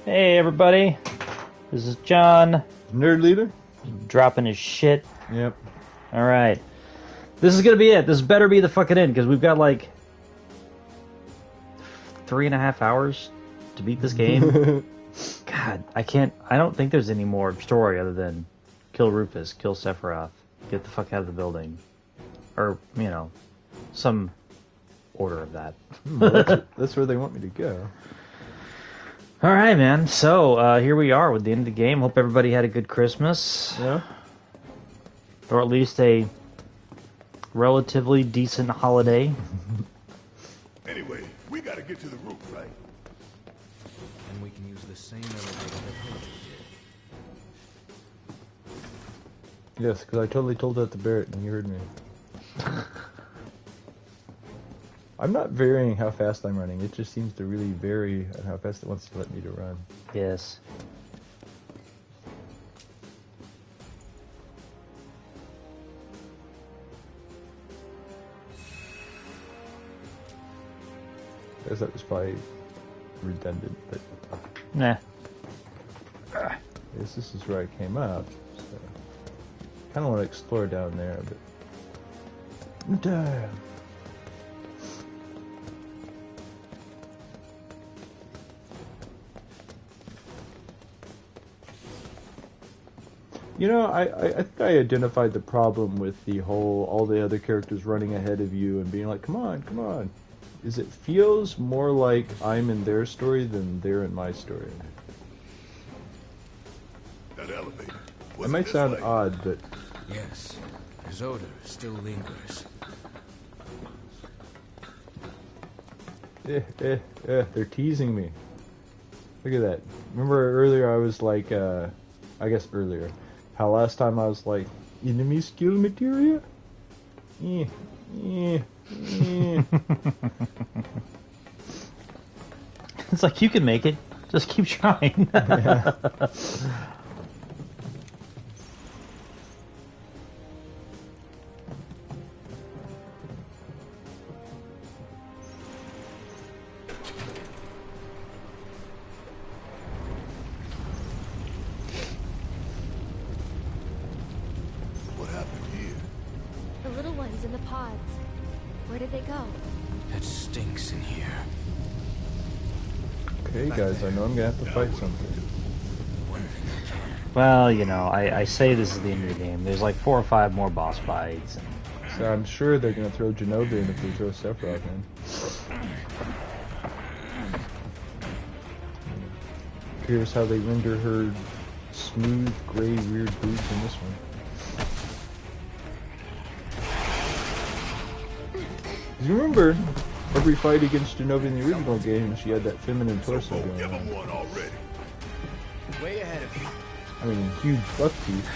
Hey everybody, this is John. Nerd leader? Dropping his shit. Yep. Alright. This is gonna be it. This better be the fucking end, because we've got like 3.5 hours to beat this game. God, I don't think there's any more story other than kill Rufus, kill Sephiroth, get the fuck out of the building. Or, you know, some order of that. Well, that's where they want me to go. Alright, man. So, here we are with the end of the game. Hope everybody had a good Christmas. Yeah. Or at least a relatively decent holiday. Anyway, we gotta get to the roof, right? And we can use the same elevator that Hojo did. Yes, because I totally told that to Barrett and he heard me. I'm not varying how fast I'm running. It just seems to really vary on how fast it wants to let me to run. Yes. I guess that was probably redundant, but Nah. I guess this is where I came up. So kind of want to explore down there, but you know, I think I identified the problem with the whole, all the other characters running ahead of you and being like, come on, come on. Is it feels more like I'm in their story than they're in my story. That elevator. It might sound odd, but Yes, his odor still lingers. they're teasing me. Look at that. Remember earlier I was like, I guess earlier, how last time I was like, enemy skill materia? It's like, you can make it. Just keep trying. Yeah. What happened here? The little ones in the pods. Where did they go? It stinks in here. Okay, guys, I know I'm gonna have to fight something. Well, you know, I say this is the end of the game. There's like 4 or 5 more boss fights. And So I'm sure they're gonna throw Genova in if they throw Sephiroth in. Here's how they render her smooth, gray, weird boobs in this one. You remember, every fight against Genova in the original game, she had that feminine torso Oh, going give him on. one already. Way ahead of you. I mean, huge buck teeth.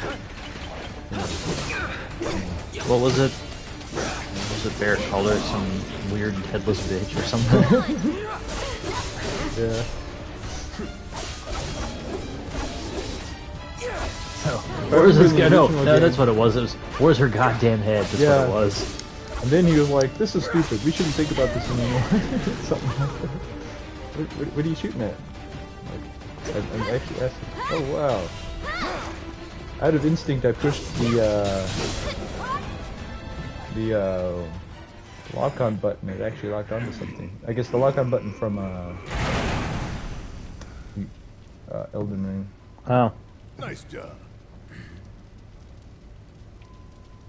what was it? What was it Barrett called her? Some weird headless bitch or something? Yeah. Where's this in the guy? No, original no, game- that's what it was. It was, where's her goddamn head? That's Yeah. what it was. And then he was like, this is stupid, we shouldn't think about this anymore. Something like that. What are you shooting at? Like, I'm actually asking. Oh, wow. Out of instinct, I pushed the lock-on button. It actually locked onto something. I guess the lock-on button from Elden Ring. Oh. Nice job.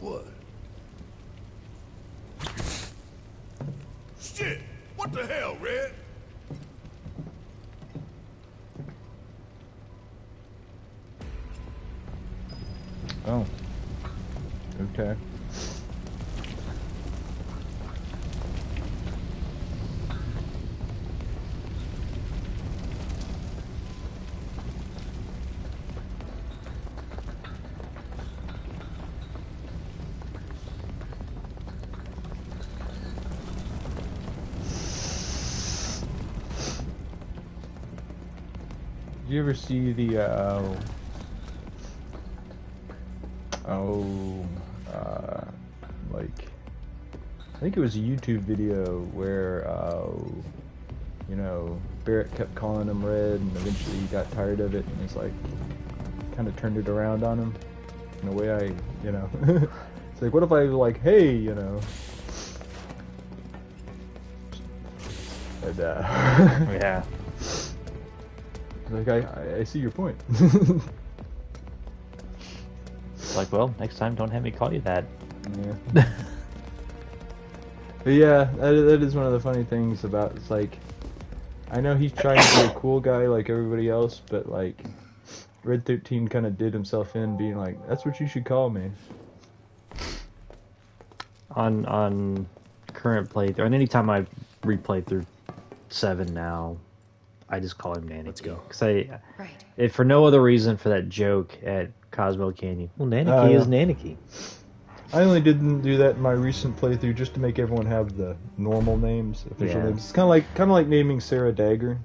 What? Shit! What the hell, Red? Oh. Okay. Did you ever see the like, I think it was a YouTube video where you know, Barrett kept calling him Red, and eventually he got tired of it, and he's like, kind of turned it around on him. In a way, you know, it's like, what if I was like, hey, you know, and Yeah. like I see your point. It's like, well, next time don't have me call you that. Yeah. But yeah, that is one of the funny things about, it's like, I know he's trying to be a cool guy like everybody else, but like, Red 13 kind of did himself in being like, that's what you should call me. On current playthrough, and anytime I replay through 7 now, I just call him Naniki. Let's go. Cause I, Right. if for no other reason for that joke at Cosmo Canyon. Well, Naniki Oh, yeah. is Naniki. I only didn't do that in my recent playthrough just to make everyone have the normal names, official Yeah. names. It's kind of like naming Sarah Dagger,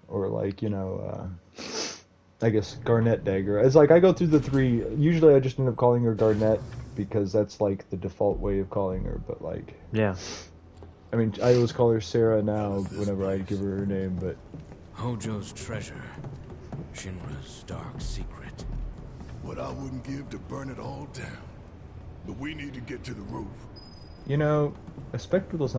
or like, you know, I guess Garnet Dagger. It's like I go through the 3. Usually I just end up calling her Garnet because that's like the default way of calling her. But like, Yeah. I mean, I always call her Sarah now whenever I give her name. But Hojo's treasure. Shinra's dark secret. What I wouldn't give to burn it all down. But we need to get to the roof. you know, a spectacle's.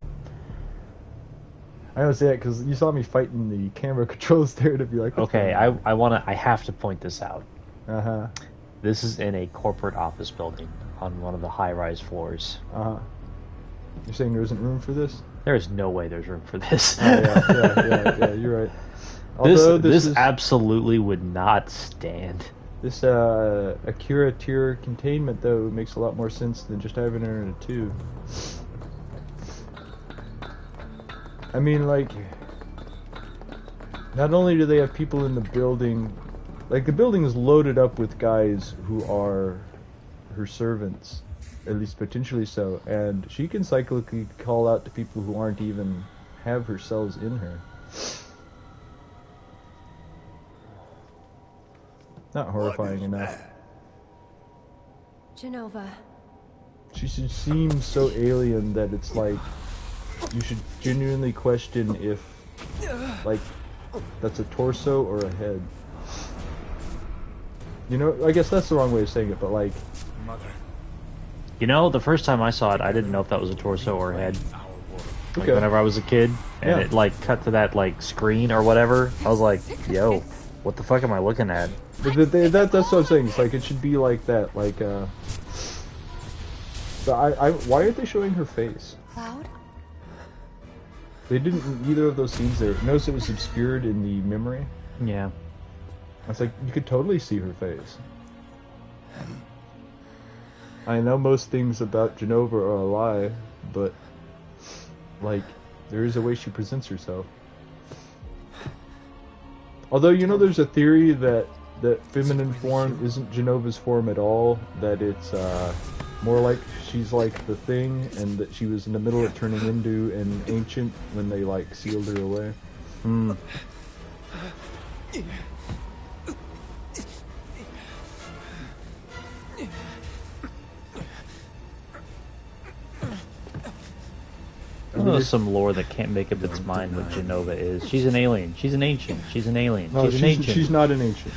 I don't say that because you saw me fighting the camera controls there to be like, Okay, I have to point this out. Uh-huh. This is in a corporate office building on one of the high-rise floors. Uh-huh. You're saying there isn't room for this? There is no way there's room for this. Oh, yeah, you're right. Although This is, absolutely would not stand. this Akira tier containment though makes a lot more sense than just having her in a tube. I mean, like, not only do they have people in the building, like the building is loaded up with guys who are her servants, at least potentially so, and she can cyclically call out to people who aren't even have her cells in her. Not horrifying enough. Genova. She should seem so alien that it's like you should genuinely question if, like, that's a torso or a head. You know, I guess that's the wrong way of saying it, but like, Mother. You know, the first time I saw it, I didn't know if that was a torso or a head. Like, okay. whenever I was a kid, and Yeah. it, like, cut to that, like, screen or whatever, I was like, yo, what the fuck am I looking at? But that's what I'm saying. It's like it should be like that. Like, why aren't they showing her face? Cloud? They didn't in either of those scenes there. Notice it was obscured in the memory. Yeah. It's like you could totally see her face. I know most things about Genova are a lie, but like there is a way she presents herself. Although, you know, there's a theory that feminine form isn't Genova's form at all, that it's more like she's like the Thing, and that she was in the middle of turning into an ancient when they like sealed her away. Hmm. There's some lore that can't make up its mind what Genova is. She's an alien. She's an ancient. She's an alien. No, she's an ancient. she's not an ancient.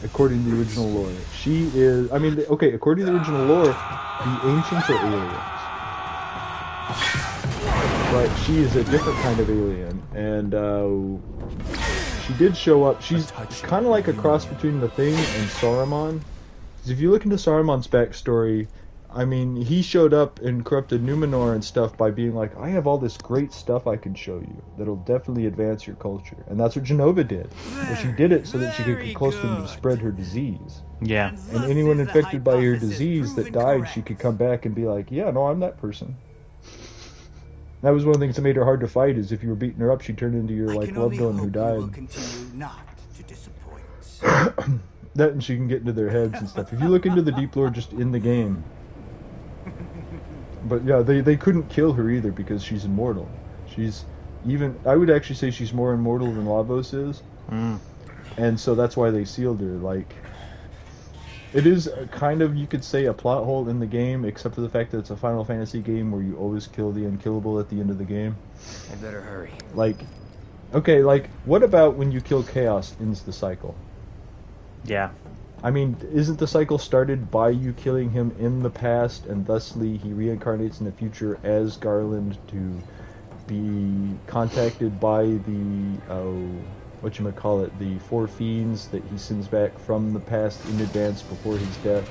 According to the original lore, she is. I mean, okay. According to the original lore, the ancients are aliens, but she is a different kind of alien, and she did show up. She's kind of like a cross between the Thing and Saruman. 'Cause if you look into Saruman's backstory, I mean, he showed up and corrupted Numenor and stuff by being like, I have all this great stuff I can show you that'll definitely advance your culture. And that's what Genova did. Well, she did it so that she could get close to him to spread her disease. Yeah. And anyone infected by her disease that died, she could come back and be like, yeah, no, I'm that person. That was one of the things that made her hard to fight, is if you were beating her up, she'd turn into your, like, loved one who died. That, and she can get into their heads and stuff. If you look into the deep lore just in the game. But yeah, they couldn't kill her either because she's immortal. She's even, I would actually say she's more immortal than Lavos is. Mm. And so that's why they sealed her. Like, it is a kind of, you could say, a plot hole in the game, except for the fact that it's a Final Fantasy game where you always kill the unkillable at the end of the game. I better hurry. Like, Okay, like, what about when you kill Chaos ends the cycle? Yeah. I mean, isn't the cycle started by you killing him in the past, and thusly he reincarnates in the future as Garland to be contacted by the, whatchamacallit, the four fiends that he sends back from the past in advance before his death?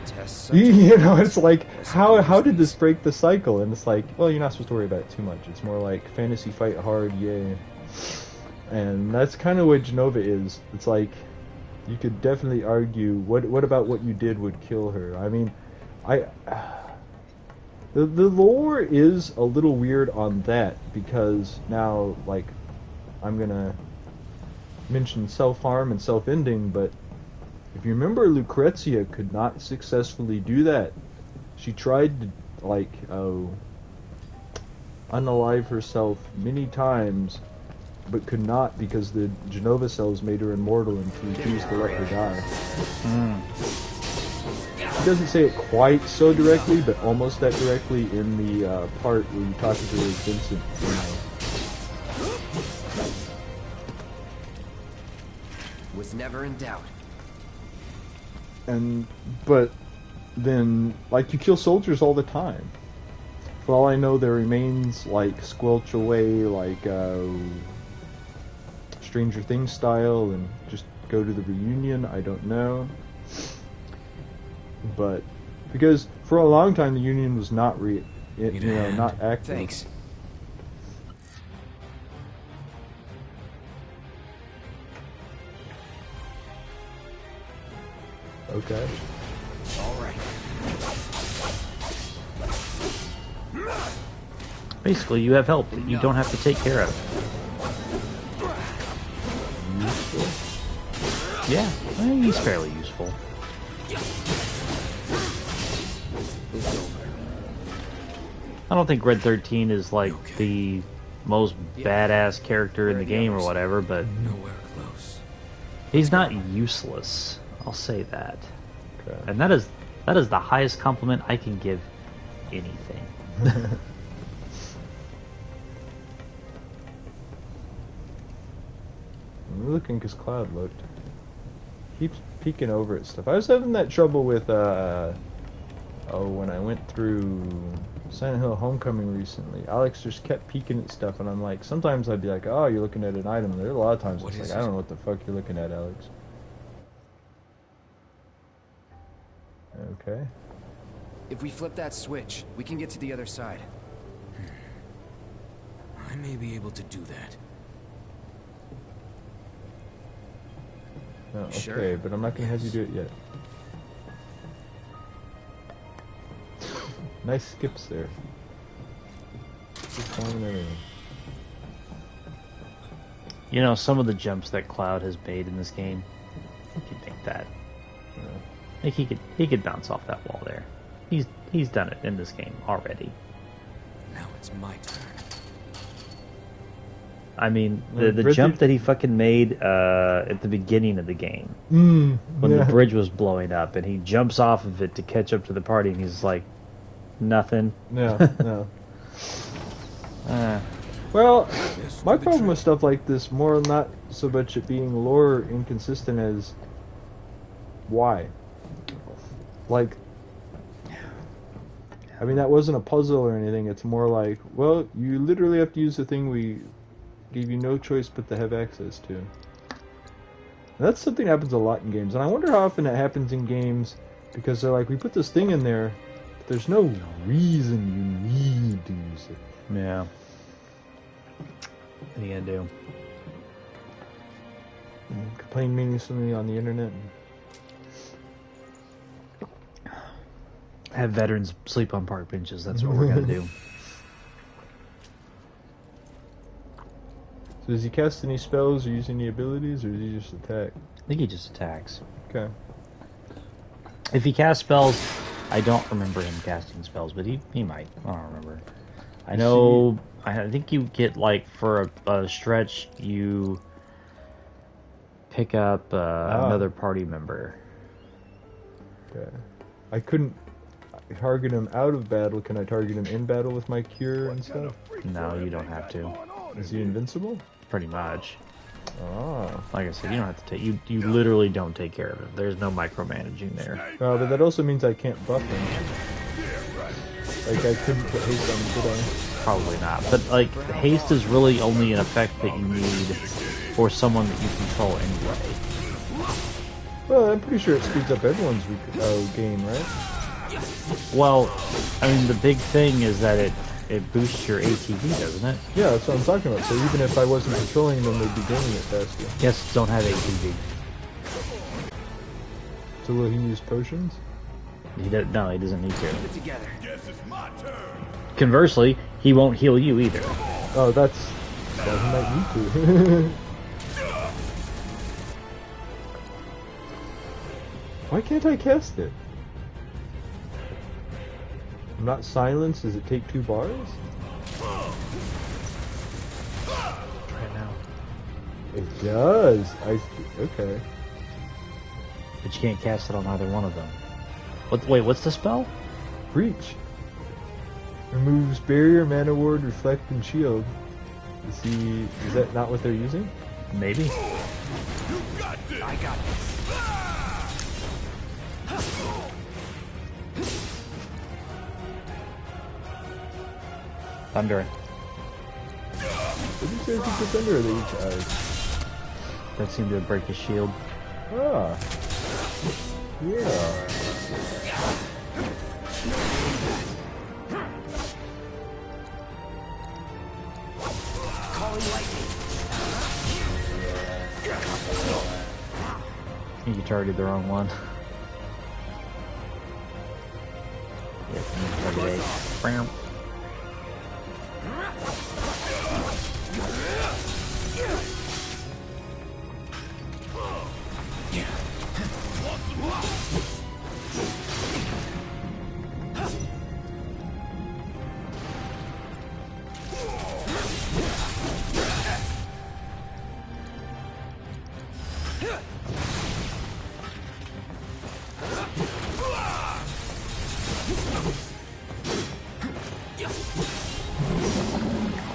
Test You know, it's like, how did this break the cycle? And it's like, well, you're not supposed to worry about it too much. It's more like fantasy fight hard, yay. And that's kind of what Genova is. It's like, you could definitely argue, what about what you did would kill her? I mean, the lore is a little weird on that, because now, like, I'm gonna mention self-harm and self-ending, but if you remember, Lucrezia could not successfully do that. She tried to, like, unalive herself many times, but could not because the Genova cells made her immortal and she refused to let her die. She doesn't say it quite so directly, but almost that directly in the part where you talk to her as Vincent. Was never in doubt. But then, like, you kill soldiers all the time. For all I know, their remains, like, squelch away, like, Stranger Things style, and just go to the reunion. I don't know. But, because for a long time the Union was not not active. Thanks. Okay. All right. Basically, you have help that you don't have to take care of. Yeah, well, he's fairly useful. I don't think Red 13 is like the most badass character in the game or whatever, but Nowhere close. he's not useless. I'll say that. Okay. And that is the highest compliment I can give anything. I'm looking because Cloud looked. Keeps peeking over at stuff. I was having that trouble with, when I went through Silent Hill Homecoming recently. Alex just kept peeking at stuff, and I'm like, sometimes I'd be like, oh, you're looking at an item. There are a lot of times it's like, I don't know what the fuck you're looking at, Alex. Okay. If we flip that switch, we can get to the other side. I may be able to do that. Oh, okay, Sure. but I'm not going to have you do it yet. Nice skips there. Just fine and everything. You know, some of the jumps that Cloud has made in this game, you could think that. Like he could bounce off that wall there. He's done it in this game already. Now it's my turn. I mean, the jump that he fucking made at the beginning of the game, when the bridge was blowing up, and he jumps off of it to catch up to the party, and he's like, nothing. No. Well, my problem with stuff like this, more not so much it being lore inconsistent as why. Like, I mean, that wasn't a puzzle or anything. It's more like, well, you literally have to use the thing we gave you no choice but to have access to. And that's something that happens a lot in games, and I wonder how often it happens in games, because they're like, we put this thing in there, but there's no reason you need to use it. Yeah. What are you gonna do? Complain meaninglessly on the internet. Have veterans sleep on park benches. That's what we're gonna do. So does he cast any spells or use any abilities, or does he just attack? I think he just attacks. Okay. If he casts spells, I don't remember him casting spells, but he might. I don't remember. I know. I think you get, like, for a stretch, you pick up another party member. Okay. I couldn't target him out of battle. Can I target him in battle with my cure and stuff? No, you don't have to. Is he invincible? pretty much. Oh. Like I said, you don't have to take. You literally don't take care of him. There's no micromanaging there. But that also means I can't buff him. Like, I couldn't put haste on him, could I? Probably not. But like, haste is really only an effect that you need for someone that you control anyway. Well, I'm pretty sure it speeds up everyone's game, right? Well, I mean, the big thing is that it boosts your ATV, doesn't it? Yeah, that's what I'm talking about. So even if I wasn't controlling them, they'd be gaining it faster. Guests don't have ATV. So will he use potions? No, he doesn't need to. Get together. Guess it's my turn. Conversely, he won't heal you either. Oh, he might need to. Why can't I cast it? I'm not silenced. Does it take 2 bars? Right now. It does. Okay. But you can't cast it on either one of them. Wait, what's the spell? Breach. Removes barrier, mana ward, reflect, and shield. Is that not what they're using? Maybe. You got this. I got this. Thunder. Did you say if you put thunder or they each eyes? That seemed to break his shield. Ah. Yeah. Calling lightning. I think you targeted the wrong one. Yep, you targeted 8. Bam.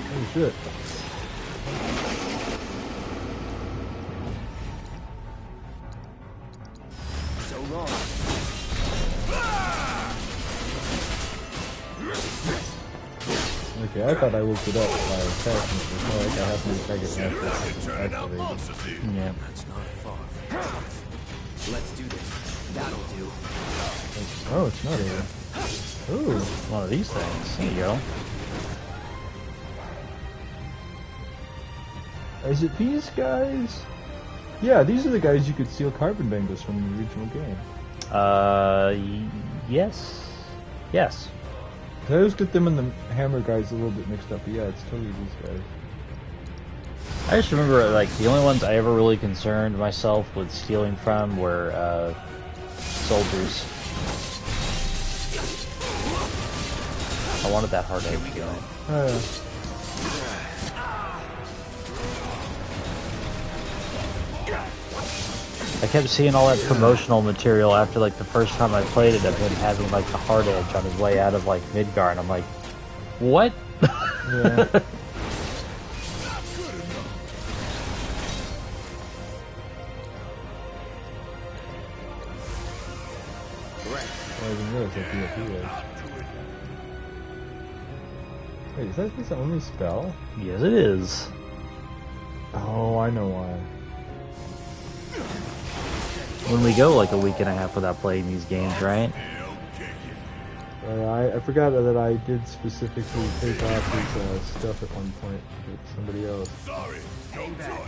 Oh shit. So long. Okay, I thought I woke it up by attacking it. It's not like I have to attack it after it's Turning out activated. monsters here. Yeah. That's not far. Let's do this. That'll do. Oh, it's not even. Ooh. One of these things. There you go. Is it these guys? Yeah, these are the guys you could steal carbon bangles from in the original game. Yes. Yes. I always get them and the hammer guys a little bit mixed up, but yeah, it's totally these guys. I just remember, like, the only ones I ever really concerned myself with stealing from were, soldiers. I wanted that hard edge feeling. Oh, yeah. I kept seeing all that promotional material after, like, the first time I played it of him having, like, the hard edge on his way out of, like, Midgar, and I'm like, what? Yeah. I didn't realize that PvP was. Wait, is that his only spell? Yes, it is. Oh, I know why. When we go, like, a week and a half without playing these games, right? I forgot that I did specifically take off his stuff at one point with somebody else. Sorry, no choice.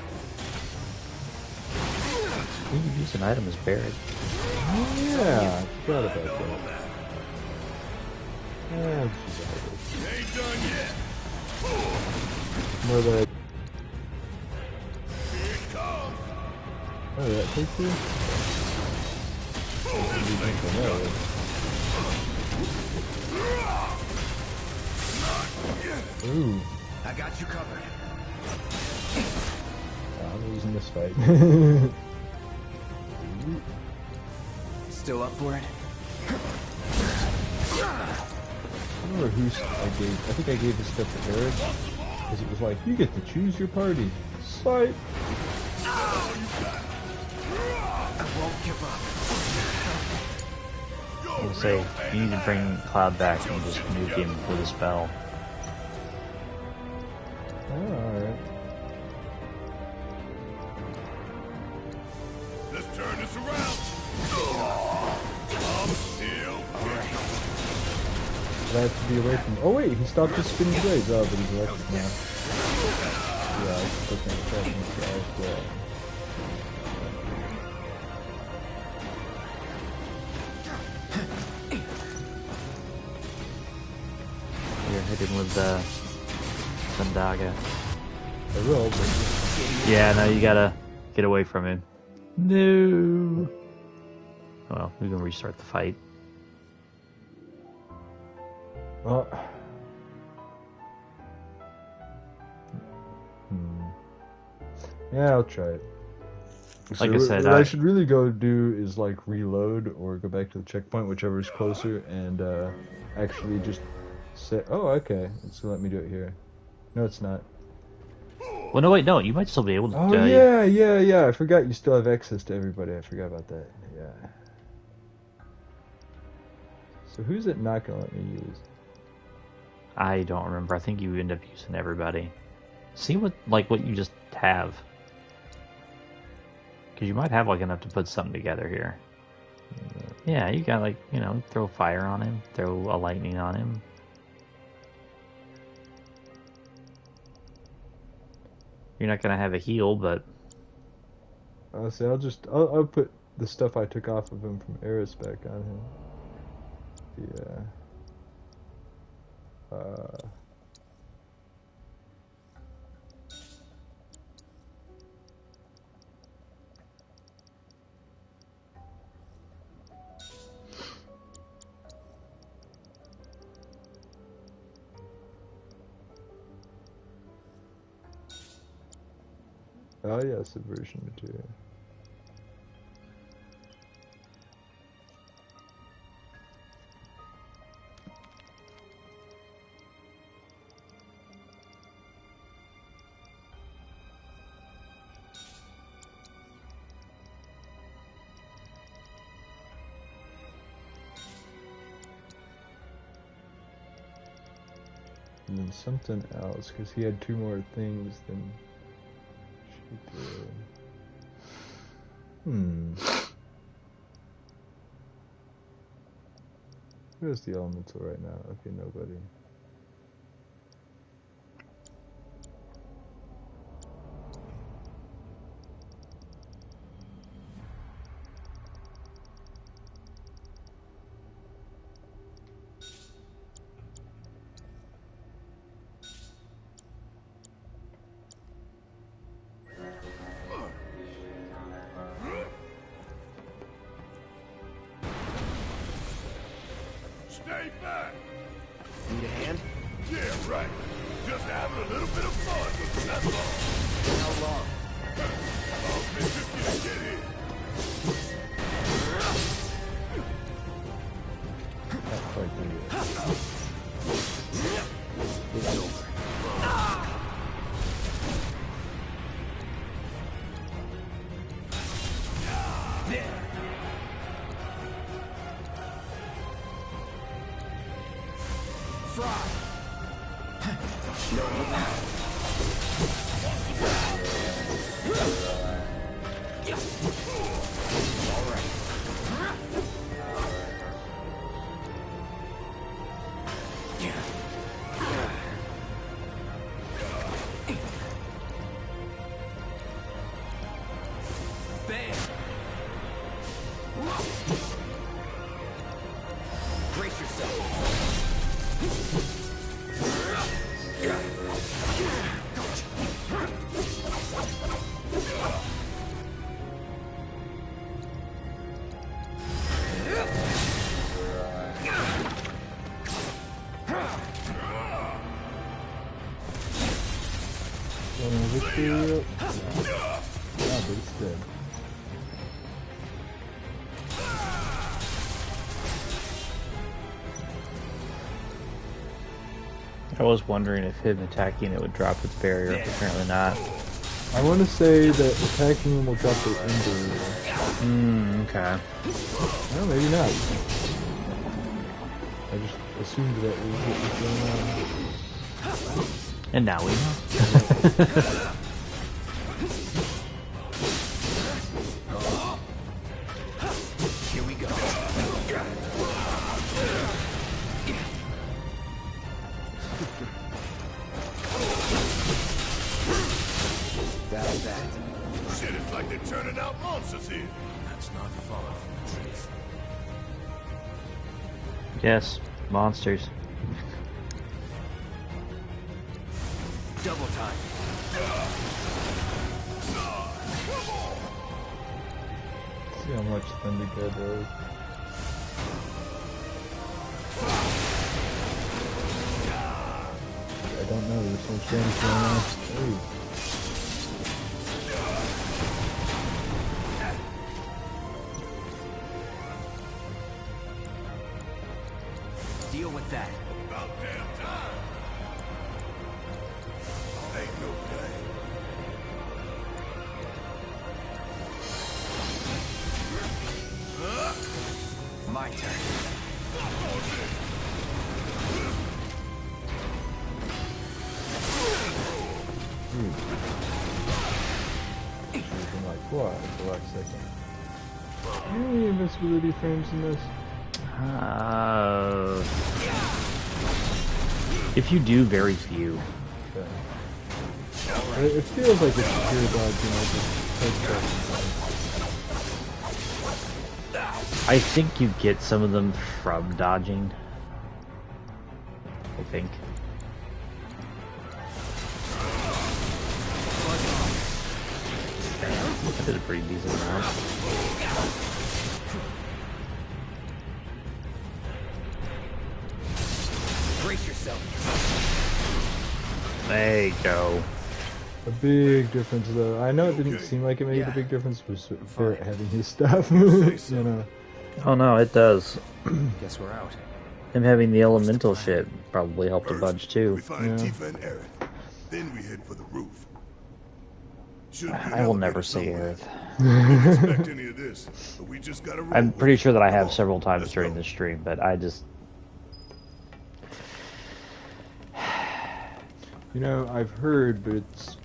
You can use an item as buried. Oh, yeah, I forgot about that. Yeah, Ain't done yet. more that. Here it comes. Oh, that takes you? You think I know. Ooh, I got you covered. I'm losing this fight. Still up for it? I remember who I think I gave this stuff to Eric, because it was like, you get to choose your party. Sight. I won't give up. I will say, you need to bring Cloud back and just nuke him with a spell. Oh, alright. Let's turn this around. I'm still Glad to be away from. Oh wait, he stopped his spinning blades. Oh, but he's electric now. Yeah, I still can't attack him as well. You're hitting with the Sandaga. I will, but Yeah, no, you gotta get away from him. No. Well, we can restart the fight. well. Yeah, I'll try it. Like I said, what I should really go do is like reload or go back to the checkpoint, whichever is closer, and actually just say, oh, okay, it's gonna let me do it here. No, it's not. Well, no, wait, no, you might still be able to. Oh yeah. I forgot you still have access to everybody. I forgot about that. Yeah. So who's it not gonna let me use? I don't remember. I think you end up using everybody. See what you just have. Because you might have like enough to put something together here. Yeah, you got like, throw fire on him, throw a lightning on him. You're not gonna have a heal, but I'll say I'll put the stuff I took off of him from Eris back on him. Yeah. Oh yeah, subversion material. And then something else, because he had 2 more things than she did. Where's the elemental right now? Okay, nobody. Stay back. Need a hand? Yeah, right. Just having a little bit of fun with it, that's all. How long? I'll make you get in. Not quite there yet. Brace yourself. Victory. Ah, but it's dead. I was wondering if him attacking it would drop its barrier. Apparently not. I want to say that attacking them will drop their ember. Okay. Well, maybe not. I just assumed that was what was going on. And now we know. Here we go. That's that. Shit, it's like they're turning out monsters here. That's not far from the truth. Yes, monsters. Double time. See how much Thunder God does. I don't know, there's so much damage going on. Ooh. Deal with that. About damn time. Ain't no game. My turn. Something like what at the last second? Any invincibility frames in this? If you do, very few. Okay. It feels like it's pure dodge, you know, just I think you get some of them from dodging. I think. I did a pretty decent amount. Brace yourself. There you go. A big difference, though. I know it didn't seem like it made a big difference, was Barrett having his stuff, you know. Oh no, it does. Guess we're out. Him having the elemental shit probably helped a bunch too. We find Tifa and Aaron. Then we head for the roof. Should be an I will never elevator say somewhere. Aerith. Didn't expect any of this, but we just gotta roll I'm with pretty it. sure that I Come have on, several times let's during go. this stream, but I just... You know, I've heard, but it's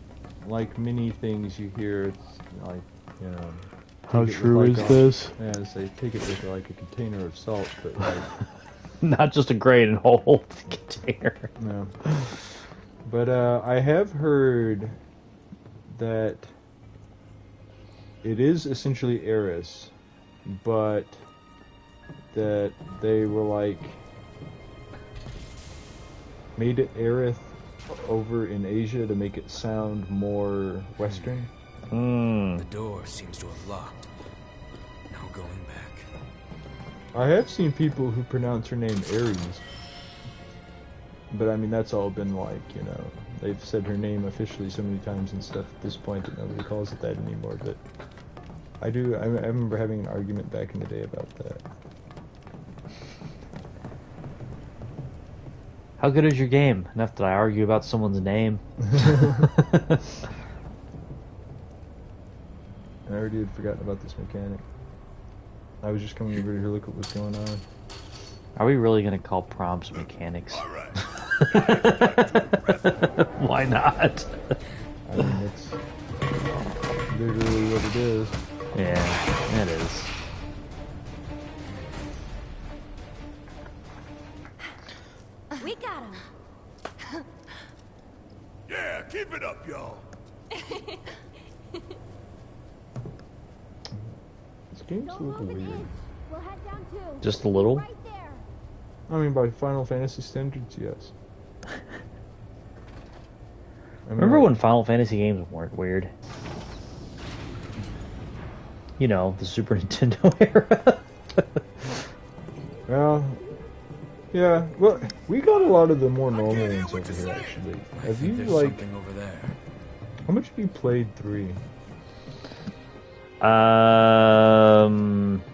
like many things you hear, it's like, you know... How take it with, true like, is a- this? Yeah, say take it with like a container of salt, but like, Not just a grain and whole container. no. But I have heard that it is essentially Eris, but that they were like made it Aerith over in Asia to make it sound more Western. The door seems to have locked. No going back. I have seen people who pronounce her name Ares, but I mean that's all been like, you know, they've said her name officially so many times and stuff at this point that nobody calls it that anymore. But I remember having an argument back in the day about that. How good is your game? Enough that I argue about someone's name. I already had forgotten about this mechanic. I was just coming over here to look at what's going on. Are we really going to call prompts mechanics? All right. Why not? I mean, it's literally what it is. Yeah, it is. We got him. Yeah, keep it up, y'all. This game's a little weird. We'll head down too. Just a little? Right there. I mean, by Final Fantasy standards, yes. I mean, Remember when Final Fantasy games weren't weird? You know, the Super Nintendo era. Well, yeah. Well, we got a lot of the more normal ones over here, actually. I Have think you, there's like... something over there. How much have you played 3?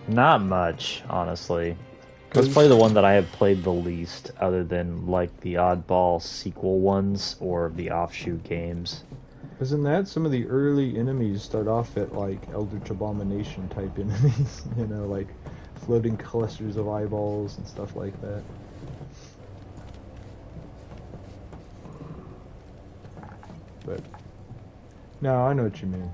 Not much, honestly. Let's play the one that I have played the least, other than like the oddball sequel ones or the offshoot games. Because in that, some of the early enemies start off at like Eldritch Abomination type enemies, you know, like floating clusters of eyeballs and stuff like that. But no, I know what you mean.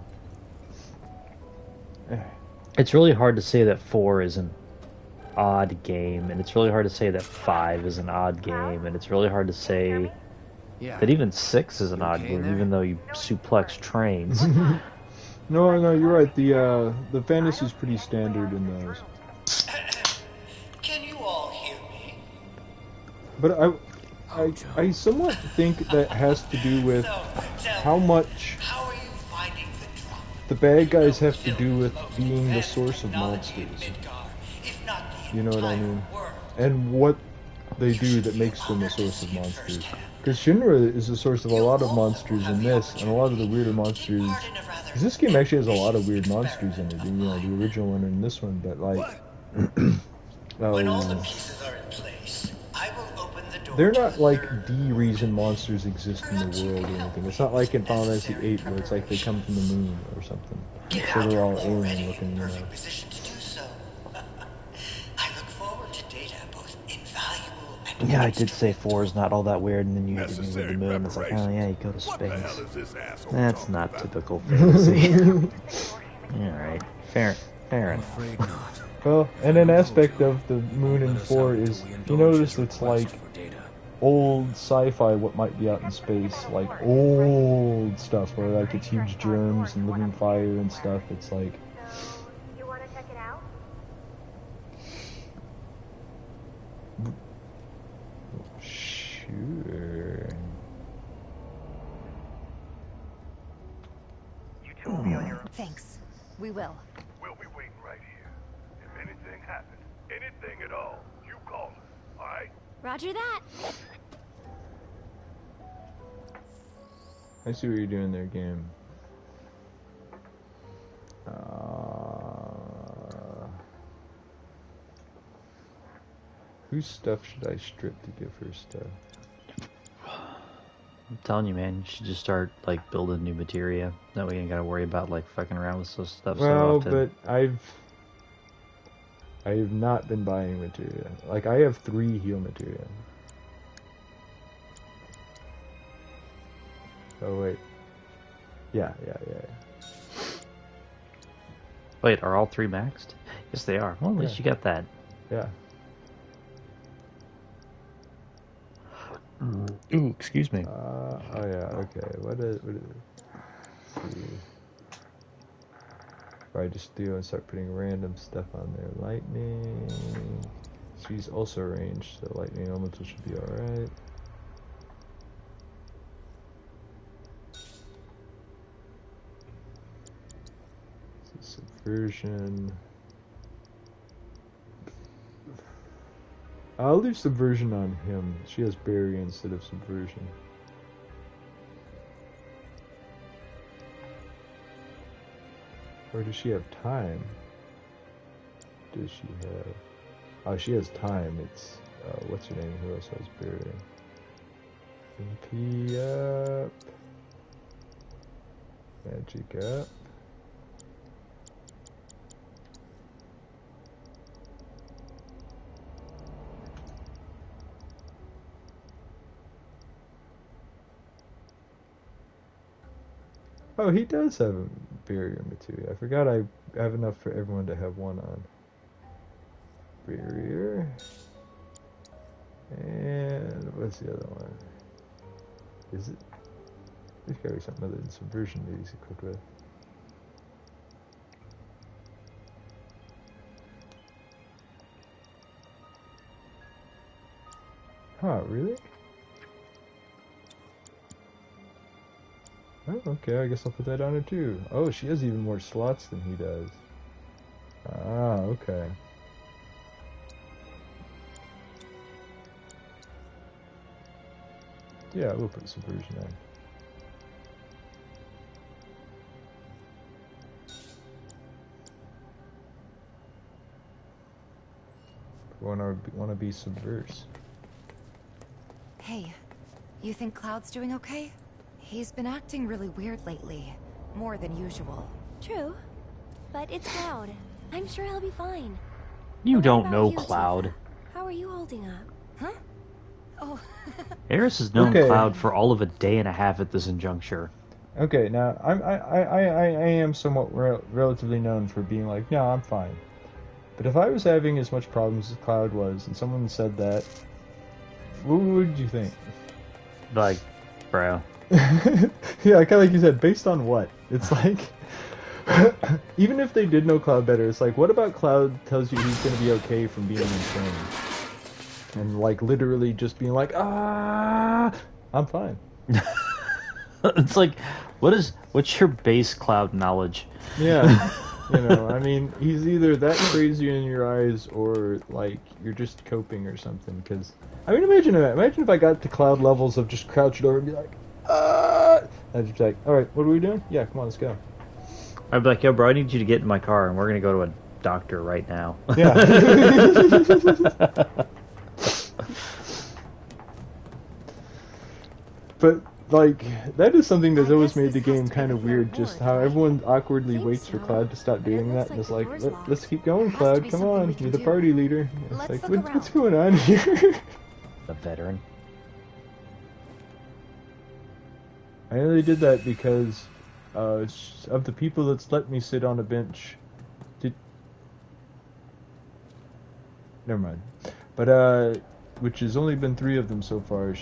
It's really hard to say that 4 is an odd game, and it's really hard to say that 5 is an odd game, and it's really hard to say Yeah. that even 6 is an You odd okay in game, there? even though you suplex trains. No, you're right. The fantasy's pretty standard in those. Can you all hear me? But I somewhat think that has to do with how much How are you finding the drop? the bad guys have to do with being the source of monsters. If not the You know what I entire mean? world. And what they do that makes them a source of monsters. Because Shinra is the source of a lot of monsters in this, and a lot of the weirder monsters. Because this game actually has a lot of weird monsters in it. You know, the original one and this one, but like. When all the pieces are in place, I will open the door. They're to not the like third the reason monsters exist in the world or anything. It's not like in Final Fantasy VIII where it's like they come from the moon or something. Get So out they're all already alien in looking, you know. perfect position to do so. I look forward to data both invaluable and Yeah, I did say 4 is not all that weird, and then you hit me with the Necessary moon. It's like, oh yeah, you go to What the hell space. is this asshole That's talking not about? typical fantasy. Alright, fair I'm enough. afraid not. Well, and an aspect of the moon in 4 is, you notice it's like old sci-fi what might be out in space, like old stuff where like it's huge germs and living fire and stuff. It's like, So, you want to check it out? sure. Thanks. We will. We'll be waiting right here. If anything happens, anything at all, you call us, alright? Roger that. I see what you're doing there, game. Whose stuff should I strip to give her stuff? I'm telling you, man, you should just start like building new materia. That way you ain't gotta worry about like fucking around with some stuff so Well, often. but I have not been buying materia. Like I have 3 heal materia. Oh wait. Yeah. Wait, are all 3 maxed? Yes, they are. Well, at least Yeah. you got that. Yeah. Ooh, excuse me. Oh yeah, okay. What is it? Let's see. If I just do and start putting random stuff on there. Lightning. She's also ranged, so lightning elemental should be alright. Subversion. I'll leave subversion on him. She has barrier instead of subversion. Or does she have time? Does she have... Oh, she has time. It's... what's her name? Who else has barrier? MP up. Magic up. Oh, he does have a barrier material. I forgot I have enough for everyone to have one on. Barrier. And what's the other one? Is it? There's gotta be something other than subversion that he's equipped with. Huh, really? Oh, okay, I guess I'll put that on her too. Oh, she has even more slots than he does. Ah, okay. Yeah, we'll put subversion on. Wanna be subverse. Hey, you think Cloud's doing okay? He's been acting really weird lately. More than usual. True. But it's Cloud. I'm sure he'll be fine. You But what don't about know you, Cloud. Tifa? How are you holding up? Huh? Oh, Eris has known Okay. Cloud for all of a day and a half at this juncture. Okay, now I am somewhat relatively known for being like, no, I'm fine. But if I was having as much problems as Cloud was, and someone said that, what would you think? Like, bro. Yeah, kind of like you said, based on what? It's like, even if they did know Cloud better, it's like, what about Cloud tells you he's going to be okay from being insane? And like literally just being like, I'm fine. It's like, what's your base Cloud knowledge? Yeah. You know, I mean, he's either that crazy in your eyes or like you're just coping or something. Because I mean, imagine if I got to Cloud levels of just crouched over and be like, I'd just be like, all right, what are we doing? Yeah, come on, let's go. I'd be like, yo, bro, I need you to get in my car, and we're gonna go to a doctor right now. Yeah. But like that is something that's always made the game kind of weird. Just how everyone awkwardly waits for Cloud to stop doing that. And it's like, let's keep going, Cloud. Come on, you're the party leader. It's like, what's going on here? The veteran. I know they did that because of the people that's let me sit on a bench. Never mind. But which has only been 3 of them so far.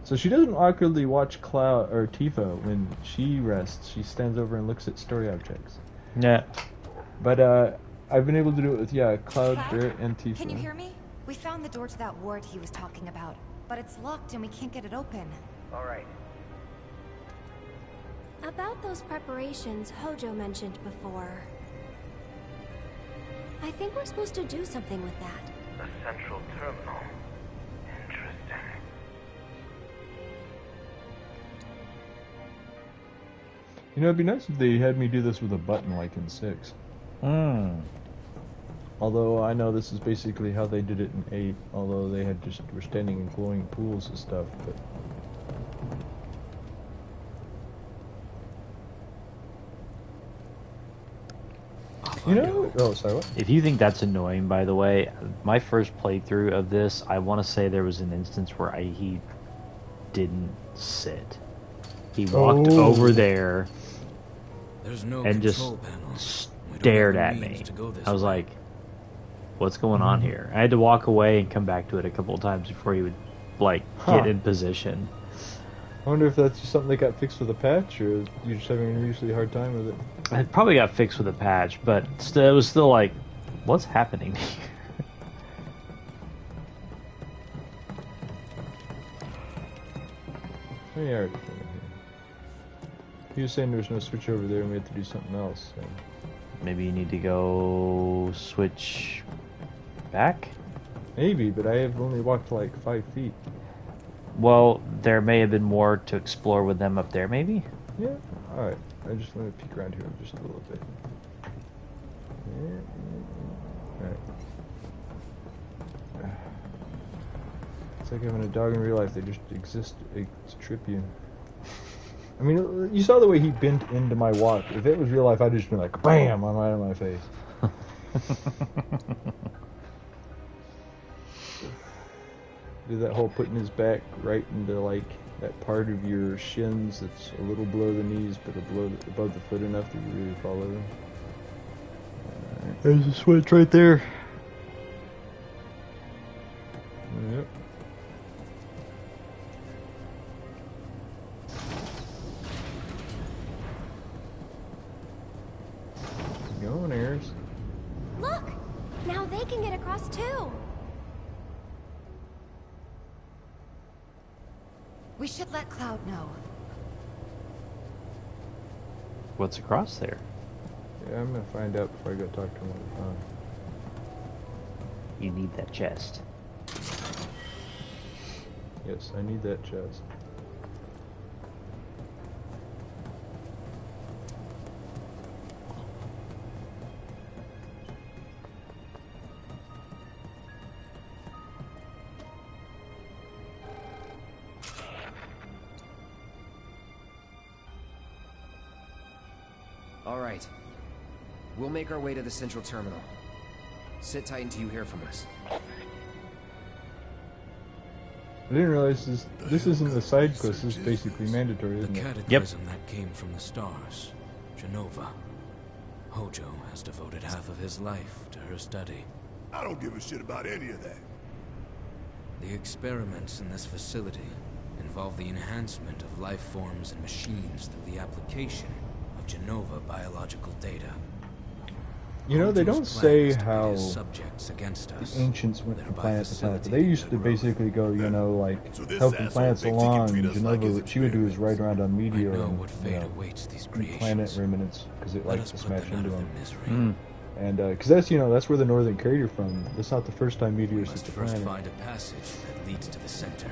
So she doesn't awkwardly watch Cloud or Tifa when she rests. She stands over and looks at story objects. Yeah. But I've been able to do it with Cloud, Barrett, and Tifa. Can you hear me? We found the door to that ward he was talking about, but it's locked and we can't get it open. All right. About those preparations Hojo mentioned before. I think we're supposed to do something with that. A central terminal. Interesting. You know, it'd be nice if they had me do this with a button like in 6. Although I know this is basically how they did it in 8, although they were standing in glowing pools and stuff, but... You know... Oh, sorry, what? If you think that's annoying, by the way, my first playthrough of this, I want to say there was an instance where he didn't sit. He walked over there There's no and just control panel. stared at me. I was like, what's going on here? I had to walk away and come back to it a couple of times before he would, like, get in position. I wonder if that's just something that got fixed with a patch, or you're just having an unusually hard time with it. It probably got fixed with a patch, but still, it was still like, what's happening here? Oh, yeah, I already found it here. He was saying there's no switch over there and we had to do something else. So. Maybe you need to go switch back? Maybe, but I have only walked like 5 feet. Well, there may have been more to explore with them up there, maybe? Yeah, alright. I just want to peek around here just a little bit. Yeah. Alright. It's like having a dog in real life. They just exist to trip you. I mean, you saw the way he bent into my walk. If it was real life, I'd just be like, BAM! I'm right on my face. Do that whole putting his back right into, like, that part of your shins that's a little below the knees, but above the foot enough that you really fall over. There's a switch right there. Yep. Go on, Eris. Look! Now they can get across too! We should let Cloud know. What's across there? Yeah, I'm gonna find out before I go talk to him on the phone. You need that chest. Yes, I need that chest. All right. We'll make our way to the central terminal. Sit tight until you hear from us. I didn't realize this isn't a side quest. This is basically mandatory, The isn't it? cataclysm that came from the stars, Genova. Hojo has devoted half of his life to her study. I don't give a shit about any of that. The experiments in this facility involve the enhancement of life forms and machines through the application of Genova biological data. You know, they don't Hojo's say plan is to pit how his subjects against us, the ancients went from thereby planet to planet. But they facilitating used to their growth. basically go, you know, like So this helping asshole planets thinks he can along. treat us like Genova, his what she would do is ride around on I meteor know and what you fate know, awaits these and creations. planet remnants because it Let likes us to put smash them out into of them. their misery. Mm. And because that's, you know, that's where the northern crater from. That's not the first time We meteors must hit the first planet. find a passage that leads to the center.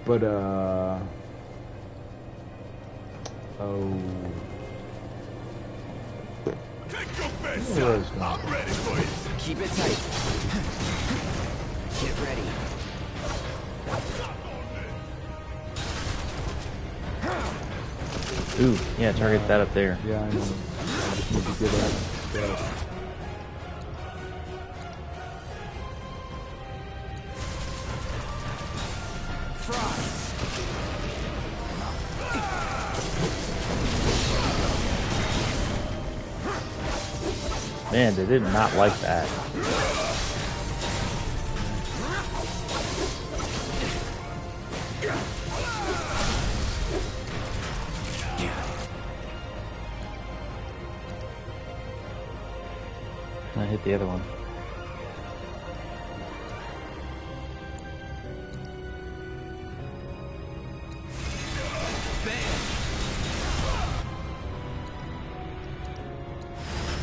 But Take your best Where shot. is it? I'm ready for you. Keep it tight. Get ready. Ooh, yeah, target that up there. yeah, I know. I just need to get out. Man, they did not like that. I hit the other one.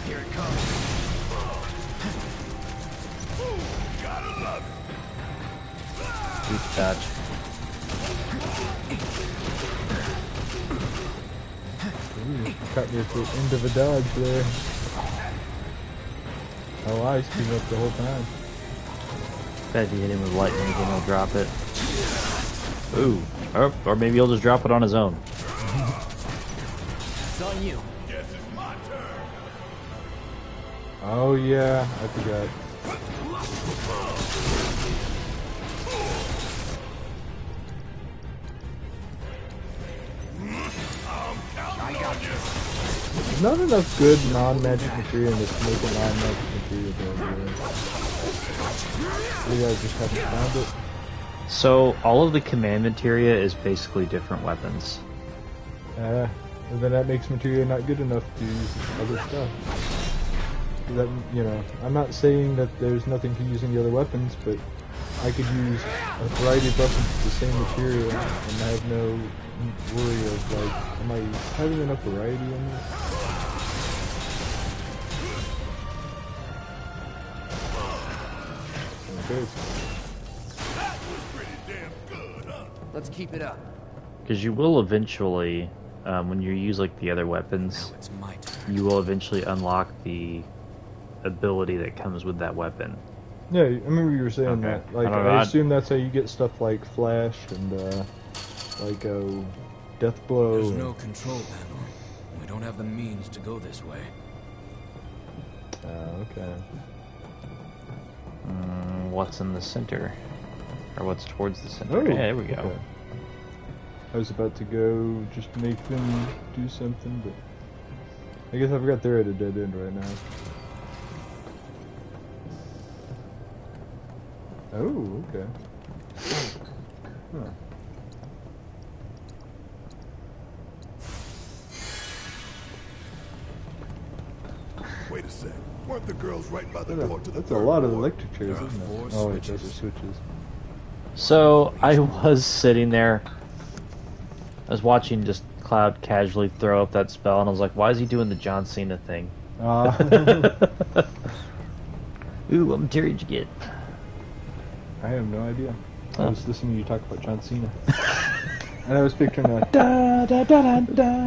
Here it comes. Gotta love it. Deep touch. Ooh, cut me at the end of a dodge there. Oh, I speed up the whole time. Bet if you hit him with lightning again, he'll drop it. Ooh. Or maybe he'll just drop it on his own. It's on you. Guess it's my turn. Oh yeah, I forgot. I got you. There's not enough good non-magic material in this to make a non-magic material build, really. Maybe I just haven't found it. So, all of the command materia is basically different weapons. And then that makes material not good enough to use other stuff. That, you know, I'm not saying that there's nothing to use in the other weapons, but I could use a variety of weapons with the same material and have no worry of, like, am I having enough variety in it? Okay. That was pretty damn good, huh? Let's keep it up. Because you will eventually, when you use like the other weapons, Now it's my turn. you will eventually unlock the ability that comes with that weapon. Yeah, I remember you were saying Okay. that. Like, I don't know, I I- assume that's how you get stuff like Flash and, like, Death Blow. There's and- no control panel. We don't have the means to go this way. Okay. What's in the center? Or what's towards the center? Oh, yeah, there we go. okay. I was about to go just make them do something, but I guess I forgot they're at a dead end right now. Oh, okay. Huh. Wait a sec. Weren't the girls right by the door to the That's a third lot of floor? electric chairs, There are isn't it? 4 Oh, wait, those are switches. switches. So, I was sitting there, I was watching just Cloud casually throw up that spell, and I was like, why is he doing the John Cena thing? Ooh, what material did you get? I have no idea. I Oh. was listening to you talk about John Cena. And I was picturing like, da da da da da.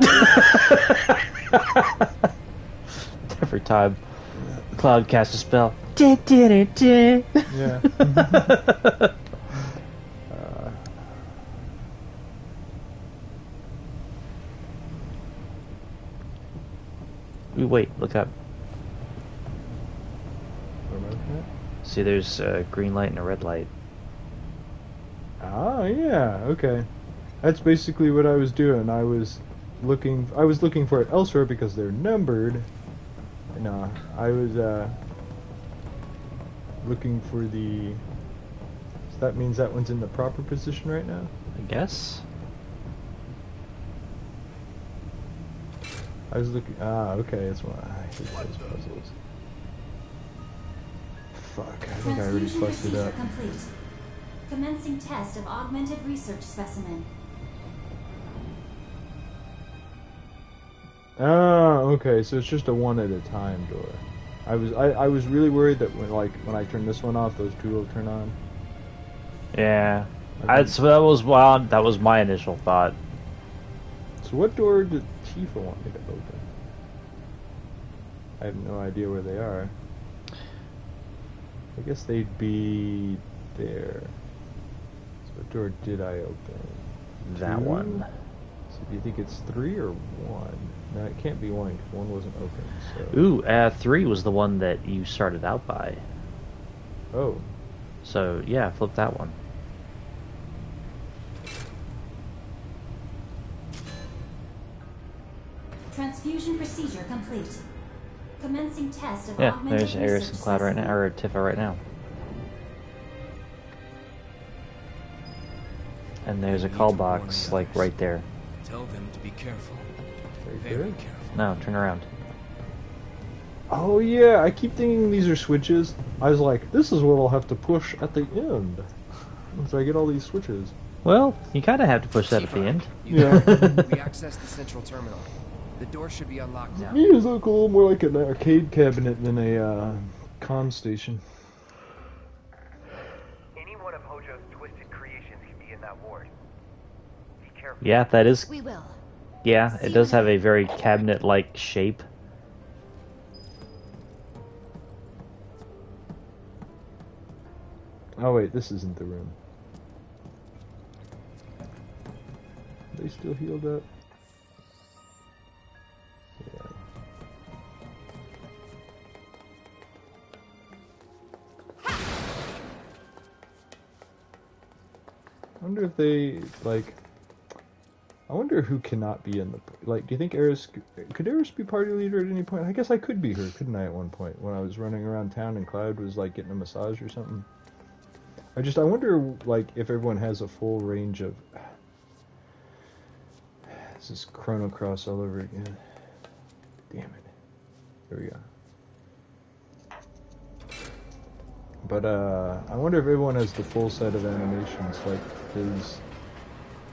Every time Cloud casts a spell. Yeah. Yeah. Ooh, wait, look up. Where am I looking at? See, there's a green light and a red light. Oh yeah, okay. That's basically what I was doing. I was looking for it elsewhere because they're numbered. No, I was looking for the. So that means that one's in the proper position right now. I guess. I was looking. Ah, okay. It's one. I hate those puzzles. Fuck! I think I already Transfusion fucked it procedure up. complete. Commencing test of augmented research specimen. Ah, okay. So it's just a one at a time door. I was really worried that when I turn this one off, those two will turn on. Yeah. Okay. So that was my initial thought. So what door did Tifa want me to open? I have no idea where they are. I guess they'd be there. So what door did I open? That Two? one. So do you think it's 3 or 1? No, it can't be 1 because 1 wasn't open. So. Ooh, 3 was the one that you started out by. Oh. So, yeah, flip that one. Transfusion procedure complete. Commencing test of Yeah, augmented there's Aeris research and Cloud right now, specimen. or Tifa right now. And there's a You need call to warn box, the like, others. right there. Tell them to be careful. Very Very good. careful. No, turn around. Oh yeah, I keep thinking these are switches. I was like, this is what I'll have to push at the end. So I get all these switches. Well, you kind of have to push that at the Tifa, end. you Yeah. we accessed the central terminal. The door should be unlocked now. These look a little more like an arcade cabinet than a comm station. Any one of Hojo's twisted creations can be in that ward. Be careful. Yeah, that is... We will. Yeah, See it does you in have a very cabinet-like shape. Oh wait, this isn't the room. Are they still healed up? Yeah. I wonder if they, like... I wonder who cannot be in the... Like, do you think Aeris... Could Aeris be party leader at any point? I guess I could be her, couldn't I, at one point? When I was running around town and Cloud was, like, getting a massage or something? I wonder, like, if everyone has a full range of... This is Chrono Cross all over again. Damn it. There we go. But, I wonder if everyone has the full set of animations. Like, does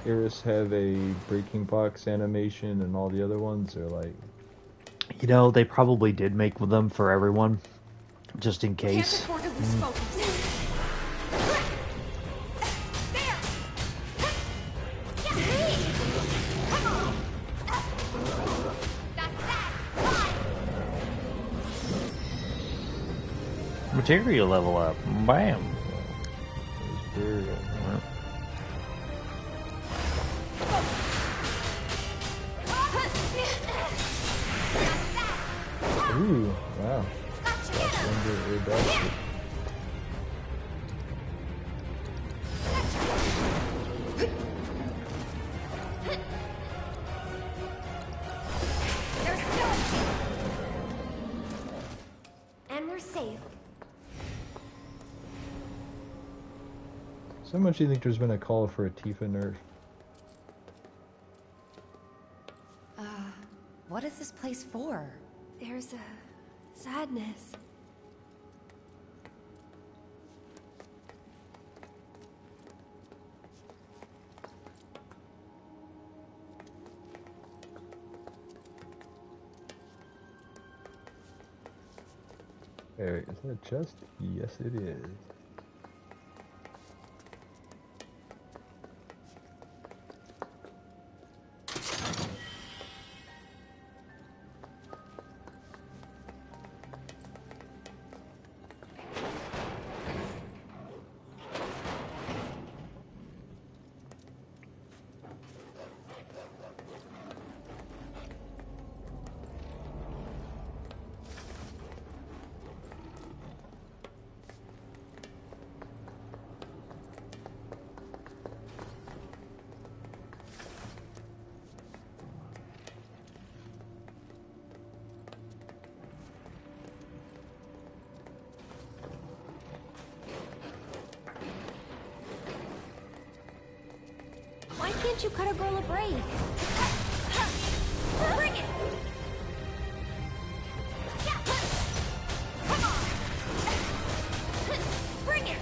Aeris have a breaking box animation and all the other ones? Or, like... You know, they probably did make them for everyone, just in Can't case. afford to lose focus. There! Come on! That's that! Material level up. Bam. There's very... Ooh, wow. Last Wonder Bastard. And we're safe. So much do you think there's been a call for a Tifa nerf? What is this place for? There's a sadness. Hey, wait, is that a chest? Yes, it is. didn't you cut a girl a break? Bring it! Come on! Bring it!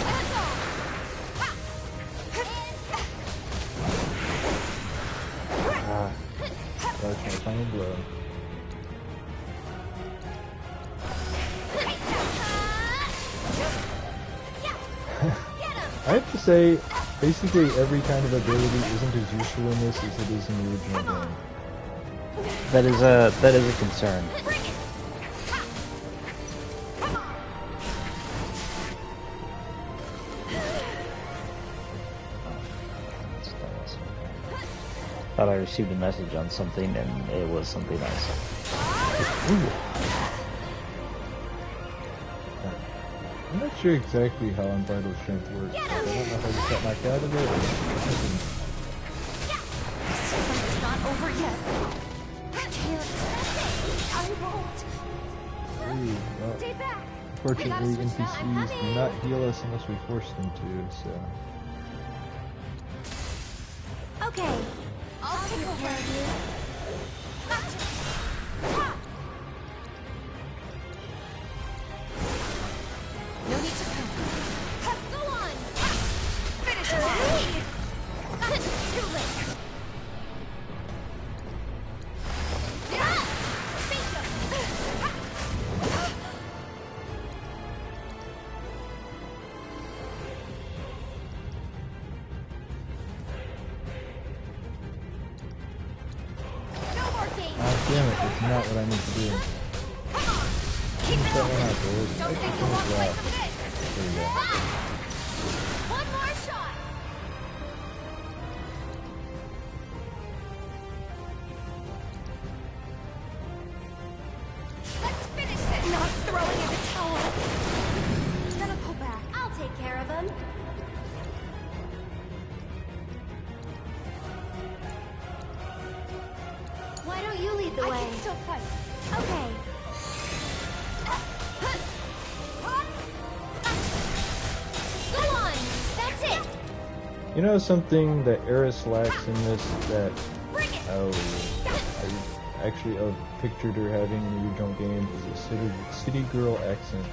Let's go! That's my final blow. I have to say, basically every kind of ability isn't as useful in this as it is in the original game. That is a concern. Thought I received a message on something and it was something else. Ooh. I'm not sure exactly how unbridled strength works. I don't know if I just got knocked out of it. It's not over yet. I can't. I won't. Ooh, well, Stay back. unfortunately, We gotta switch now. I'm NPCs do coming. not heal us unless we force them to, so... Okay. I'll take care of you. No need to come. Go on. Finish him off. Too late. No more games. Ah, damn it, it's not what I need to do. Come on. Keep it That up. one out there. Don't think you'll walk away from this. There you go. One more shot. Let's finish this. Not throwing in the towel. Gonna pull back. I'll take care of him. Why don't you lead the way? I can still fight. Okay. Go on. That's it. You know something that Eris lacks in this that Bring it. I actually pictured her having in the original game is a city girl accent.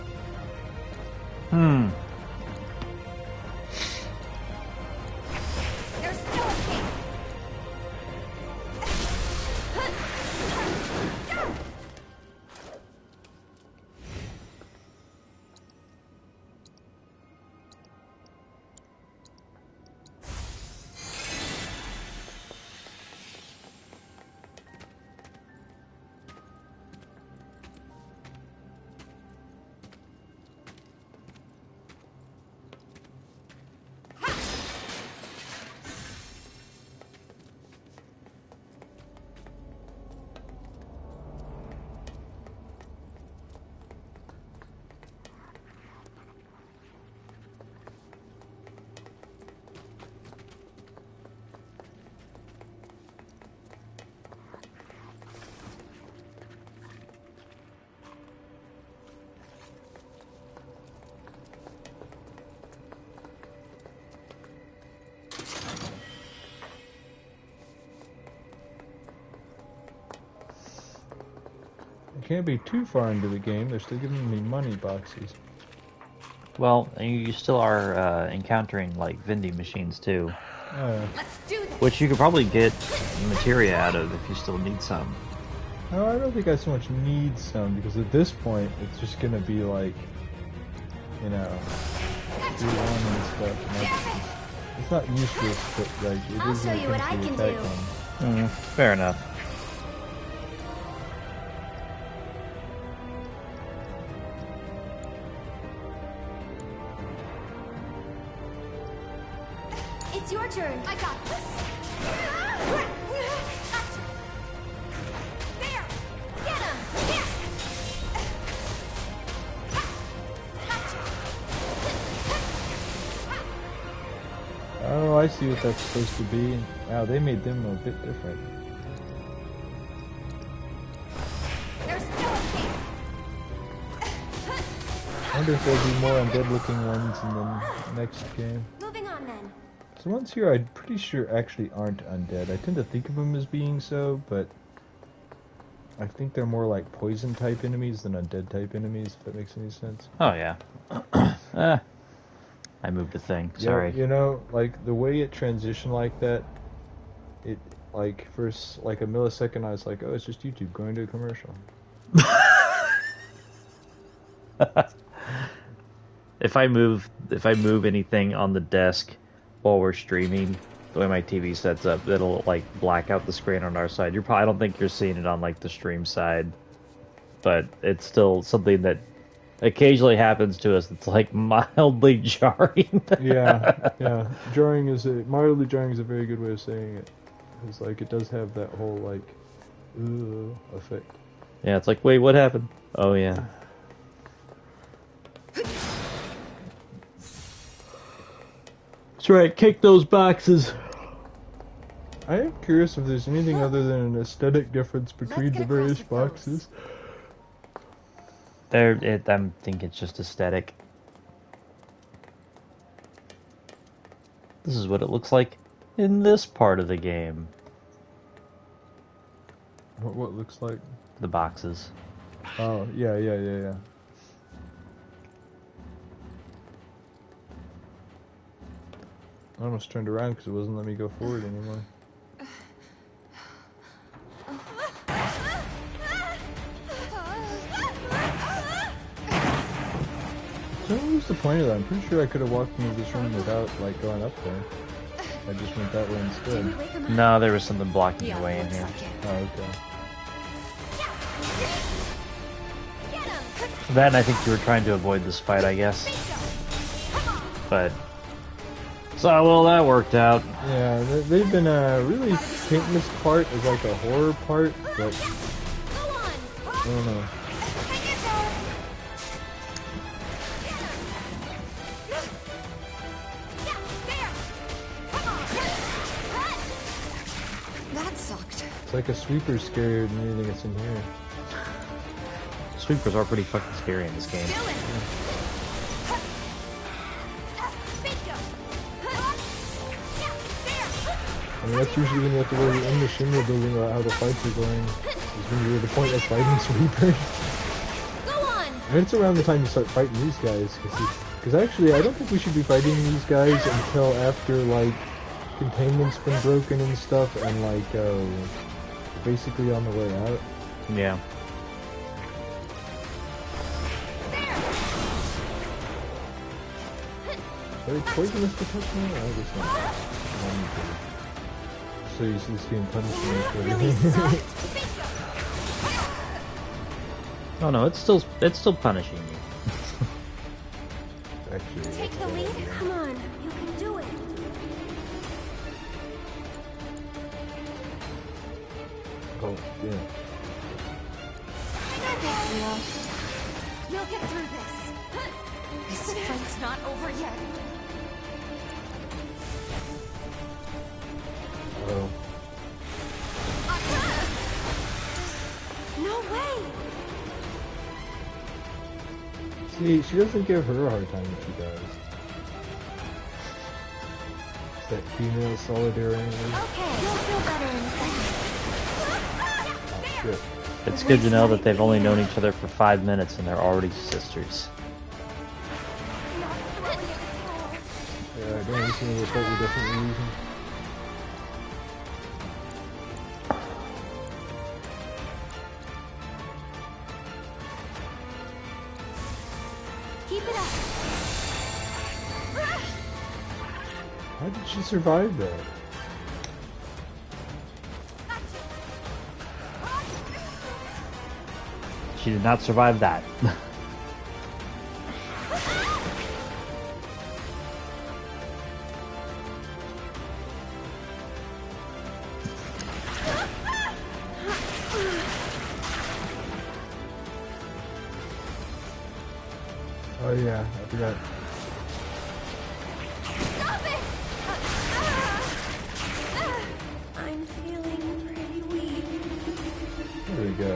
Hmm. There's no escape. I can't be too far into the game, they're still giving me money boxes. Well, you still are encountering like vending machines too, Let's do this. which you could probably get materia out of if you still need some. No, I don't think I so much need some, because at this point, it's just gonna be like, you know, do one and stuff. And that's just, it's not useless, but like, it I'll is show you what I intensely can attack do. on. Fair enough. It's your turn. I got this. There. Get him. Here. Oh, I see what that's supposed to be. Wow, they made them a bit different. There's no escape. One wonder if there'll be more undead looking ones in the next game. Moving on then. So ones here I'm pretty sure actually aren't undead. I tend to think of them as being so, but I think they're more like poison type enemies than undead type enemies, if that makes any sense. Oh yeah. I moved a thing. Sorry. You know, like the way it transitioned like that, it like for like a millisecond I was like, oh, it's just YouTube going to a commercial. If I move anything on the desk while we're streaming, the way my TV sets up, it'll like black out the screen on our side. I don't think you're seeing it on like the stream side, but it's still something that occasionally happens to us. It's like mildly jarring. yeah. Mildly jarring is a very good way of saying it. It's like it does have that whole like effect. Yeah, it's like, wait, what happened? Oh yeah. That's right, kick those boxes. I am curious if there's anything other than an aesthetic difference between the various boxes. I think it's just aesthetic. This is what it looks like in this part of the game. What looks like? The boxes. Oh, yeah. I almost turned around because it wasn't letting me go forward anymore. So what was the point of that? I'm pretty sure I could have walked into this room without, like, going up there. I just went that way instead. No, there was something blocking your way in here. Oh, okay. That and I think you were trying to avoid this fight, I guess. But... So, well, that worked out. Yeah, they've been really painting this part as like a horror part, but... I don't know. That sucked. It's like a sweeper scarier than anything that's in here. Sweepers are pretty fucking scary in this game. I mean, that's usually when you have to worry in the Shinra building about how the fights are going. Is when you're at the point of fighting sweepers. I mean, it's around the time you start fighting these guys. Because actually, I don't think we should be fighting these guys until after, like, containment's been broken and stuff, and, like, basically on the way out. Yeah. Are they poisonous to touch me? I guess not. So you see this game punishing me for everything. Oh no, it's still punishing you. Actually, Take the lead. Come on, you can do it. Oh, yeah. No big deal. You'll get through this. This fight's not over yet. Oh. No way! See, she doesn't give her a hard time when she does. It's that female solidarity. Okay, you'll feel better in a second. Oh, shit. It's good to know that they've only known each other for 5 minutes and they're already sisters. Yeah, I don't listen to the slightly different reason. Keep it up. How did she survive that? She did not survive that. Oh yeah, I forgot. Stop it! I'm feeling pretty weak. There we go.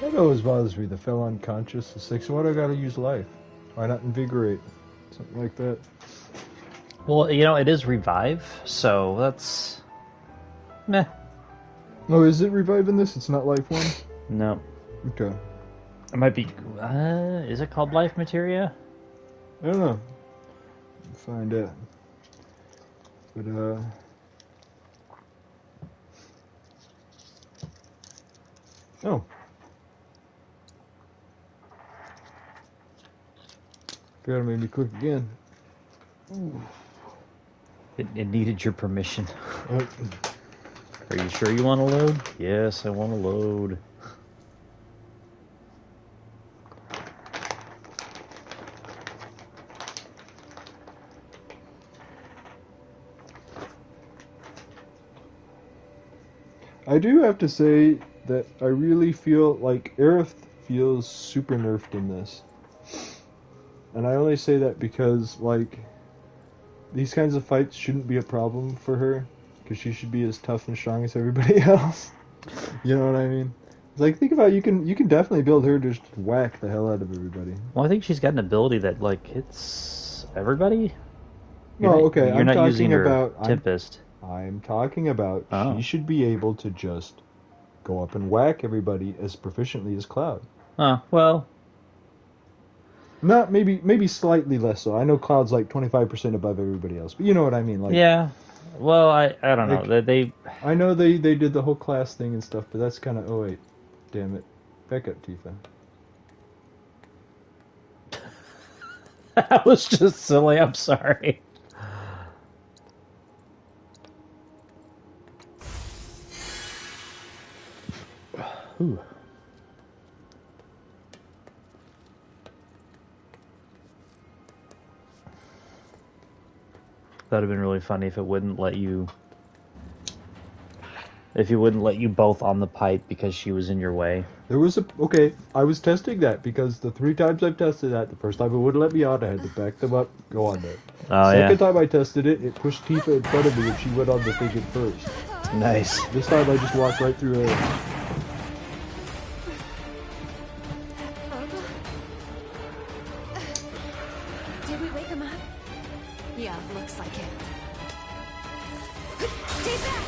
That always bothers me. The fell unconscious. It's like, so why do I gotta use life? Why not invigorate? Something like that. Well, you know, it is revive, so that's meh. Oh, is it reviving this? It's not life one? No, Okay. it might be. Is it called life materia? I don't know. Find out. But, oh. Gotta make me click again. Ooh. It needed your permission. Oh. Are you sure you want to load? Yes, I want to load. I do have to say that I really feel like Aerith feels super nerfed in this. And I only say that because, like, these kinds of fights shouldn't be a problem for her, because she should be as tough and strong as everybody else. You know what I mean? It's like, think about it, you can definitely build her to just whack the hell out of everybody. Well, I think she's got an ability that like hits everybody. No, okay, You're I'm not talking using her about Tempest. I'm talking about Oh. she should be able to just go up and whack everybody as proficiently as Cloud. Well. Not maybe slightly less so. I know Cloud's like 25% above everybody else, but you know what I mean. Like, Yeah. Well, I don't know. like, They I know they did the whole class thing and stuff, but that's kind of, oh wait, damn it, back up, Tifa. That was just silly. I'm sorry. Ooh. That'd have been really funny if it wouldn't let you. If he wouldn't let you both on the pipe because she was in your way. There was I was testing that because the 3 times I've tested that, the first time it wouldn't let me on, I had to back them up, go on there. Oh, Second yeah. time I tested it, it pushed Tifa in front of me and she went on the thing in first. Nice. This time I just walked right through her. Did we wake him up? Yeah, looks like it. Stay back!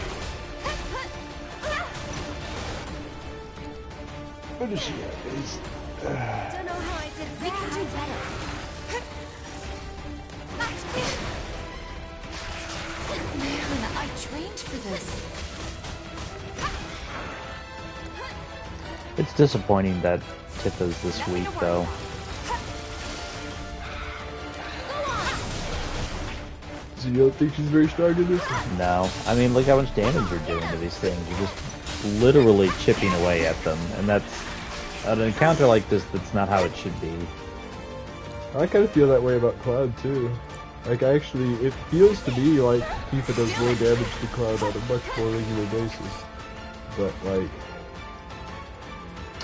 What is she at? Don't know how I did that. We can do better. Man, I trained for this. It's disappointing that Tifa's this weak, though. So you don't think she's very strong in this? No. I mean, look how much damage you're doing to these things. You're just literally chipping away at them. And that's... An encounter like this, that's not how it should be. I kind of feel that way about Cloud, too. Like, actually, it feels to me like Tifa does more damage to Cloud on a much more regular basis. But, like...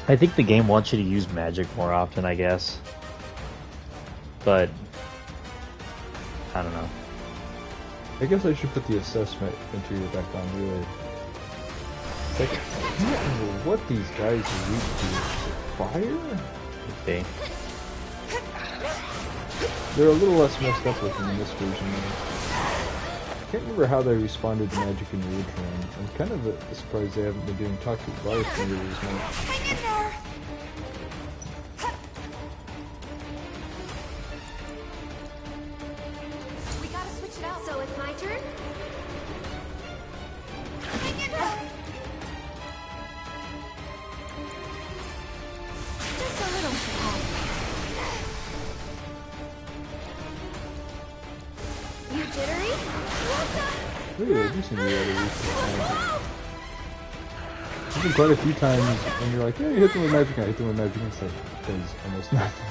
I think the game wants you to use magic more often, I guess. But... I don't know. I guess I should put the assessment material back on, really. It's like, I can't remember what these guys are weak to. Fire? Okay. They're a little less messed up looking in this version. I can't remember how they responded to magic in the original one. I'm kind of surprised they haven't been doing toxic fire fingers as much. Hang in there! We gotta switch it out. So it's my turn? Hang in there! Just a little help. You jittery? What the? Really, they do seem to be able to use magic. There's been quite a few times when you're like, yeah, you hit them with magic, I hit them with magic, and it's like, does almost nothing.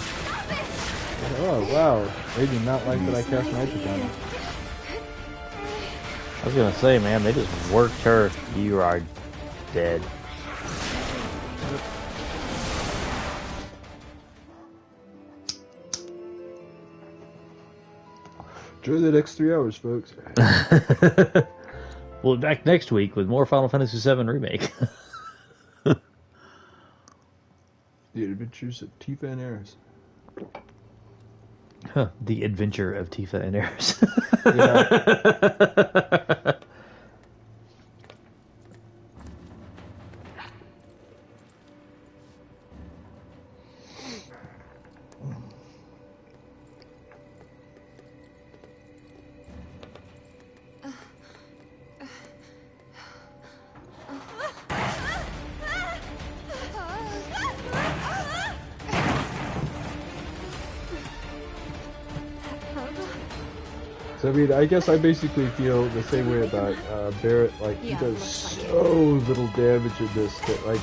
Oh, wow. They do not like that I cast magic on them. I was gonna say, man, they just worked her. You are dead. Enjoy the next 3 hours, folks. We'll be back next week with more Final Fantasy VII Remake. The Adventures of Tifa and Eris. Huh, the Adventure of Tifa and Eris. Yeah. So I mean, I guess I basically feel the same way about Barrett. Like he does so little damage in this that like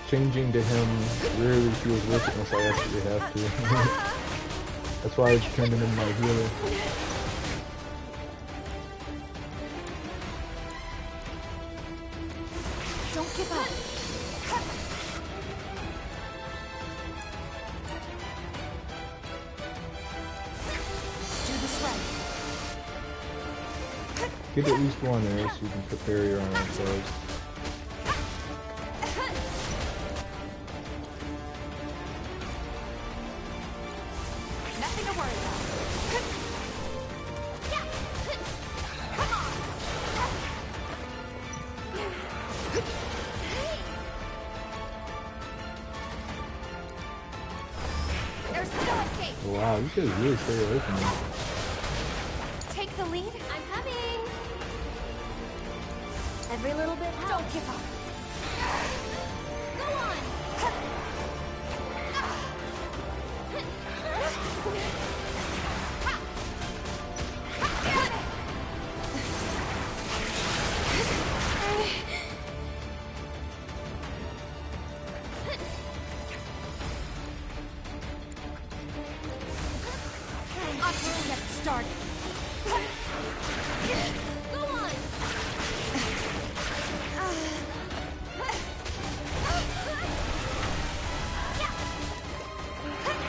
changing to him rarely feels worth it unless I actually have to. That's why I turned him in my healer. Don't give up. Do this right. Get at least one there so you can put barrier on ourselves. Nothing to worry about. Come on. There's no escape. Wow, you guys really stay away from me. Take the lead. I'm coming. Every little bit helps. Don't give up. Go on. I'll just get started. Go on.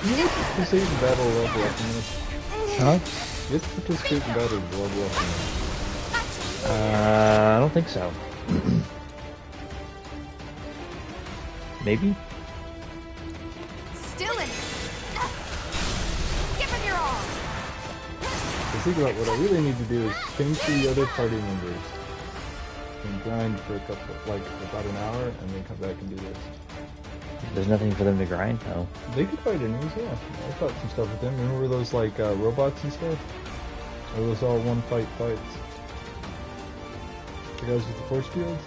You have to participate in battle level up in this. Huh? You have to participate in battle level up in this. I don't think so. Maybe? Still in it. Give him your all. So think about what I really need to do is change to the other party members and grind for a couple, like about an hour, and then come back and do this. There's nothing for them to grind, though. They could fight enemies, yeah. I fought some stuff with them. Remember those like robots and stuff? Or those all one fight fights? The guys with the force fields?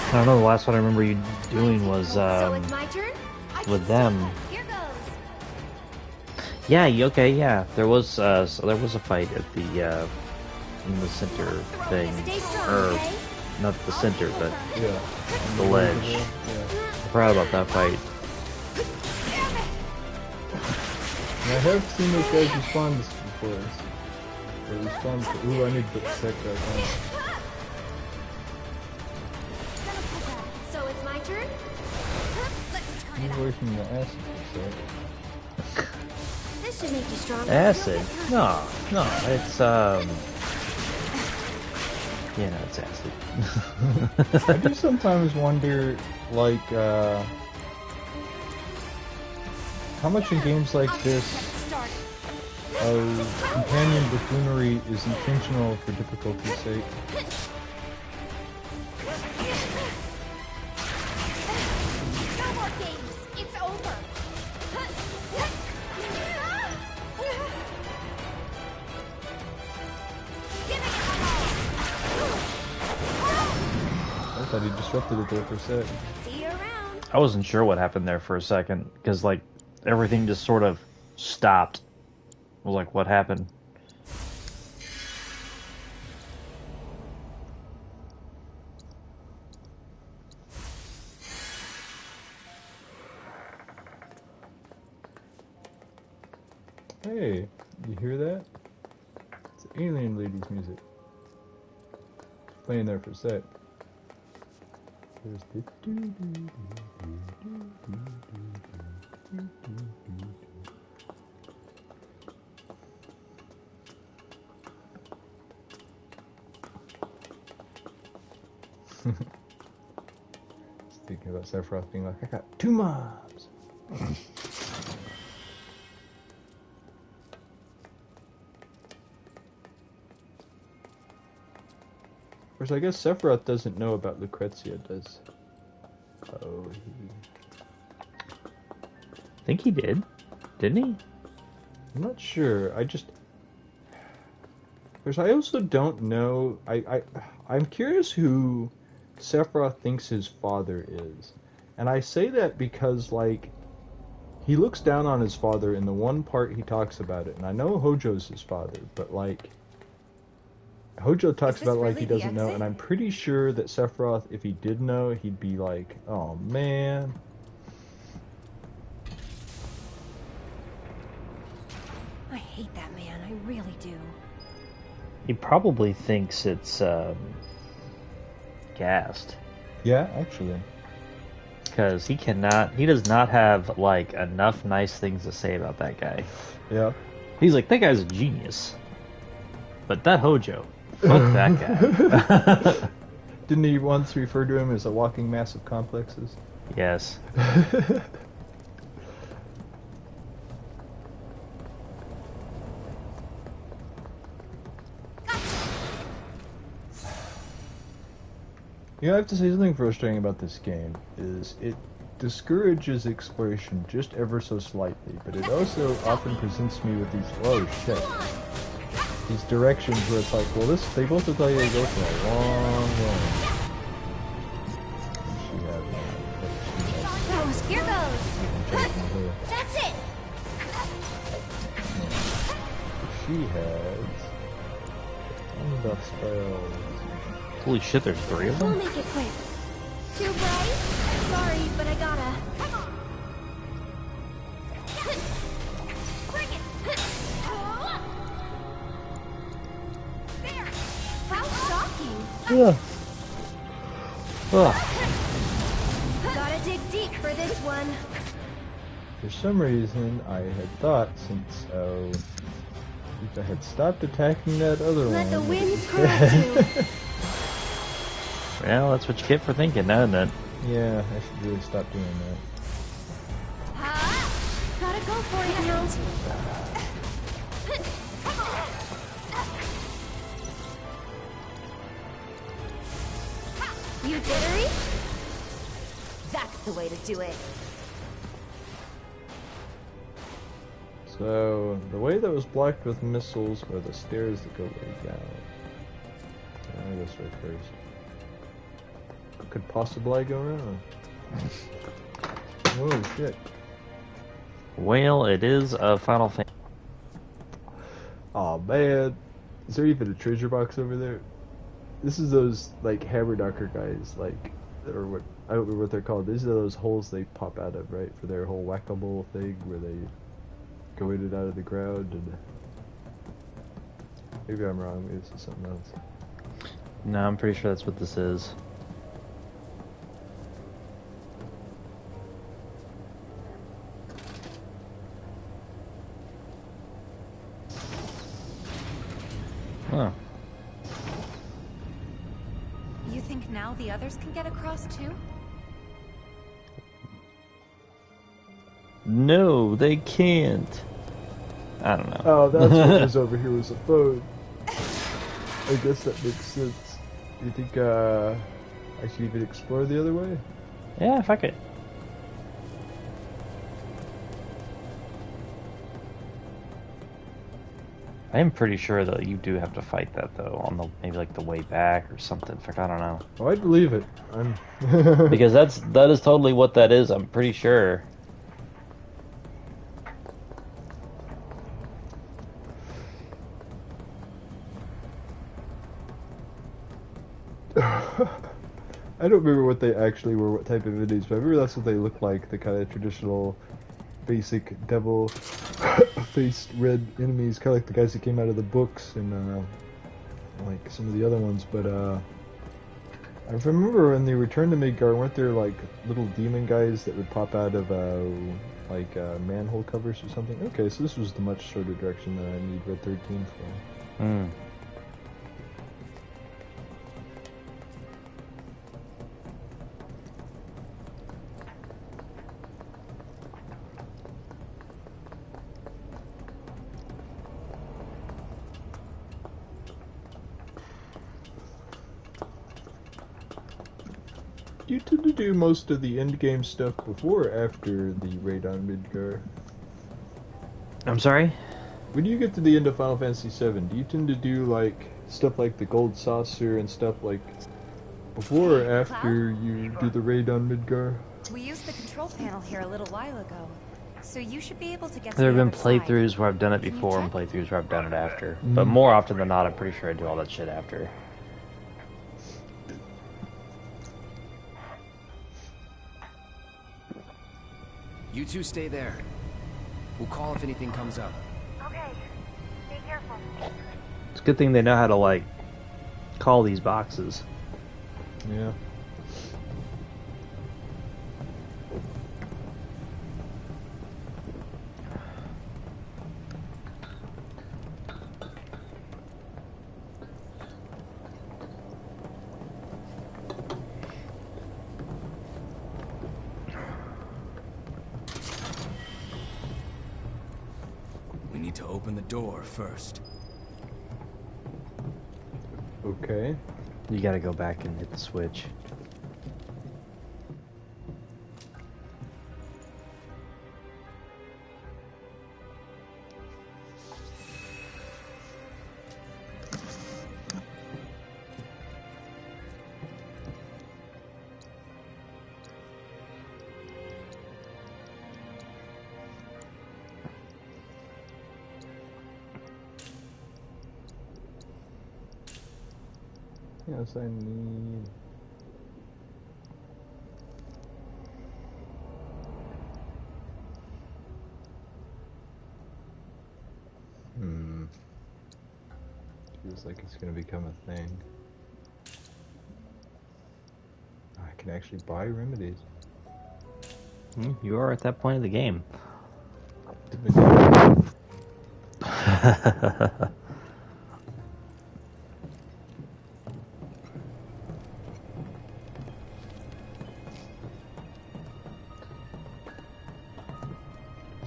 I don't know, the last one I remember you doing was, So it's my turn? with them. Here goes. Yeah, okay, yeah. There was, so there was a fight at the, in the center thing. Stay strong, Or, okay? not the center, but Yeah. the ledge. Yeah. I forgot about that fight. And I have seen those guys respond this before. Or respond to, ooh, I need to protect that one. So it's my turn? Let's turn Move it away up. from the acid for a sec. This should make you stronger. Acid? No, it's, yeah, no, it's acid. I do sometimes wonder, like, how much in games like this companion buffoonery is intentional for difficulty's sake. No more games. It's over. I thought he disrupted it there for a sec. See you around. I wasn't sure what happened there for a second, because, like, everything just sort of stopped. I was like, what happened? Hey, you hear that? It's Alien Lady's music. Playing there for a sec. There's the Thinking about Sephiroth being like, I got 2 mobs. Of course, I guess Sephiroth doesn't know about Lucrezia, does? Oh, I think he did. Didn't he? I'm not sure. Because I also don't know. I'm curious who Sephiroth thinks his father is. And I say that because, like, he looks down on his father in the one part he talks about it. And I know Hojo's his father, but, like, Hojo talks about it like he doesn't know. And I'm pretty sure that Sephiroth, if he did know, he'd be like, oh, man. I hate that man, I really do. He probably thinks it's gassed. Yeah, actually. Because he does not have, like, enough nice things to say about that guy. Yeah. He's like, that guy's a genius. But that Hojo, fuck that guy. Didn't he once refer to him as a walking mass of complexes? Yes. You know, I have to say something frustrating about this game is it discourages exploration just ever so slightly, but it also often presents me with these directions where it's like, well, they both look like they go for a long way. Here goes. That's it. She has enough spells. Holy shit, there's 3 of We'll them? make it quick. Too bright? Sorry, but I gotta. Come on. Bring it. There. How shocking. Yeah. Ugh. Gotta dig deep for this one. For some reason, I had thought since I had stopped attacking that other Let one. the winds caress you. Well, that's what you get for thinking, isn't it? Yeah, I should really stop doing that. Gotta go for it now. You jittery? That's the way to do it. So, the way that was blocked with missiles are the stairs that go way down. I guess right first. Could possibly go around. Oh shit. Well, it is a Final Fantasy. Aw man. Is there even a treasure box over there? This is those, like, Hammerdocker guys, like, or what, I don't remember what they're called. These are those holes they pop out of, right? For their whole whack-a-mole thing where they go in and out of the ground and... Maybe I'm wrong, maybe this is something else. No, I'm pretty sure that's what this is. Huh. You think now the others can get across too? No, they can't. I don't know. Oh, that's what was over here was a phone. I guess that makes sense. Do you think, I should even explore the other way? Yeah, fuck it. I am pretty sure that you do have to fight that though, on the maybe like the way back or something. Fuck, I don't know. Oh, I believe it. I'm Because that is totally what that is. I'm pretty sure. I don't remember what they actually were, what type of enemies, but I remember that's what they look like, the kind of traditional, basic devil-faced red enemies, kind of like the guys that came out of the books and, like, some of the other ones, but, I remember when they returned to Midgar, weren't there, like, little demon guys that would pop out of, like, manhole covers or something? Okay, so this was the much shorter direction that I need Red 13 for. Hmm. Do you tend to do most of the end game stuff before or after the raid on Midgar? I'm sorry? When you get to the end of Final Fantasy VII, do you tend to do like stuff like the gold saucer and stuff like before or after you do the raid on Midgar? We used the control panel here a little while ago, so you should be able to get to There have the been other side. playthroughs where I've done it Can you before and check? playthroughs where I've done it after. But more often than not, I'm pretty sure I do all that shit after. You two stay there. We'll call if anything comes up. Okay. Be careful. It's a good thing they know how to, like, call these boxes. Yeah. We need to open the door first. Okay. You gotta go back and hit the switch. Yes, I need. Feels like it's gonna become a thing. I can actually buy remedies. You are at that point of the game.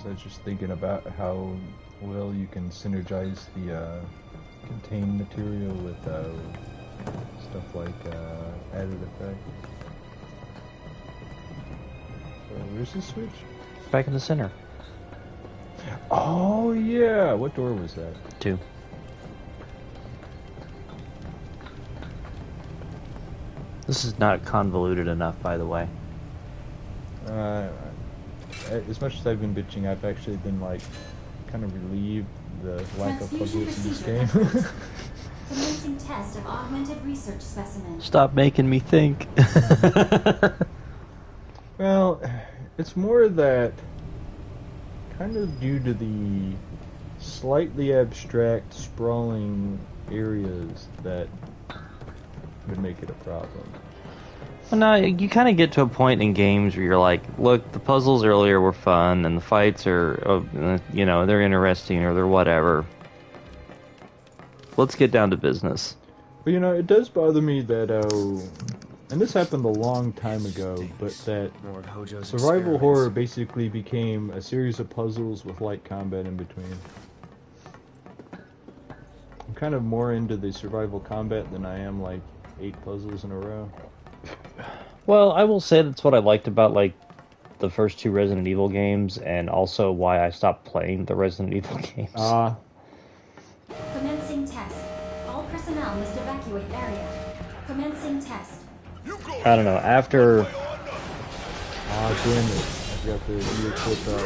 So I was just thinking about how well you can synergize the contained material with stuff like added effect. So where's the switch? Back in the center. Oh yeah! What door was that? 2. This is not convoluted enough, by the way. As much as I've been bitching, I've actually been like kind of relieved the lack of puzzles in this game. Commencing test of augmented research specimen. Stop making me think. Well, it's more that kind of due to the slightly abstract, sprawling areas that would make it a problem. Well, no, you kind of get to a point in games where you're like, look, the puzzles earlier were fun, and the fights are, you know, they're interesting, or they're whatever. Let's get down to business. But you know, it does bother me that, and this happened a long time ago, but that More of Hojo's survival experiments. horror basically became a series of puzzles with light combat in between. I'm kind of more into the survival combat than I am like 8 puzzles in a row. Well, I will say that's what I liked about, like, the first 2 Resident Evil games, and also why I stopped playing the Resident Evil games. Commencing test. All personnel must evacuate area. Commencing test. I don't know, after... Ah, damn it. I forgot to re-equip the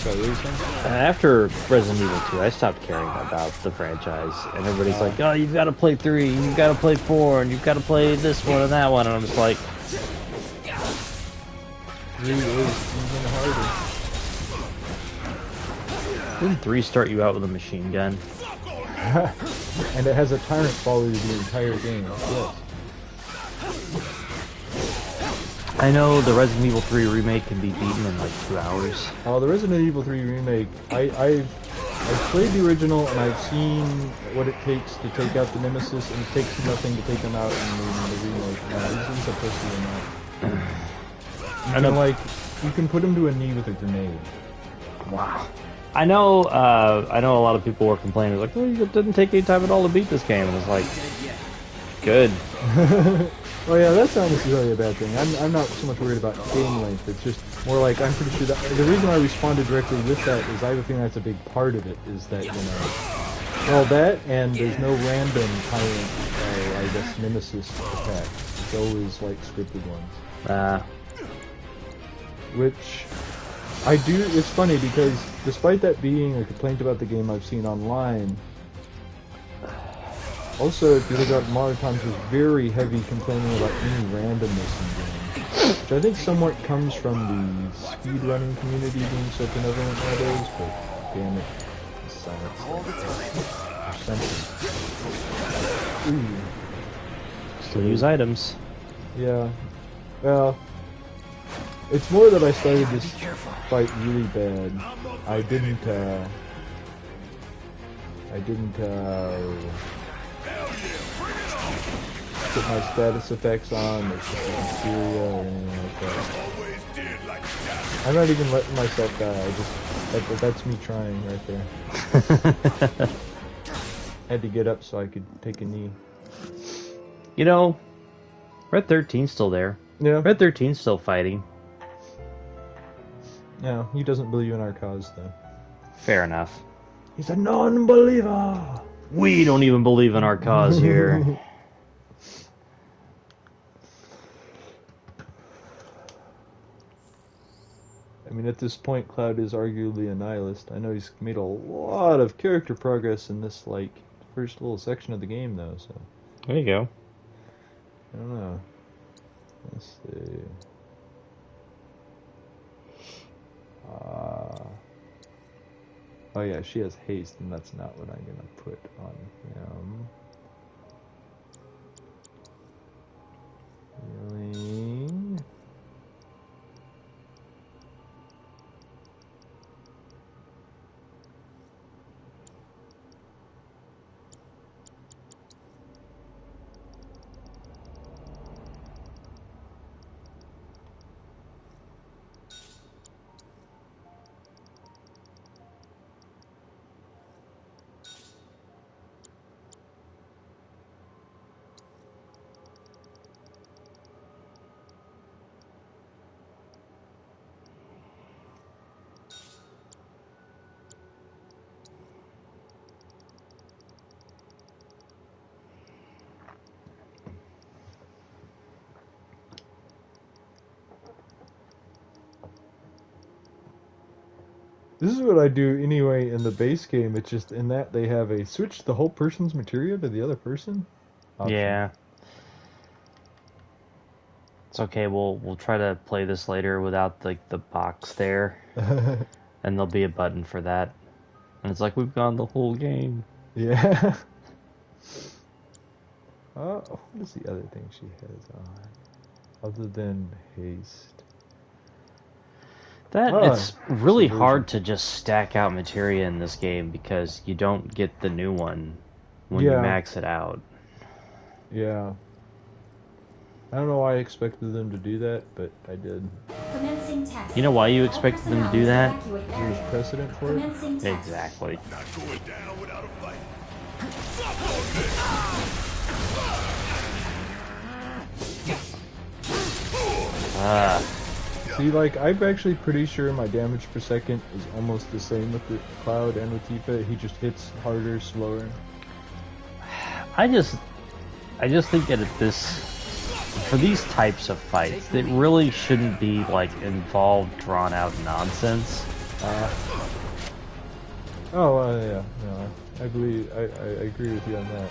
sorry, what were you saying? After Resident Evil 2, I stopped caring about the franchise, and everybody's like, oh, you've got to play 3, and you've got to play 4, and you've got to play this one and that one, and I'm just like... 3 is even harder. Didn't 3 start you out with a machine gun? And it has a tyrant follow you the entire game, yes. I know the Resident Evil 3 remake can be beaten in like 2 hours. The Resident Evil 3 remake, I've played the original and I've seen what it takes to take out the Nemesis, and it takes nothing to take him out in the remake. He's a pussy in that. You can, like, you can put him to a knee with a grenade. Wow. I know a lot of people were complaining, like, oh, it didn't take any time at all to beat this game, and it's like, good. Oh yeah, that's not necessarily a bad thing. I'm not so much worried about game length. It's just more like I'm pretty sure that the reason I responded directly with that is I have a feeling that's a big part of it. Is that well that and there's no random tyrant, I guess nemesis attack. It's always like scripted ones. Which I do. It's funny because despite that being a complaint about the game I've seen online. Also, if you look at modern times, there's very heavy complaining about any randomness in games, which I think somewhat comes from the speedrunning community being so benevolent nowadays, but damn it, it's silence. All the time. Ooh. Still use items. Yeah. Well, it's more that I started this fight really bad. I didn't put my status effects on, or Syria, or anything like that. I'm not even letting myself die. That's me trying right there. Had to get up so I could take a knee. You know, Red 13's still there. Yeah. Red 13's still fighting. No, he doesn't believe in our cause, though. Fair enough. He's a non-believer! We don't even believe in our cause here. I mean, at this point, Cloud is arguably a nihilist. I know he's made a lot of character progress in this, like, first little section of the game, though, so... There you go. I don't know. Let's see... Oh yeah, she has haste, and that's not what I'm gonna put on him. Healing... This is what I do anyway in the base game. It's just in that they have a switch the whole person's materia to the other person option. Yeah. It's okay, we'll try to play this later without like the box there. And there'll be a button for that. And it's like we've gone the whole game. Yeah. What is the other thing she has on? Other than haste. It's really hard to just stack out materia in this game because you don't get the new one when you max it out. Yeah. I don't know why I expected them to do that, but I did. Commencing test. You know why you expected them to do that? There's precedent for it? Exactly. Not going down without a fight. See, like, I'm actually pretty sure my damage per second is almost the same with the Cloud and with Tifa. He just hits harder, slower. I just think that for these types of fights, it really shouldn't be like involved, drawn out nonsense. Yeah, no, I agree with you on that.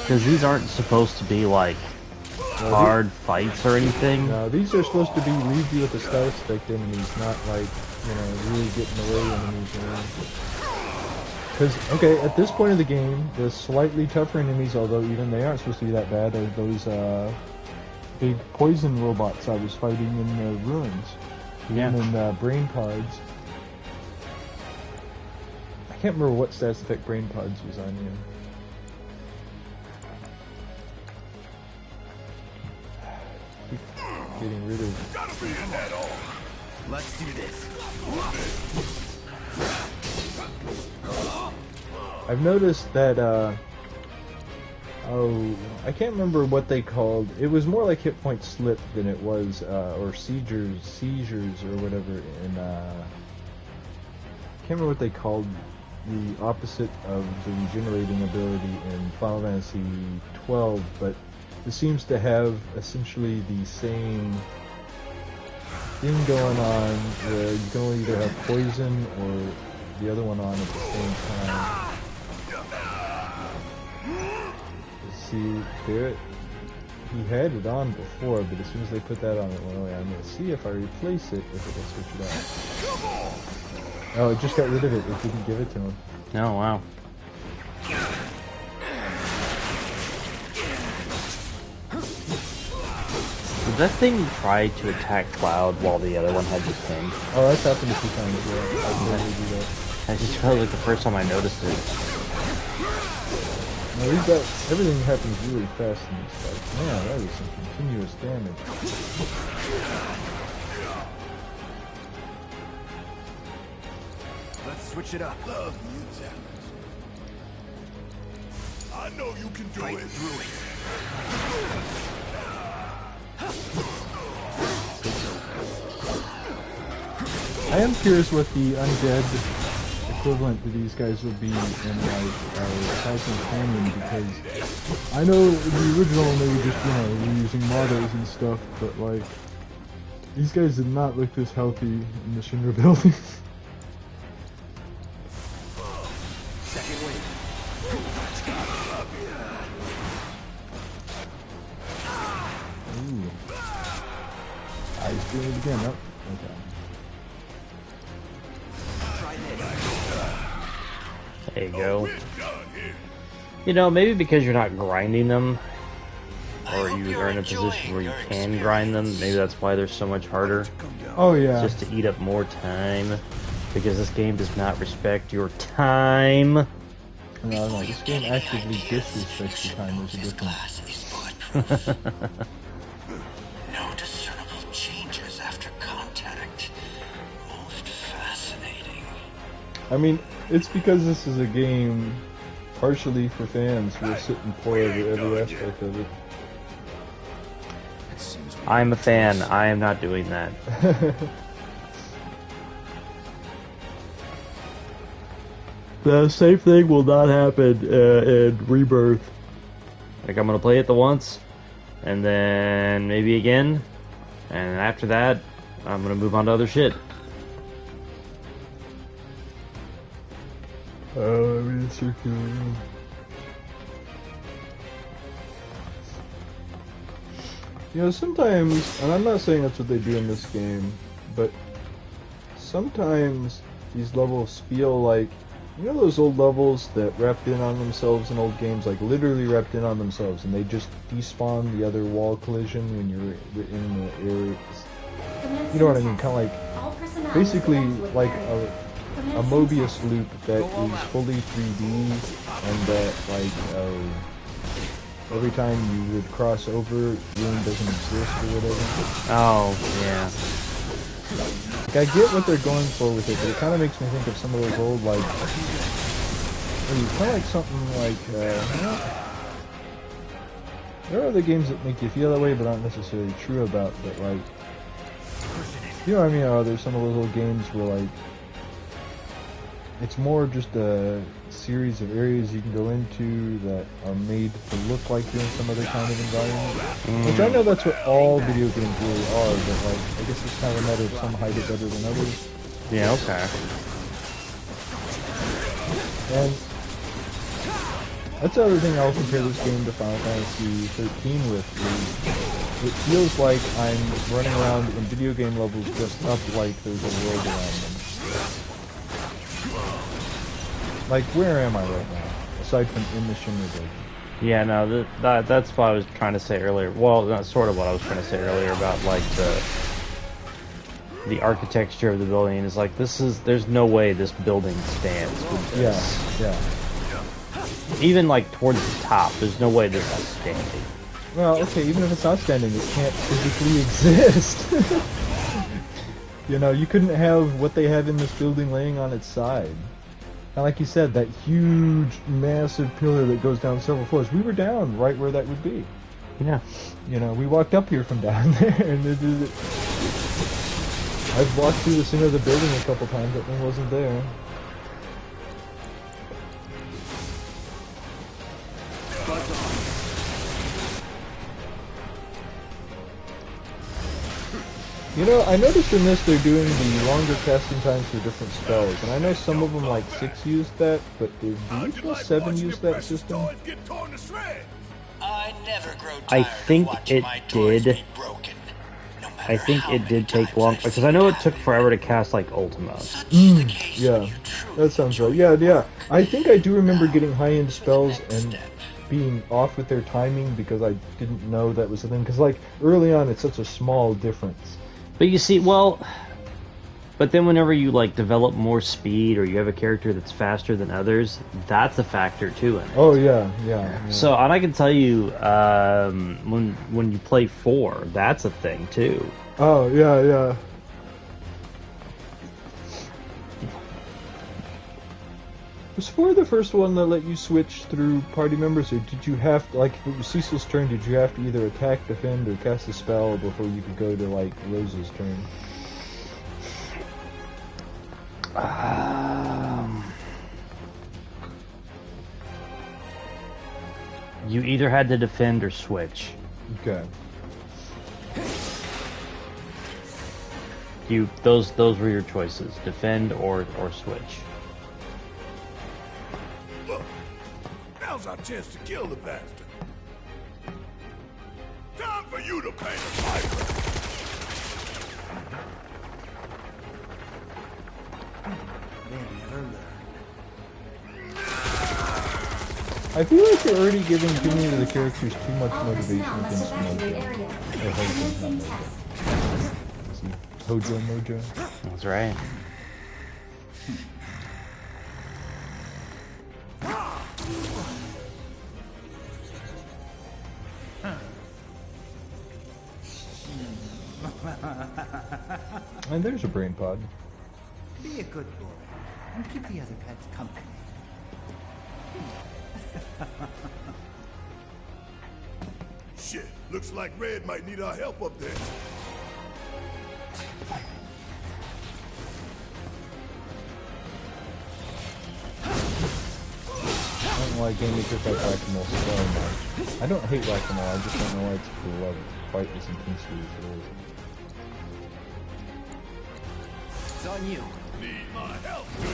Because these aren't supposed to be like hard fights or anything. No, these are supposed to be leave you with the status effect enemies, not like, really getting away enemies. Because, okay, at this point of the game, the slightly tougher enemies, although even they aren't supposed to be that bad, are those big poison robots I was fighting in the ruins. Yeah. Even in brain pods. I can't remember what status effect brain pods was on you. Getting rid of... Gotta be in that all. Let's do this. I've noticed that Oh, I can't remember what they called. It was more like hit point slip than it was, or seizures or whatever. In I can't remember what they called the opposite of the regenerating ability in Final Fantasy 12, but it seems to have essentially the same thing going on, where you can only either have poison or the other one on at the same time. See, there, he had it on before, but as soon as they put that on, it went away. I'm going to see if I replace it, if it will switch it out. Oh, it just got rid of it. It didn't give it to him. Oh, wow. Did that thing try to attack Cloud while the other one had the ping? Oh, that's happened a few times, yeah. I can totally do that. I just felt like the first time I noticed it. No, he's got, everything happens really fast in this fight. Man, that was some continuous damage. Let's switch it up. Love you, talent. I know you can do Fight it. through it. I am curious what the undead equivalent to these guys will be in like Thousand Canyon, because I know in the original they were just, were using models and stuff, but like these guys did not look this healthy in the Shinra building. Second wave. Ooh. He's doing it again. Oh, okay. There you go. You know, maybe because you're not grinding them, or you are in a position where you can grind them, maybe that's why they're so much harder. Oh yeah. Just to eat up more time, because this game does not respect your time. No, this game actively disrespects your time. There's a difference. No discernible changes after contact. Most fascinating. I mean, it's because this is a game partially for fans who will sit and pour over every aspect of it. I'm a fan. I am not doing that. The same thing will not happen in Rebirth. Like, I'm gonna play it the once, and then maybe again, and after that, I'm gonna move on to other shit. Oh, I mean, it's circular. Sometimes, and I'm not saying that's what they do in this game, but sometimes these levels feel like, those old levels that wrapped in on themselves in old games, like literally wrapped in on themselves, and they just despawn the other wall collision when you're in the area. You know what I mean? Kind of like, basically like a Mobius loop that is fully 3D, and that like every time you would cross over, room doesn't exist or whatever. Oh, yeah. Like, I get what they're going for with it, but it kind of makes me think of some of those old, like, kind of like something like, there are other games that make you feel that way, but aren't necessarily true about, but like, you know what I mean? There's some of those old games where, like, it's more just a series of areas you can go into that are made to look like you're in some other kind of environment. Which I know that's what all video games really are, but like, I guess it's kind of a matter of some hide it better than others. Yeah, okay. And that's the other thing I'll compare this game to Final Fantasy 13 with, is it feels like I'm running around in video game levels dressed up like there's a world around them. Like, where am I right now, aside from in the Shinra building? Yeah, no, that's what I was trying to say earlier. Well, that's sort of what I was trying to say earlier about, like, the architecture of the building is like, there's no way this building stands with this. Yeah. Even, like, towards the top, there's no way this is standing. Well, okay, even if it's not standing, it can't physically exist. You couldn't have what they have in this building laying on its side. And like you said, that huge, massive pillar that goes down several floors. We were down right where that would be. Yeah. You know, we walked up here from down there, and I've walked through the center of the building a couple times. That thing wasn't there. You know, I noticed in this they're doing the longer casting times for different spells, and I know some of them like 6 use that, but do you 7 use that system? I never grow tired I think of watching it my toys did. be broken, no matter I think how it many did take times long I've because seen I know it happen. took forever to cast like Ultima. Such is the case when Yeah, you truly that sounds right. enjoy Yeah. I think I do remember getting high-end the spells next and step. being off with their timing because I didn't know that was a thing. Because like early on, it's such a small difference. But you see, well, but then whenever you like develop more speed or you have a character that's faster than others, that's a factor too in it. Oh yeah. So, and I can tell you, when you play 4, that's a thing too. Oh yeah. Was 4 the first one that let you switch through party members, or did you have to, like, if it was Cecil's turn, did you have to either attack, defend, or cast a spell before you could go to, like, Rose's turn? You either had to defend or switch. Okay. Those were your choices: defend or switch. Look, now's our chance to kill the bastard. Time for you to pay the piper. I feel like you're already giving too many of the characters too much All motivation personnel must against evacuate Mojo. area. Or Hojo, not Mojo. Test. See, Hojo Mojo. That's right. And there's a brain pod. Be a good boy and keep the other pets company. Shit, looks like Red might need our help up there. I don't know why Game Maker like Whack-A-Mole so much. I don't hate Whack-A-Mole, I just don't know why it's beloved quite as intensely as it is. It's on you. Need my help, do you?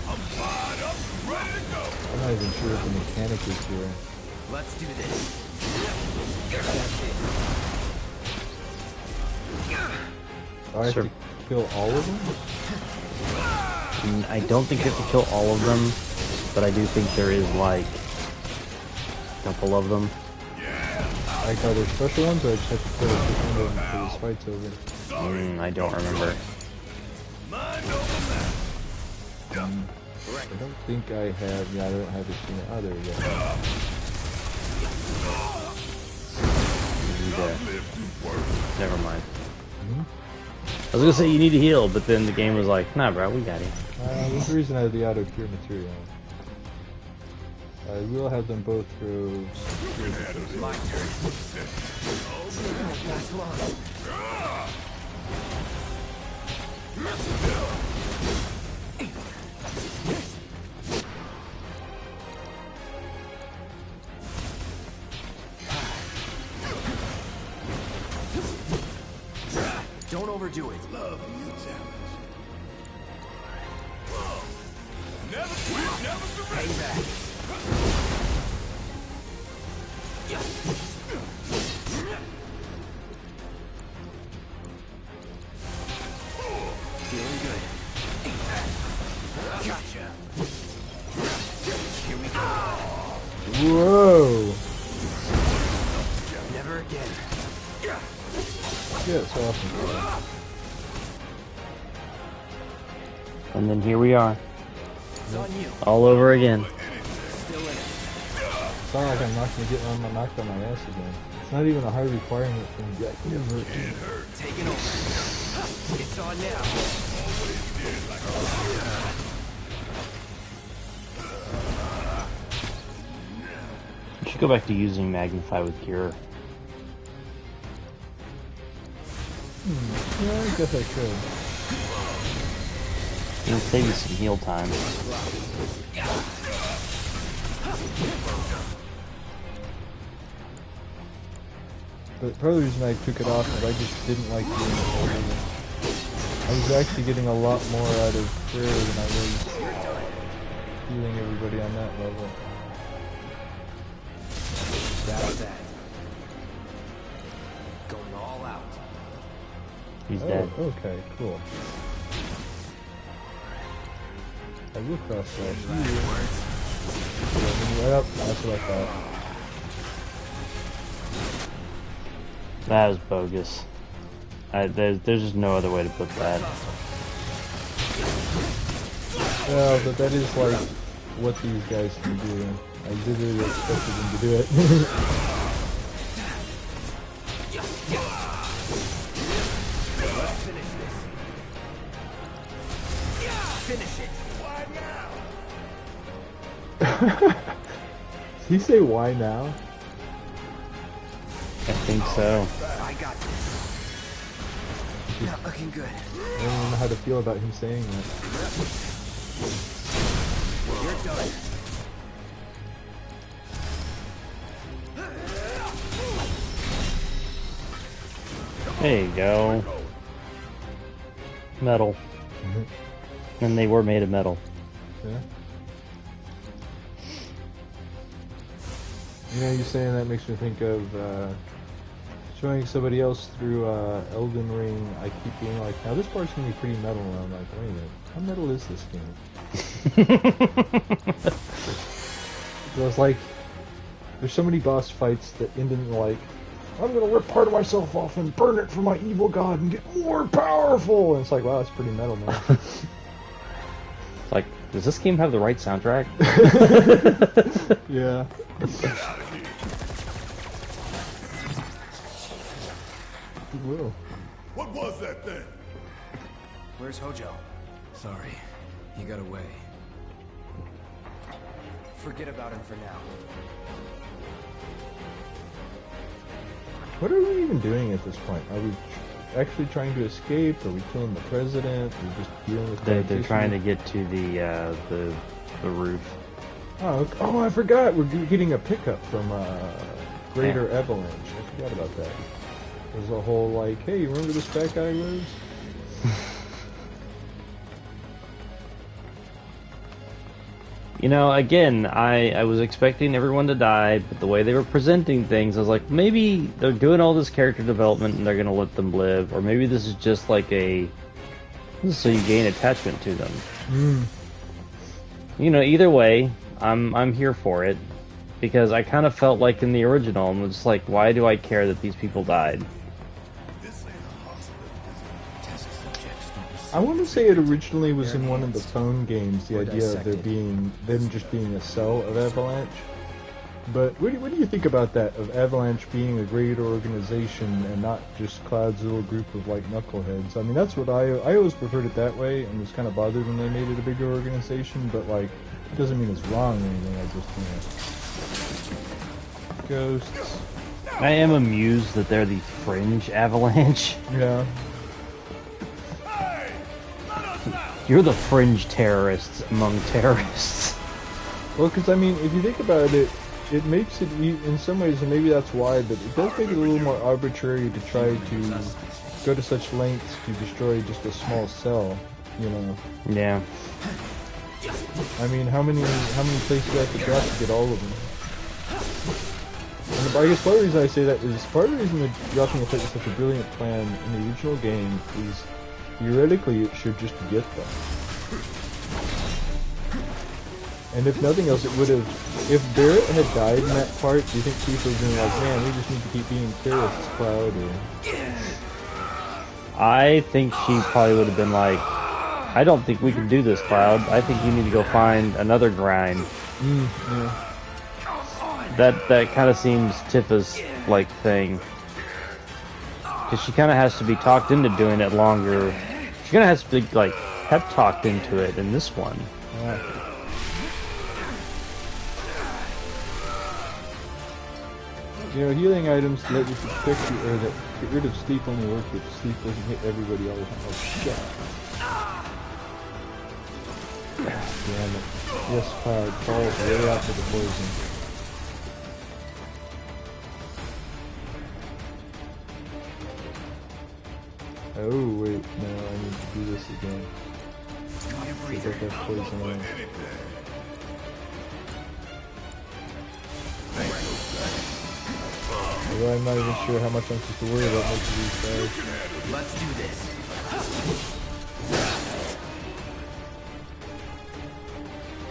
I'm fired up, ready to go. I'm not even sure what the mechanic is here. Let's do this. Do I have Sure. to kill all of them? I don't think you have to kill all of them, but I do think there is like a couple of them. Like, are there special ones, or I just have to kill a different one until this fight's over? I don't remember. Mind over matter. I don't think I have. Yeah, I don't have it in the other yet. Never mind. I was gonna say you need to heal, but then the game was like, nah, bro, we got it. There's a reason I have the auto cure material. I will have them both through. Don't overdo it. Love you, challenge. Never quit, never surrender. Feeling good. Gotcha. Here we go. Whoa! Never again. Yeah, it's awesome. And then here we are, It's on you. all over again. Still in it. It's not like I'm not gonna get knocked on my ass again. not even a high requirement from Jack. Taking over. It's on now. You should go back to using Magnify with Cure. Yeah, I guess I could. It'll save you some heal time. But part of the reason I took it off is I just didn't like doing it over. I was actually getting a lot more out of prayer than I was healing everybody on that level. That's that. Going all out. He's dead. Okay, cool. I will cross that. Yep, that's what I thought. That was bogus. There's just no other way to put that. Well, but that is like what these guys can do. I literally expected them to do it. Finish it. Did he say why now? I think so. I got this. Not looking good. I don't even know how to feel about him saying that. You're done. There you go. Metal. And they were made of metal. Yeah. You know, you saying that makes me think of showing somebody else through Elden Ring. I keep being like, now this part's gonna be pretty metal, and I'm like, wait a minute, how metal is this game? So it's like, there's so many boss fights that end in like, I'm gonna rip part of myself off and burn it for my evil god and get more powerful. And it's like, wow, that's pretty metal, man. Like, does this game have the right soundtrack? Yeah. Will. What was that thing? Where's Hojo? Sorry, he got away. Forget about him for now. What are we even doing at this point? Are we actually trying to escape? Are we killing the president? Are we just dealing with They're politicians? trying to get to the roof. Oh, okay. Oh, I forgot. We're getting a pickup from Greater Avalanche. I forgot about that. There's a whole like, hey, you remember this fat guy lives? You know, again, I was expecting everyone to die, but the way they were presenting things, I was like, maybe they're doing all this character development and they're gonna let them live, or maybe this is just like this is so you gain attachment to them. You know, either way, I'm here for it, because I kind of felt like in the original, I'm just like, why do I care that these people died? I want to say it originally was in one of the phone games, the idea of them just being a cell of Avalanche. But what do you think about that, of Avalanche being a greater organization and not just Cloud's little group of like knuckleheads? I mean, that's what I always preferred it that way, and was kind of bothered when they made it a bigger organization. But like, it doesn't mean it's wrong or anything. I just, ghosts. I am amused that they're the fringe Avalanche. Yeah. You're the fringe terrorists among terrorists. Well, because I mean, if you think about it, it makes it, in some ways, and maybe that's why, but it does make it a little more arbitrary to try to go to such lengths to destroy just a small cell, you know? Yeah. I mean, how many places do you have to drop to get all of them? And I guess part of the reason I say that is, part of the reason that dropping a plate was such a brilliant plan in the original game is, theoretically, it should just get them. And if nothing else, it would have... If Barrett had died in that part, do you think people would have been like, man, we just need to keep being terrorists, Cloud, or... I think she probably would have been like, I don't think we can do this, Cloud. I think you need to go find another grind. Yeah. That kind of seems Tifa's like thing. Because she kind of has to be talked into doing it longer. She kind of has to be like pep talked into it in this one. You know, healing items let you protect you, or that get rid of sleep only work if sleep doesn't hit everybody all the time. Oh shit! Damn it! Yes, Cloud falls way out to the poison. Oh wait, no, I need to do this again. Because I have poison on. Although I'm not even sure how much I'm supposed to worry about most of these guys. Let's do this.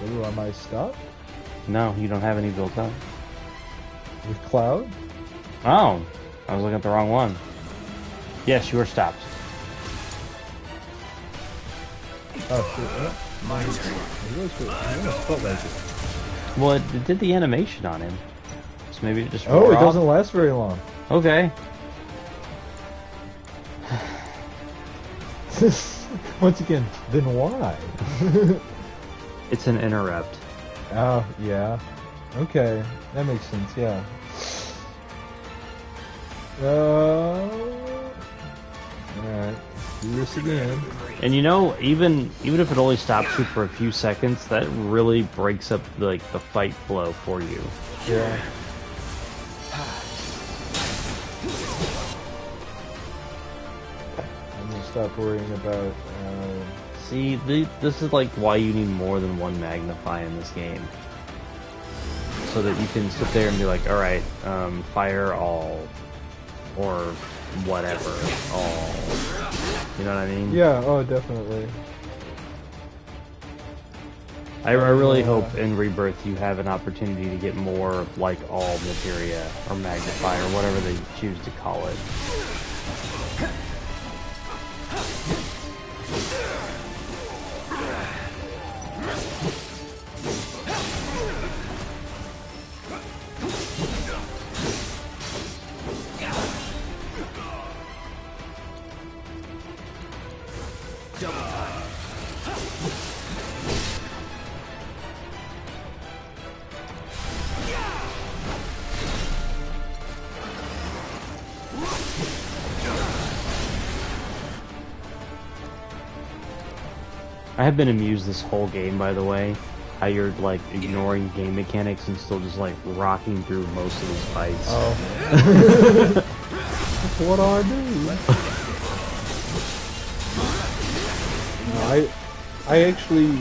Ooh, am I stopped? No, you don't have any built up. With Cloud? Oh, I was looking at the wrong one. Yes, you were stopped. Oh shit, he almost felt like it. Well, it did the animation on him. So maybe it just Oh, wore it off? doesn't last very long. Okay. Once again, then why? It's an interrupt. Oh, yeah. Okay, that makes sense, yeah. Alright, do this again. And you know, even if it only stops you for a few seconds, that really breaks up like the fight flow for you. Yeah. I'm gonna stop worrying about. See, this is like why you need more than one magnify in this game, so that you can sit there and be like, all right, fire all, or whatever, all. You know what I mean? Yeah. Oh, definitely. I really hope in Rebirth you have an opportunity to get more like all materia or magnify or whatever they choose to call it. I have been amused this whole game, by the way, how you're like ignoring game mechanics and still just like rocking through most of these fights. Oh. What do I do? I actually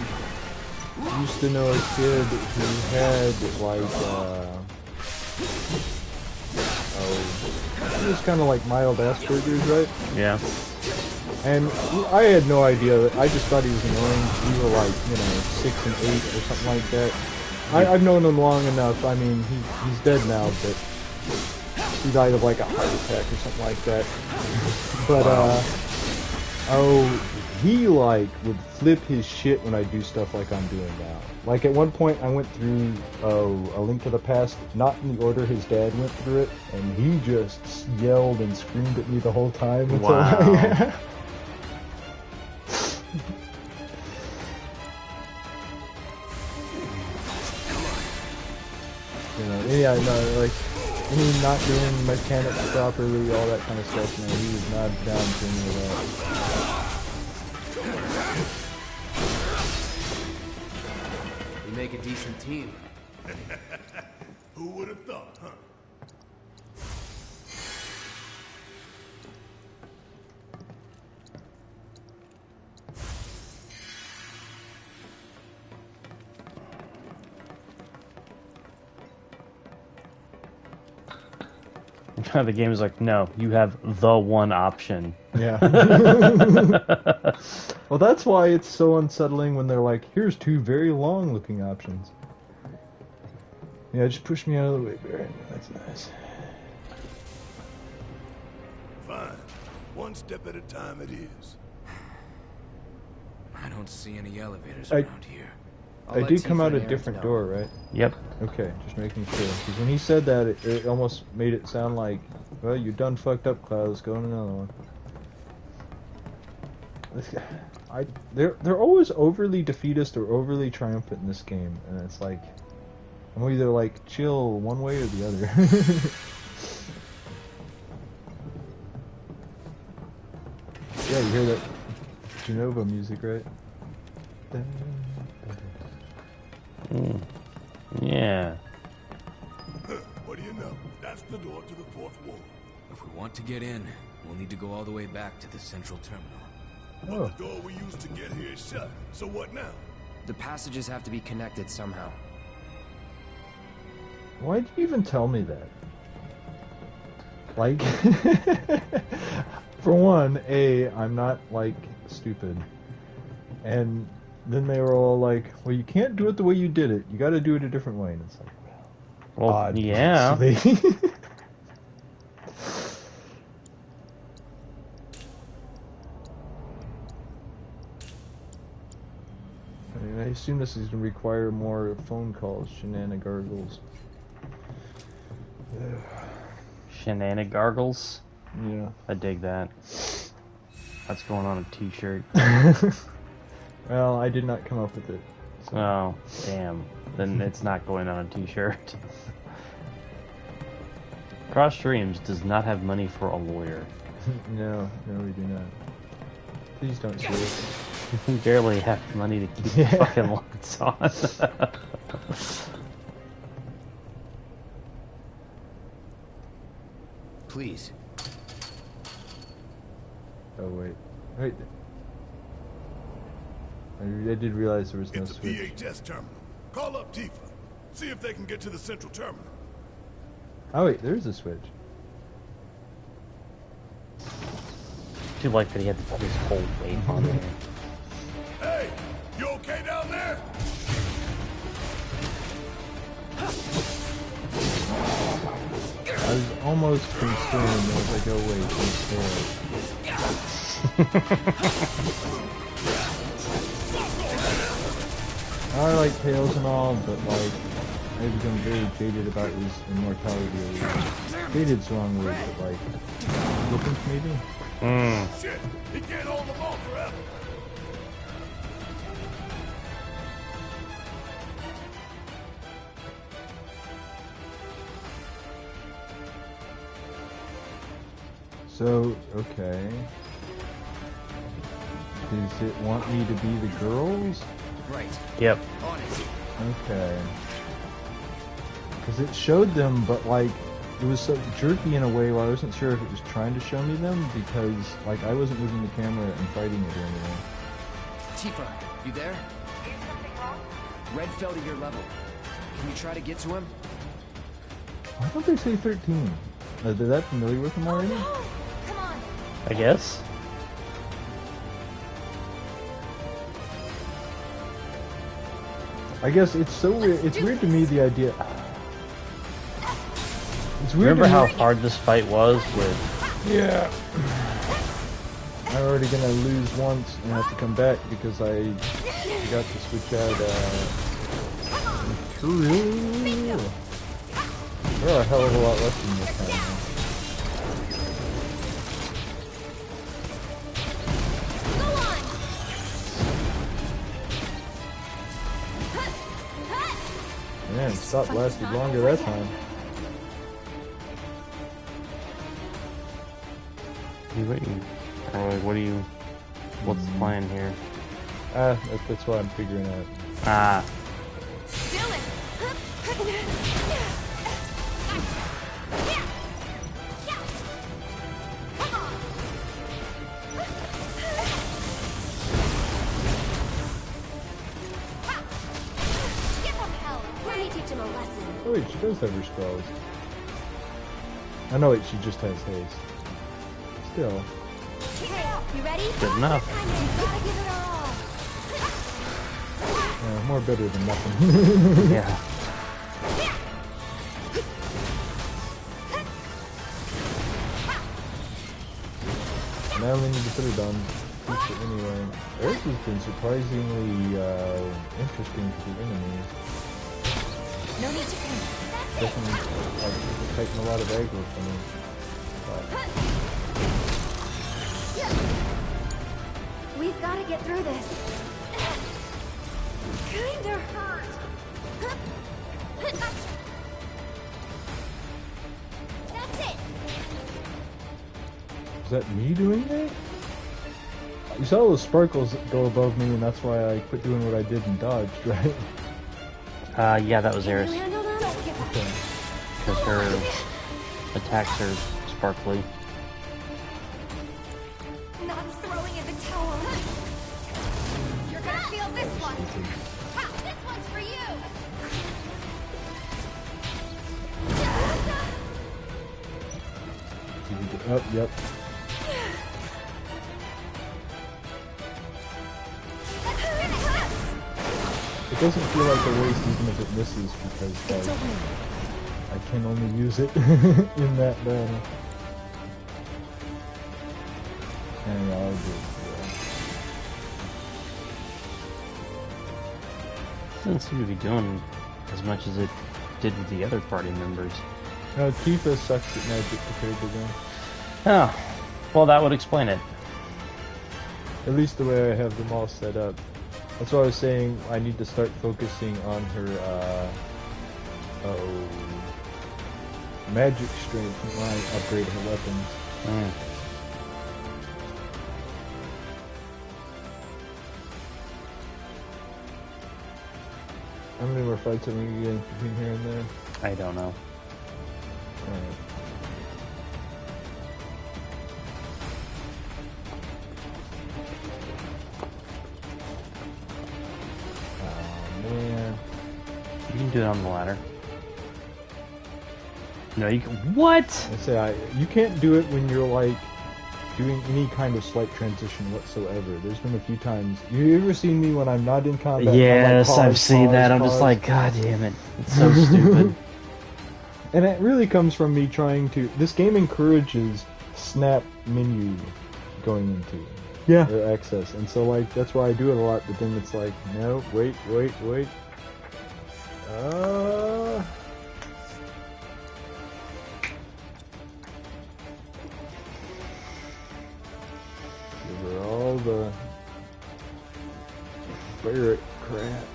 used to know a kid who had like he was kind of like mild Asperger's, right? Yeah. And I had no idea. I just thought he was annoying. We were like, 6 and 8 or something like that. I've known him long enough. I mean, he's dead now, but he died of like a heart attack or something like that. But he like would flip his shit when I do stuff like I'm doing now. Like at one point, I went through A Link to the Past, not in the order his dad went through it, and he just yelled and screamed at me the whole time. Wow. Yeah, no, like, not doing mechanics properly, all that kind of stuff, man, he was not down for any of that. We make a decent team. Who would have thought, huh? The game is like, no, you have the one option. Yeah. Well, that's why it's so unsettling when they're like, here's two very long-looking options. Yeah, just push me out of the way, Baron. That's nice. Fine. One step at a time it is. I don't see any elevators I- around here. I did come out a different door, right? Yep. Okay, just making sure. Because when he said that, it almost made it sound like, well, you're done fucked up, Cloud. Let's go on another one. They're always overly defeatist or overly triumphant in this game, and it's like I'm either like chill one way or the other. Yeah, you hear that Genova music, right? Yeah. What do you know? That's the door to the fourth wall. If we want to get in, we'll need to go all the way back to the central terminal. But the door we used to get here is shut. So what now? The passages have to be connected somehow. Why'd you even tell me that? Like, for one, I'm not, like, stupid. And then they were all like, well, you can't do it the way you did it. You gotta do it a different way. And it's like, well, yeah. I mean, I assume this is going to require more phone calls, shenanigans. Shenanigans? Yeah. I dig that. That's going on a t-shirt. Well, I did not come up with it. So. Oh, damn. Then it's not going on a t-shirt. Cross Streams does not have money for a lawyer. No, we do not. Please don't sue us. We barely have money to keep the fucking lights on. Please. Oh, wait. I did realize there was no It's a switch. VHS terminal. Call up Tifa. See if they can get to the central terminal. Oh, wait, there's a switch. Too like that he had to put his whole weight on there. Hey, you okay down there? I was almost concerned. I was like, oh wait, I like Tails and all, but like, I've become very jaded about his immortality. Jaded's the wrong word, but like, flippant maybe? Shit, he can't hold them all forever. So, okay. Does it want me to be the girls? Right. Yep. On it. Okay. Because it showed them, but like, it was so jerky in a way where I wasn't sure if it was trying to show me them, because like I wasn't moving the camera and fighting it or anything. Tifa, you there? Is something wrong? Red fell to your level. Can you try to get to him? Why don't they say 13? Are they that familiar with them already? Come on. I guess. I guess it's so weird. It's weird to me, the idea. It's weird. Remember how hard this fight was with... Yeah. I'm already gonna lose once and have to come back because I got to switch out, There are a hell of a lot left in this time, man. Man, stop lasted longer that time. What's the plan here? That's what I'm figuring out. Ah. Oh wait, she does have her spells. Oh no, wait, she just has haste. Still. You ready? Good enough. You gotta give it our all. More better than nothing. Yeah. Now we need to put it on. keeps it anyway. Earth has been surprisingly interesting to the enemies. No need to panic. Definitely taking a lot of aggro from them. We've got to get through this. Kinda hurt. That's it. Is that me doing that? You saw those sparkles go above me, and that's why I quit doing what I did and dodged, right? Yeah, that was Eris. You handle that? Okay. Because her attacks are sparkly. Not throwing in the towel. You're gonna feel this one. Ha, this one's for you. Oh, yep. It doesn't feel like a waste even if it misses because like, I can only use it in that battle. And yeah, I'll do it. Doesn't seem to be doing as much as it did with the other party members. No, Tifa sucks at magic compared to them. Oh, well, that would explain it. At least the way I have them all set up. That's why I was saying I need to start focusing on her, magic strength when I upgrade her weapons. How many more fights are we going to get between here and there? I don't know. Alright. Man. You can do it on the ladder. No, you can. What? I say you can't do it when you're like doing any kind of slight transition whatsoever. There's been a few times. You ever seen me when I'm not in combat? Yes, I'm like, I've seen that. I'm pause. just like, God damn it. It's so stupid. And it really comes from me trying to. This game encourages snap menu going into. Yeah. Or access. And so, like, that's why I do it a lot, but then it's like, no, wait. Give her all the barrack crap.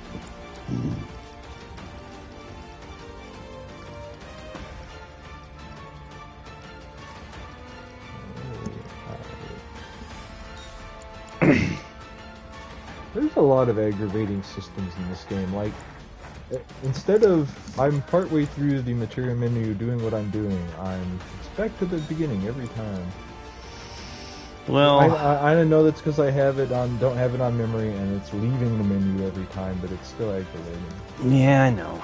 There's a lot of aggravating systems in this game. Like, instead of I'm partway through the material menu doing what I'm doing, it's back to the beginning every time. Well, I know that's because I don't have it on memory, and it's leaving the menu every time, but it's still aggravating. yeah, I know.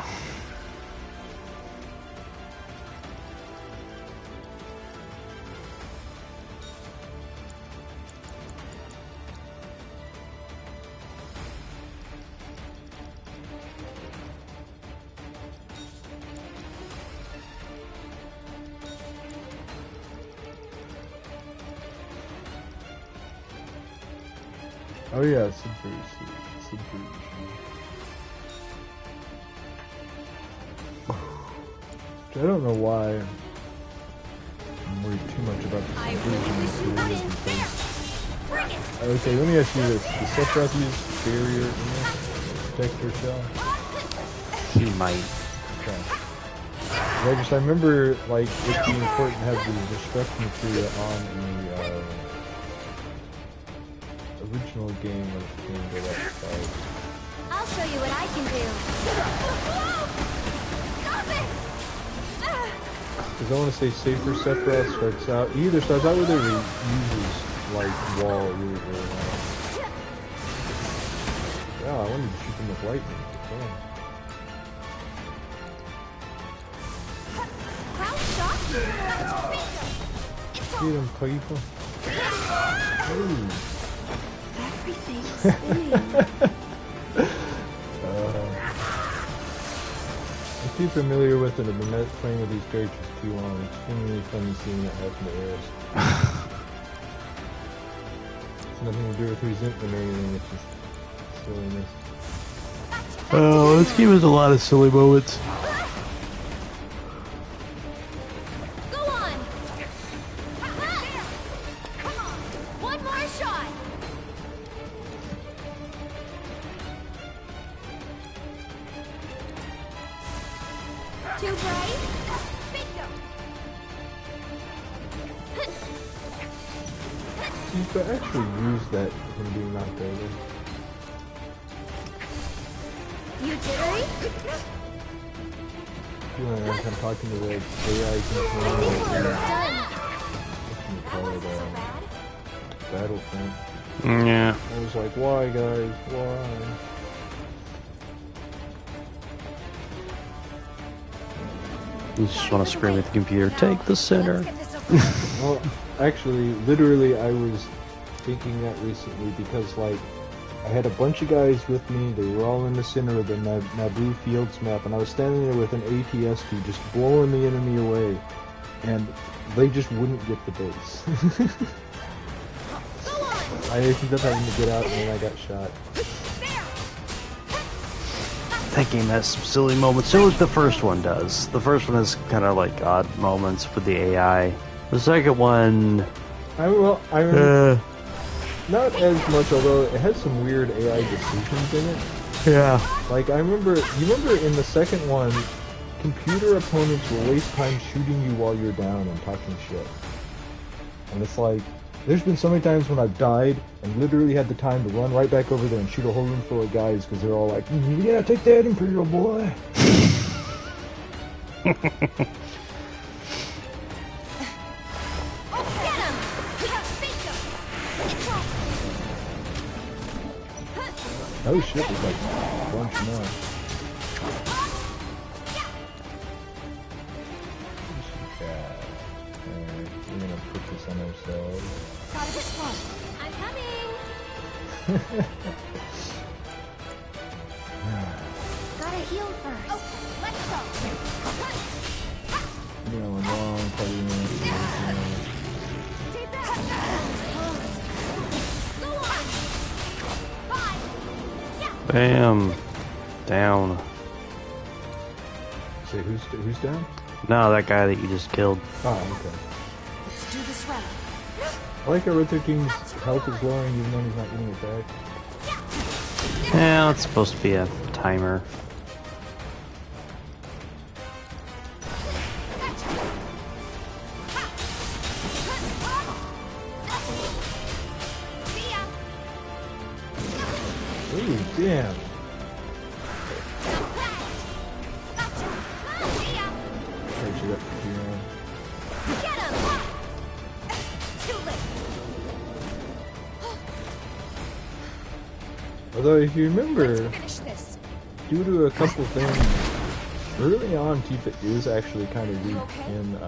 Oh yeah, subversion. I don't know why I'm worried too much about the subversion material because... Okay, let me ask you this. Does Sephiroth use barrier in this? Protect herself? He might. Okay. I remember, like, it being important to have the destruct material on the, original game of Game of Fight. I'll show you what I can do. Stop it! Because I want to say safer Sephiroth starts out. He either starts out with it or he uses like wall really well. Yeah, I wanted to shoot him with lightning. How shocking! Get him, Kaifa. Ooh. Everything's spinning. I'm too familiar with it. I've been playing with these characters too long. It's extremely funny seeing it happen to Eris. nothing to do with resentment or anything. It's just silliness. Oh, this game has a lot of silly moments. Go on. Come on. One more shot. Too bright. Bingo. You could actually use that him being knocked over. You jittery? Feeling like I'm talking to the AI I think we're almost done. what can you call it, Battlefront. Yeah. I was like, why guys, why? You just want to scream at the computer, take the center. Let's get this over with. Well, actually, literally, I was thinking that recently because, like, I had a bunch of guys with me. They were all in the center of the Naboo Fields map, and I was standing there with an ATST just blowing the enemy away, and they just wouldn't get the base. I ended up having to get out, and then I got shot. That game has some silly moments, so like the first one does. The first one has kind of like odd moments with the AI. The second one... I remember, not as much, although it has some weird AI decisions in it. Yeah. Like, you remember in the second one, computer opponents will waste time shooting you while you're down and talking shit. And it's like, there's been so many times when I've died and literally had the time to run right back over there and shoot a whole room full of guys because they're all like, yeah, take that, Imperial boy. Oh shit, there's like a bunch more. Alright, we're gonna put this on ourselves. Got it this far. I'm coming. Gotta heal first. Oh, let's go. You know, a long party minutes. Stay back. Go on. Bye. Yeah. Bam. Down. Say, who's down? No, that guy that you just killed. Oh, okay. Let's do this right. I like how Red 13's health is lowering even though he's not getting it back. Yeah, it's supposed to be a timer. Ooh, damn. Charge it up for Dion. Get him. Too late. Although, if you remember, Let's finish this. due to a couple things, early on Tifa is actually kind of weak in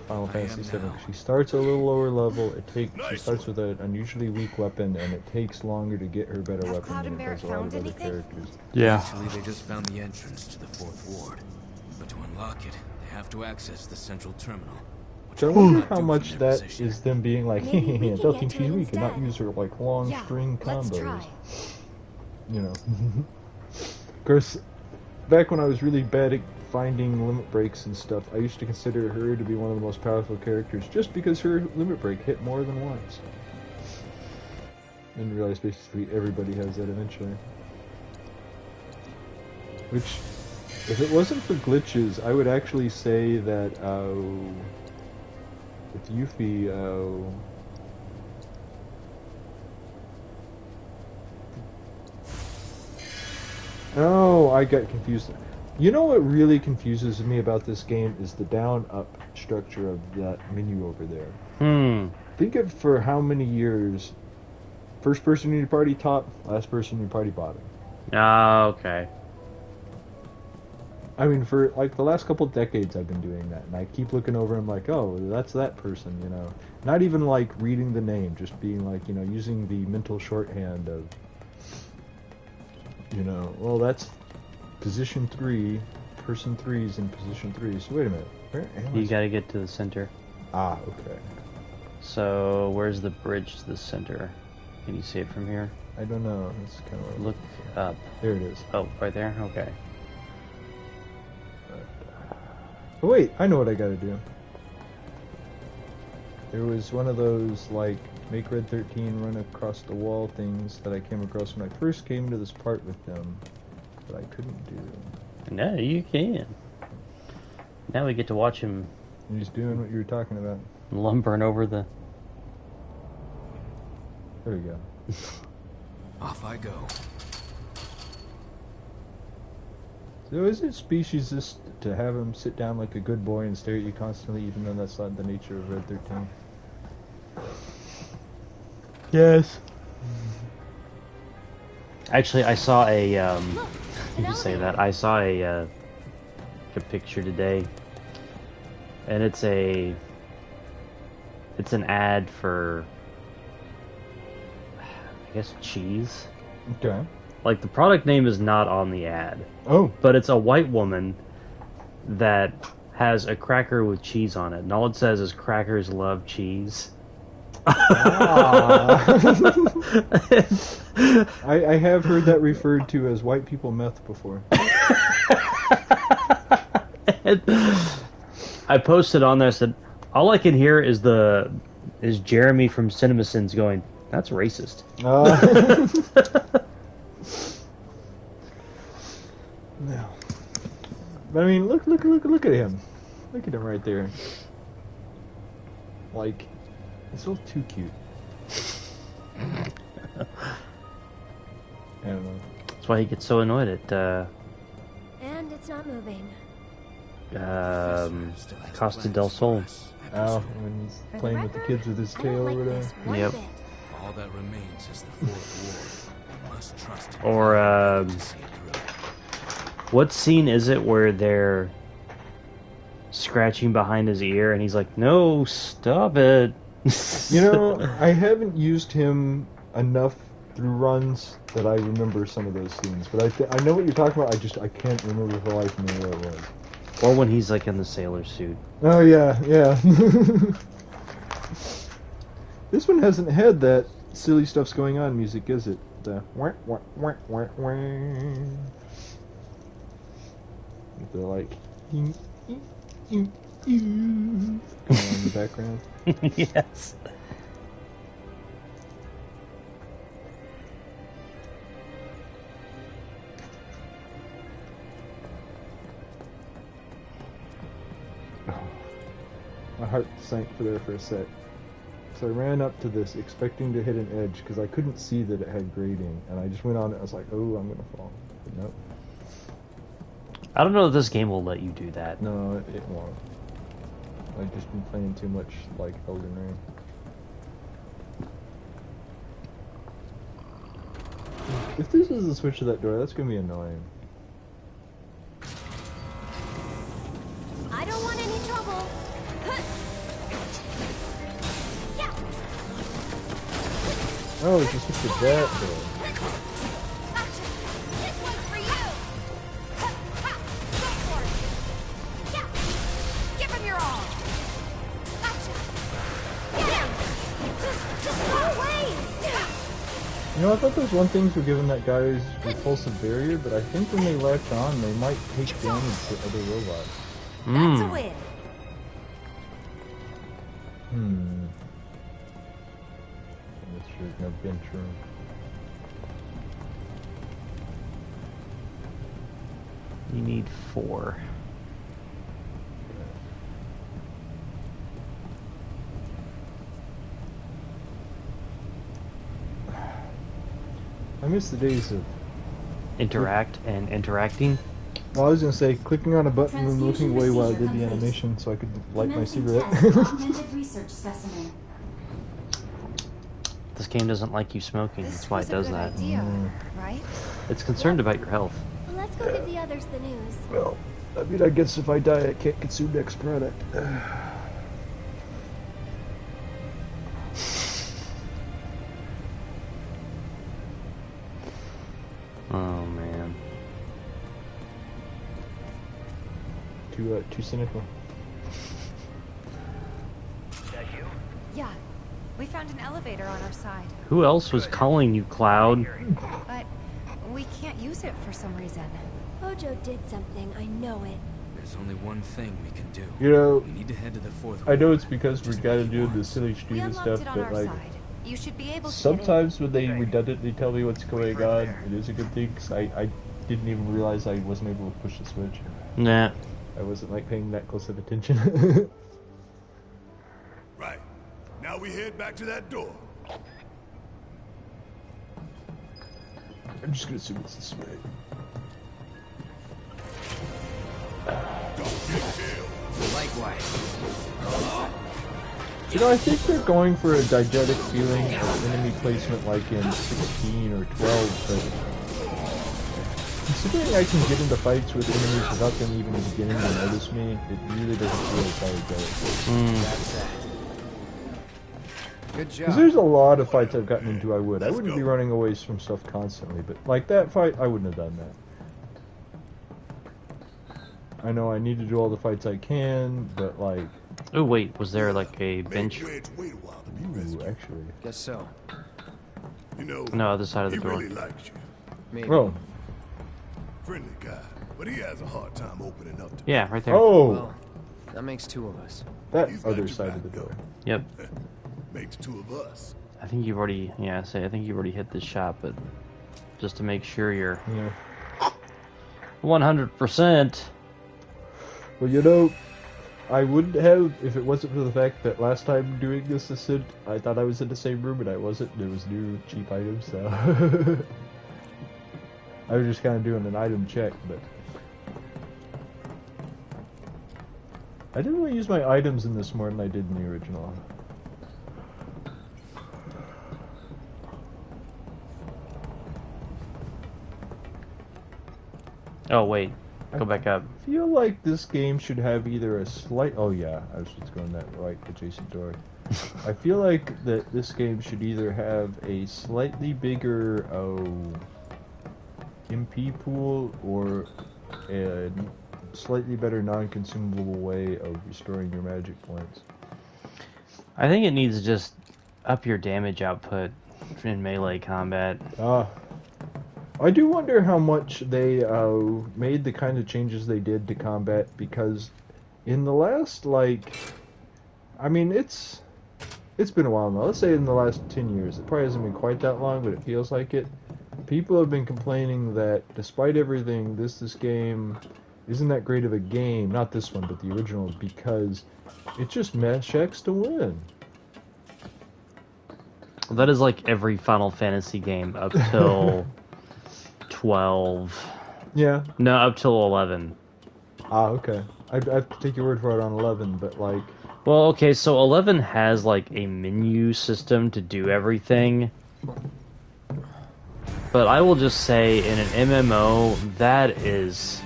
Final Fantasy VII. She starts a little lower level. She starts with an unusually weak weapon, and it takes longer to get her better weapon Cloud than and it Barrett does a lot of found other anything? characters. Yeah. Actually, they just found the entrance to the 4th ward. But to unlock it, they have to access the central terminal. Which So I they wonder cannot how do much from their that position. is them being like, Maybe we can They'll get think to she's it weak and not instead. use her like long Yeah, string let's combos. try. You know. Of course, back when I was really bad at finding limit breaks and stuff, I used to consider her to be one of the most powerful characters just because her limit break hit more than once. And realize basically everybody has that eventually. Which, if it wasn't for glitches, I would actually say that, with Yuffie, oh, I got confused. You know what really confuses me about this game is the down-up structure of that menu over there. Think of for how many years, first person in your party top, last person in your party bottom. Ah, okay. I mean, for like the last couple decades I've been doing that, and I keep looking over and I'm like, oh, that's that person, you know. Not even like reading the name, just being like, you know, using the mental shorthand of, you know, well, that's position 3, person 3's in position 3, so wait a minute. Where am I? You gotta get to the center. Ah, okay. So, where's the bridge to the center? Can you see it from here? I don't know. It's kind of Look up. There it is. Oh, right there? Okay. Oh wait, I know what I gotta do. There was one of those, like, make Red 13 run across the wall things that I came across when I first came to this part with them, but I couldn't do. No, you can. Now we get to watch him. He's doing what you were talking about. Lumbering over the... There we go. Off I go. So is it speciesist to have him sit down like a good boy and stare at you constantly, even though that's not the nature of Red 13? Yes. Actually, I saw a, you say that, I saw a picture today, and it's an ad for, I guess, cheese. Okay. Like, the product name is not on the ad. Oh. But it's a white woman that has a cracker with cheese on it, and all it says is crackers love cheese. I have heard that referred to as white people meth before. I posted on there, said, all I can hear is Jeremy from CinemaSins going, that's racist. No. But I mean, look at him. Look at him right there. Like, it's a little too cute. I don't know. That's why he gets so annoyed at, And it's not moving. Costa del Sol. Oh, when he's playing with the kids with his tail or whatever. Yep. All that remains is the fourth ward. We must trust him. Or, to see it through. what scene is it where they're scratching behind his ear and he's like, no, stop it. You know, I haven't used him enough through runs that I remember some of those scenes, but I know what you're talking about. I can't remember for the life of me what it was. Or when he's like in the sailor suit. Oh yeah. This one hasn't had that silly stuff's going on music, is it? The wah, wah, wah, wah, wah. They're like going on in the background. Yes. My heart sank for there for a sec. So I ran up to this expecting to hit an edge because I couldn't see that it had grading, and I just went on it. I was like, "Oh, I'm gonna fall." But nope. I don't know if this game will let you do that. No, it won't. I've just been playing too much like Elden Ring. If this is the switch to that door, that's gonna be annoying. I don't want any trouble. Oh, it's just switch to that door. This one's for you. Go for it. Yeah. Give him your all. Gotcha. Get him. Just go away. You know, I thought those one things were giving that guy's repulsive barrier, but I think when they latch on, they might take damage to other robots. That's a win. This sure is no bench room. You need 4. I miss the days of Interact and interacting. Well, I was gonna say clicking on a button and looking away while I did the animation, so I could light my cigarette. Research specimen. This game doesn't like you smoking. That's why it does that. Idea, right? It's concerned about your health. Well, let's go give the others the news. Well, I mean, I guess if I die, I can't consume next product. Oh man. Too cynical. Yeah. We found an elevator on our side. Who else was calling you, Cloud? But we can't use it for some reason. Hojo did something, I know it. There's only one thing we can do. You know, We need to head to the fourth. I know it's because we Just gotta like do you the want. silly We stupid unlocked stuff, it on but our like, side. You should be able to sometimes when they redundantly tell me what's going on, it is a good thing, because I didn't even realize I wasn't able to push the switch. Nah. I wasn't like paying that close of attention. Right. Now we head back to that door. I'm just gonna assume it's this way. Likewise. You know, I think they're going for a diegetic feeling of enemy placement like in 16 or 12, but considering I can get into fights with enemies without them even beginning to notice me, it really doesn't feel diegetic. That's that. Good job. Because there's a lot of fights I've gotten into I wouldn't be running away from stuff constantly, but like that fight, I wouldn't have done that. I know I need to do all the fights I can, but like... Oh wait, was there like a bench? Ooh, actually. Guess so. You know, No, other side of the he door. really likes you. Maybe. Oh. Friendly guy, but he has a hard time opening up to Yeah, right there. Oh! Well, that makes two of us. That He's got other your side back, of the door. Yep. Makes two of us. I think you've already, I think you've already hit this shot, but just to make sure you're Yeah. 100%. Well, you know, I wouldn't have if it wasn't for the fact that last time doing this ascent, I thought I was in the same room and I wasn't. There was new cheap items, so I was just kind of doing an item check, but I didn't really use my items in this more than I did in the original. Oh wait, go back up. I feel like this game should have either a slight... Oh yeah, I was just going that right adjacent door. I feel like that this game should either have a slightly bigger MP pool or a slightly better non-consumable way of restoring your magic points. I think it needs to just up your damage output in melee combat. I do wonder how much they made the kind of changes they did to combat, because in the last, like, I mean, it's been a while now. Let's say in the last 10 years. It probably hasn't been quite that long, but it feels like it. People have been complaining that despite everything, this game isn't that great of a game. Not this one, but the original, because it just checks to win. That is like every Final Fantasy game up till 12. Yeah. No, up till 11. Ah, okay. I have to take your word for it on 11, but like... Well, okay, so 11 has like a menu system to do everything. But I will just say, in an MMO, that is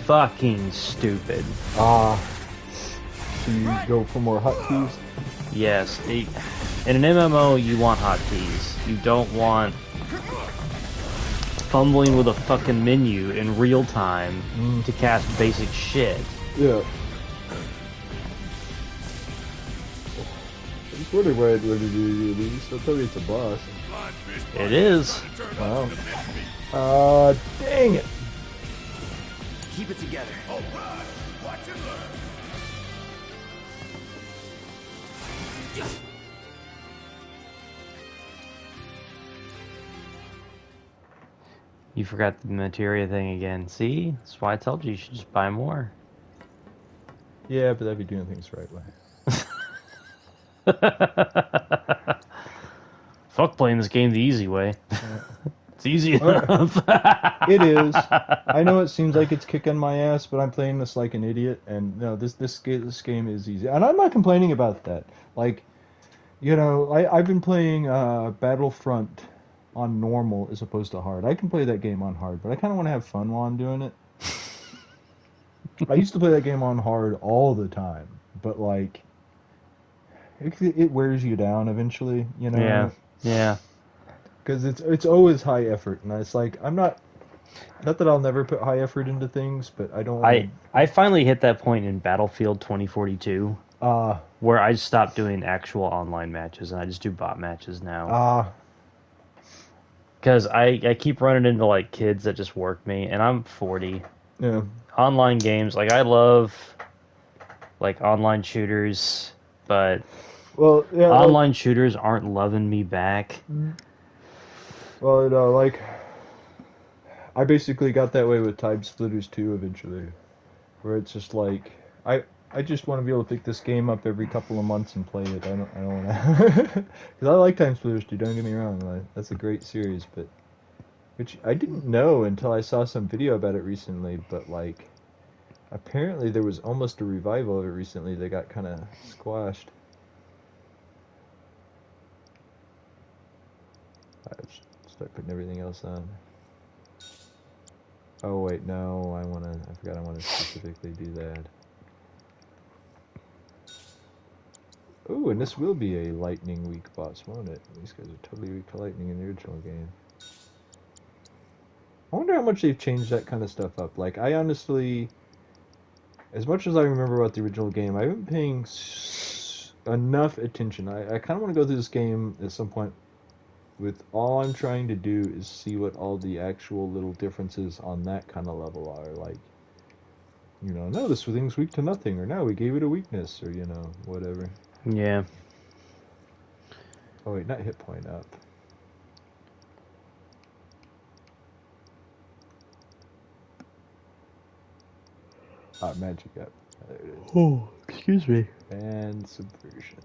fucking stupid. So you go for more hotkeys? Yes. In an MMO, you want hotkeys. You don't want fumbling with a fucking menu in real time to cast basic shit. Yeah. I was wondering why I'd run into any of these. Don't tell me it's a boss. It is. Wow. Dang it. Keep it together. Watch and learn. You forgot the materia thing again. See? That's why I told you should just buy more. Yeah, but that'd be doing things the right way. Fuck playing this game the easy way. It's easy enough. It is. I know it seems like it's kicking my ass, but I'm playing this like an idiot, and no, this game is easy, and I'm not complaining about that. Like, you know, I've been playing Battlefront on normal as opposed to hard. I can play that game on hard, but I kind of want to have fun while I'm doing it. I used to play that game on hard all the time, but like, it wears you down eventually, you know? Yeah. Because it's always high effort, and it's like, I'm not that I'll never put high effort into things, but I don't. I finally hit that point in Battlefield 2042 where I stopped doing actual online matches and I just do bot matches now. Because I keep running into like kids that just work me, and I'm 40. Yeah. Online games, like I love like online shooters, but Well, yeah, online shooters aren't loving me back. Well, like I basically got that way with Time Splitters 2 eventually, where it's just like I just want to be able to pick this game up every couple of months and play it. I don't want to, because I like Time Splitters 2. Don't get me wrong, that's a great series, but which I didn't know until I saw some video about it recently. But like, apparently there was almost a revival of it recently that got kind of squashed. I just start putting everything else on. Oh wait, no, I forgot I want to specifically do that. Ooh, and this will be a lightning weak boss, won't it? These guys are totally weak to lightning in the original game. I wonder how much they've changed that kind of stuff up. Like, I honestly, as much as I remember about the original game, I haven't been paying enough attention. I kind of want to go through this game at some point with all I'm trying to do is see what all the actual little differences on that kind of level are. Like, you know, no, this thing's weak to nothing, or no, we gave it a weakness, or, you know, whatever. Yeah. Oh wait, not hit point up. Magic up. There it is. Oh, excuse me. And subversion.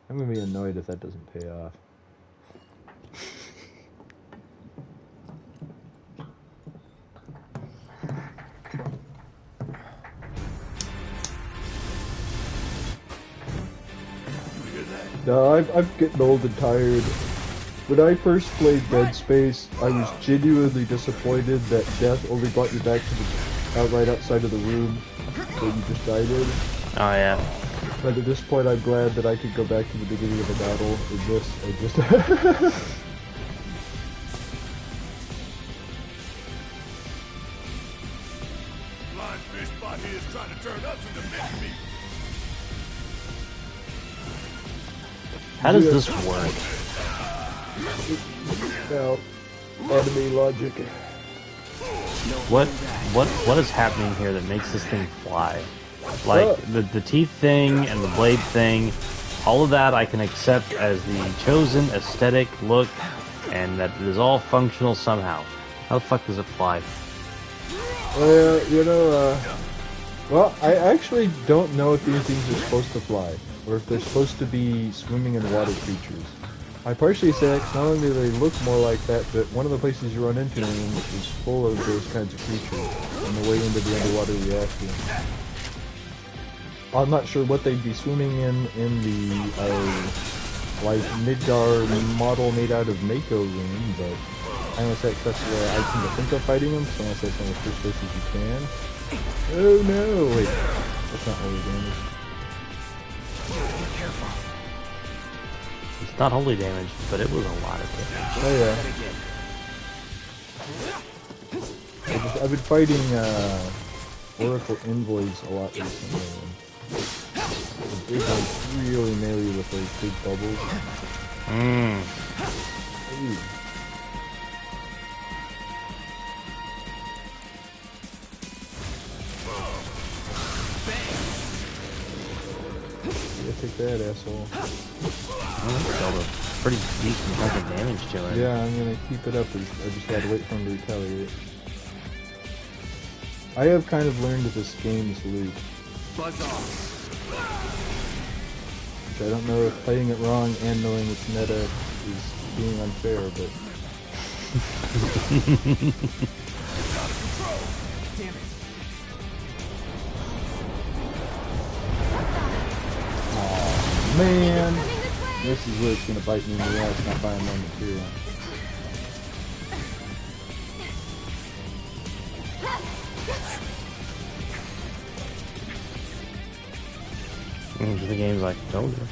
I'm gonna be annoyed if that doesn't pay off. No, I'm getting old and tired. When I first played Dead Space, I was genuinely disappointed that death only brought you back to the right outside of the room that you just died in. Oh yeah. But at this point, I'm glad that I could go back to the beginning of the battle in this and just. Blind fish spot here is trying to turn us into mincemeat. How does this work? Now, enemy logic. What is happening here that makes this thing fly? Like the teeth thing and the blade thing, all of that I can accept as the chosen aesthetic look, and that it is all functional somehow. How the fuck does it fly? Well, you know, well, I actually don't know if these things are supposed to fly, or if they're supposed to be swimming in water creatures. I partially say not only do they look more like that, but one of the places you run into them is full of those kinds of creatures on the way into the underwater reactor. I'm not sure what they'd be swimming in the, like, Midgar model made out of Mako room, but I don't know if that's where I tend to think of fighting them, so unless that's one of the first places you can. Oh no! Wait, that's not holy damage. Be careful. It's not holy damage, but it was a lot of damage. Oh yeah. I've been fighting Oracle Envoys a lot recently. The big ones really melee with those big bubbles. Ooh. Yeah, take that, asshole. That's dealt a pretty decent chunk of damage to it. Yeah, I'm gonna keep it up. I just gotta wait for him to retaliate. I have kind of learned this game's loot. Buzz off. Which I don't know if playing it wrong and knowing it's meta is being unfair, but... Damn it. Aw, man! This is where it's gonna bite me in the ass, not buying more material. The game's like, told you.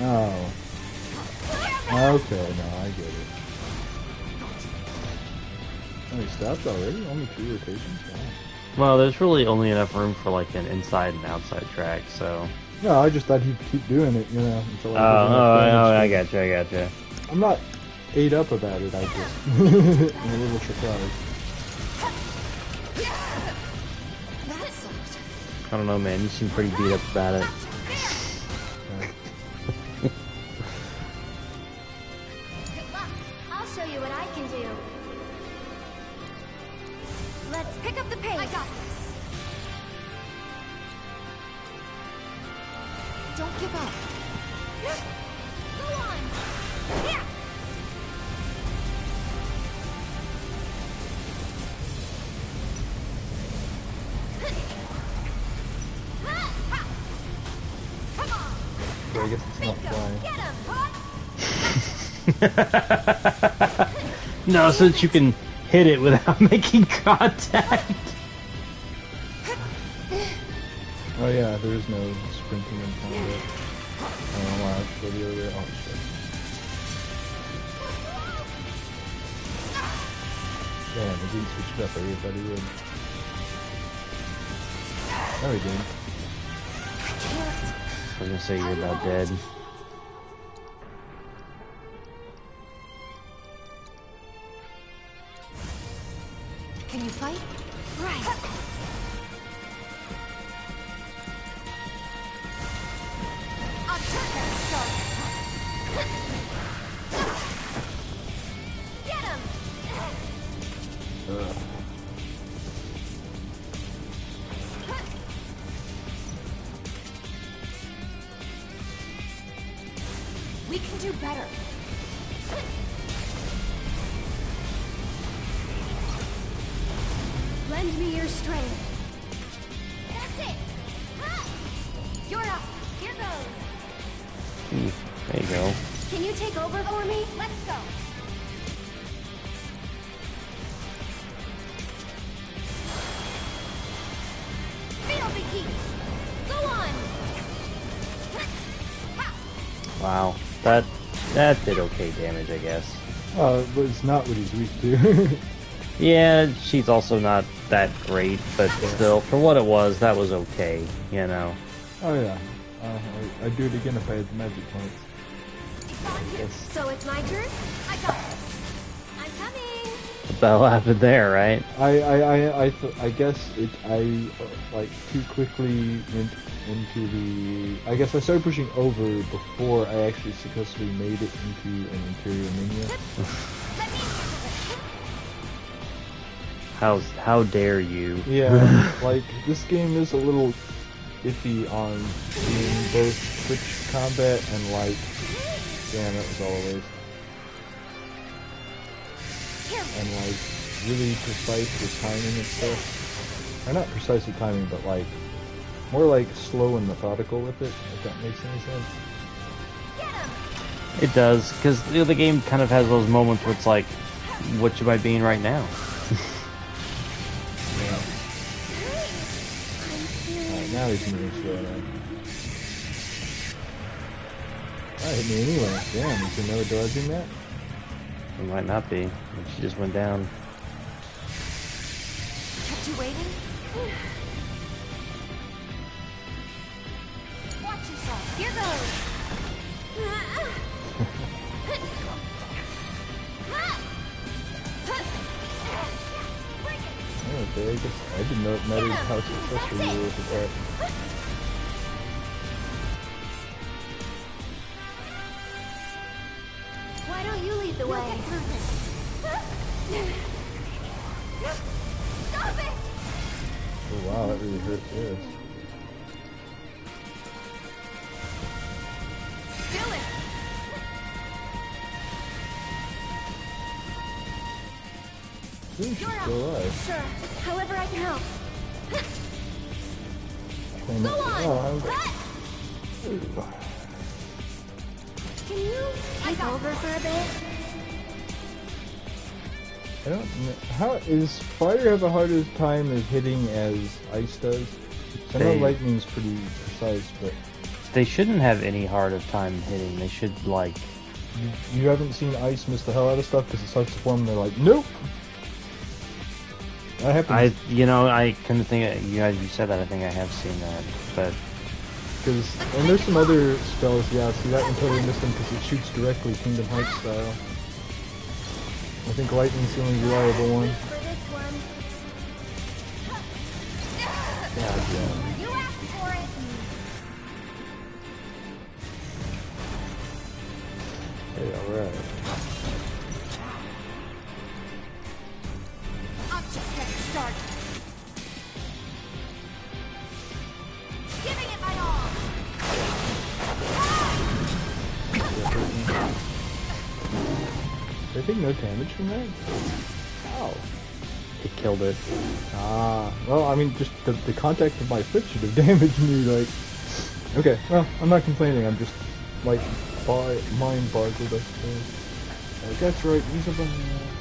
Oh. Okay, no, I get it. Oh, he stopped already? Only 2 rotations? Wow. Well, there's really only enough room for like an inside and outside track, so. No, I just thought he'd keep doing it, you know, until I gotcha. I'm not ate up about it, I just I'm a little surprised. I don't know, man. You seem pretty beat up about it. Good luck. I'll show you what I can do. Let's pick up the pace. I got this. Don't give up. Go on. Here. Come on. So I guess it's not flying. Get him, bud. No, so that you can hit it without making contact. Oh yeah, there is no sprinting in combat. Oh wow, go the other way. Oh shit. Damn, it didn't switch it up. I thought he would. No, he didn't. I was gonna say you're about dead. Can you fight? Right. I'll turn that start. Get him! We can do better. Lend me your strength. That's it. Ha! You're up. Here goes. There you go. Can you take over for me? Let's go. Feel the heat. Go on. Ha! Wow, that did okay damage, I guess. But it's not what he's weak to. Yeah, she's also not that great, but still, for what it was, that was okay, you know. Oh yeah. I'd do it again if I had the magic points. So it's my turn? I got this. I'm coming. What the hell happened there, right? I guess I like too quickly went into the. I guess I started pushing over before I actually successfully made it into an interior menu. How dare you? Yeah, like this game is a little iffy on being both quick combat and like. Damn, that was all a waste. And like really precise with timing and stuff. Or not precise with timing, but like more like slow and methodical with it, if that makes any sense. It does, because the game kind of has those moments where it's like, what am I being right now? Yeah. Alright, now he's moving slow now. That hit me anyway. Damn, is there no dodging that? It might not be. She just went down. Kept you waiting? Watch yourself. Here goes. Okay, I guess I didn't know it mattered how successful you were with that. Why don't you lead the way? Stop it! Oh wow, that really hurt this. Do it! I think she's still alive. Sure. However I can help. And, Go on! oh, Can you take over for a bit? I don't know. How is fire have a harder time of hitting as ice does? I know lightning's pretty precise, but they shouldn't have any hard of time hitting. They should like You haven't seen ice miss the hell out of stuff because it starts to form and they're like, nope! That happens. I couldn't think you guys, you said that, I think I have seen that, but... And there's some other spells, yeah, see that one totally missed them because it shoots directly Kingdom Hearts style. I think lightning's the only reliable one. God, yeah. You asked for it. Hey, alright. I'm just getting started. Giving it my all. Did I take no damage from that? Ow. It killed it. Ah, well, I mean, just the contact of my foot should have damaged me, like... Okay, well, I'm not complaining, I'm just, like, mind boggled, I suppose. Like, that's right, use a bunny ass.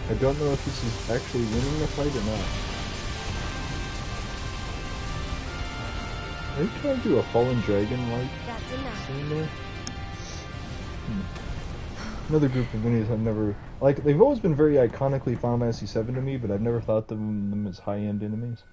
I don't know if this is actually winning the fight or not. Are you trying to do a fallen dragon like That's enough. scene there? Another group of minis I've never like. They've always been very iconically Final Fantasy VII to me, but I've never thought of them as high-end enemies.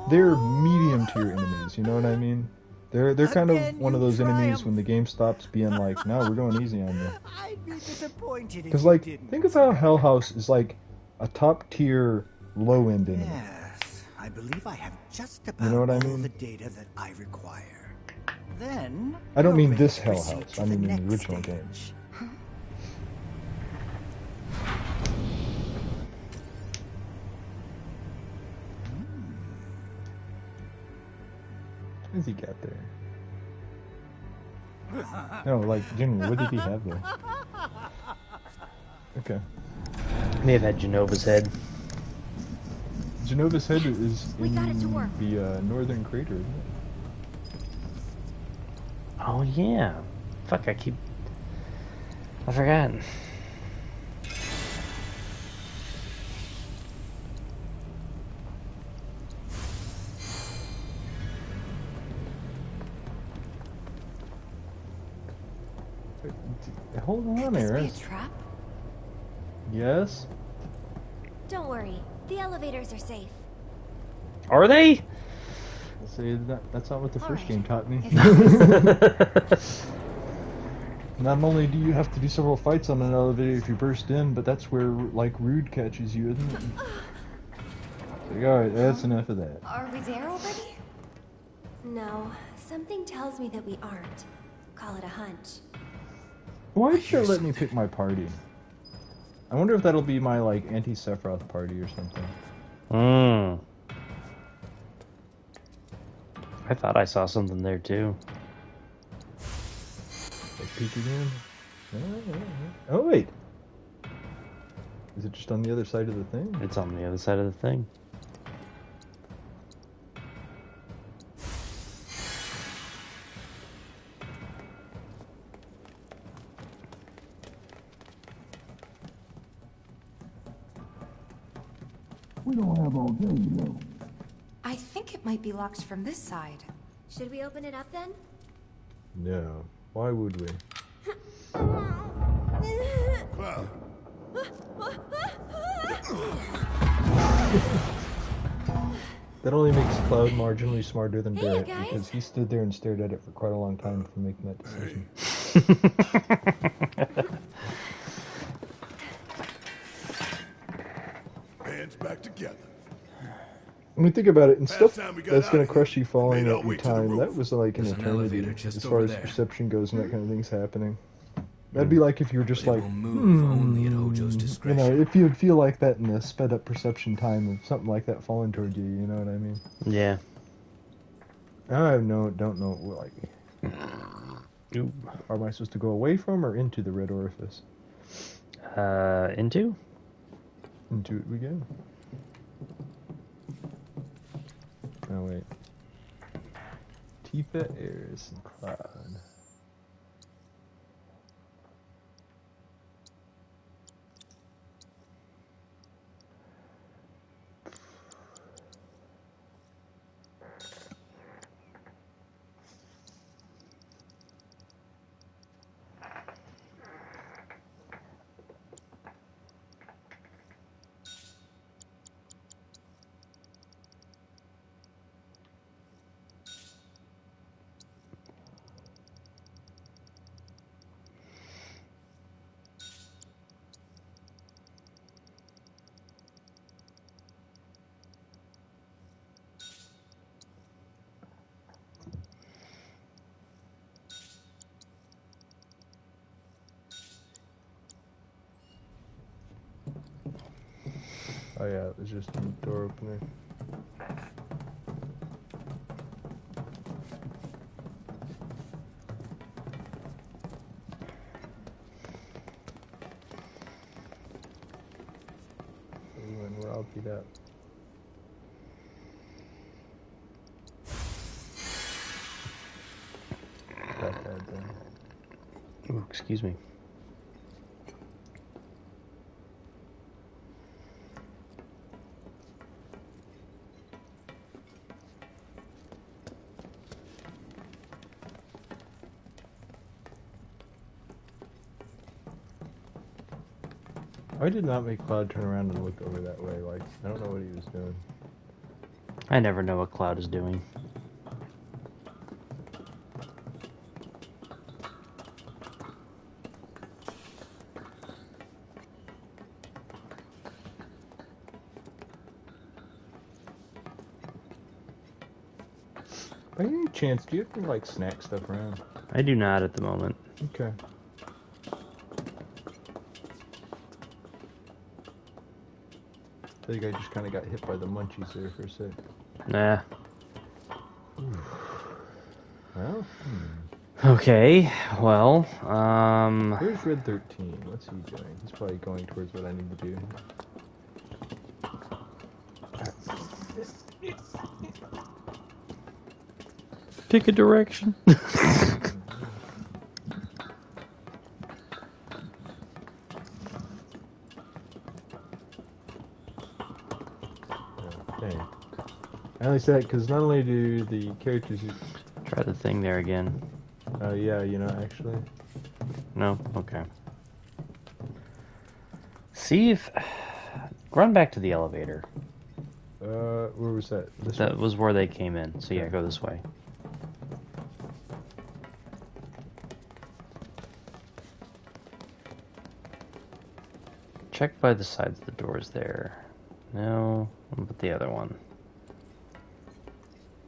They're medium tier enemies. You know what I mean? They're kind of one of those enemies when the game stops being like, no, we're going easy on you. I'd be disappointed Because like, think of how Hell House is like a top tier low end enemy. Yes, I believe I have just about You know what I all mean? the data that I require. Then I don't you're mean ready this to Hell proceed House. to I mean in the next original game. stage. What does he got there? No, like, genuinely, what did he have there? Okay. May have had Genova's head. Genova's head is We got it to work. in the northern crater, isn't it? Oh yeah. Fuck, I forgot. Hold on, Could this be a Eris. trap? Yes? Don't worry. The elevators are safe. Are they? See, that's not what the first Alright. game taught me. If Not only do you have to do several fights on an elevator if you burst in, but that's where, like, Rude catches you, isn't it? Like, alright, that's enough of that. Are we there already? No, something tells me that we aren't. Call it a hunch. Why should it let me pick my party? I wonder if that'll be my, like, anti-Sephiroth party or something. I thought I saw something there too. Like, peek again? Oh, wait! Is it just on the other side of the thing? It's on the other side of the thing. We don't have all day, you know. I think it might be locked from this side. Should we open it up then? No. Why would we? That only makes Cloud marginally smarter than Hey, you Barrett, guys. because he stood there and stared at it for quite a long time before making that decision. Hands back together. I mean, think about it, and stuff time we got that's out gonna of crush you falling made our at your way to the time, roof. that was like an There's an eternity elevator just as over far as there. perception goes and that kind of thing's happening. That'd be like if you were just It like, will move only at Hojo's you discretion. know, if you'd feel like that in the sped up perception time of something like that falling toward you, you know what I mean? Yeah. Don't know, like, Ooh. am I supposed to go away from or into the red orifice? Into? Into it we go. Oh, wait. Tifa, Eris, and Cloud. Oh yeah, it was just a door opener. Ooh, and we're all beat up. That bad then. Ooh, excuse me. I did not make Cloud turn around and look over that way. Like, I don't know what he was doing. I never know what Cloud is doing. By any chance, do you have to like snack stuff around? I do not at the moment. Okay. I think I just kind of got hit by the munchies there for a sec. Nah. Well, Okay, well, Where's Red 13? What's he doing? He's probably going towards what I need to do. pick a direction. Okay. I only say that because not only do the characters... Try the thing there again. Yeah, you know, actually. No? Okay. See if... Run back to the elevator. Where was that? That was where they came in. So yeah, go this way. Check by the sides of the doors there. No, what about the other one?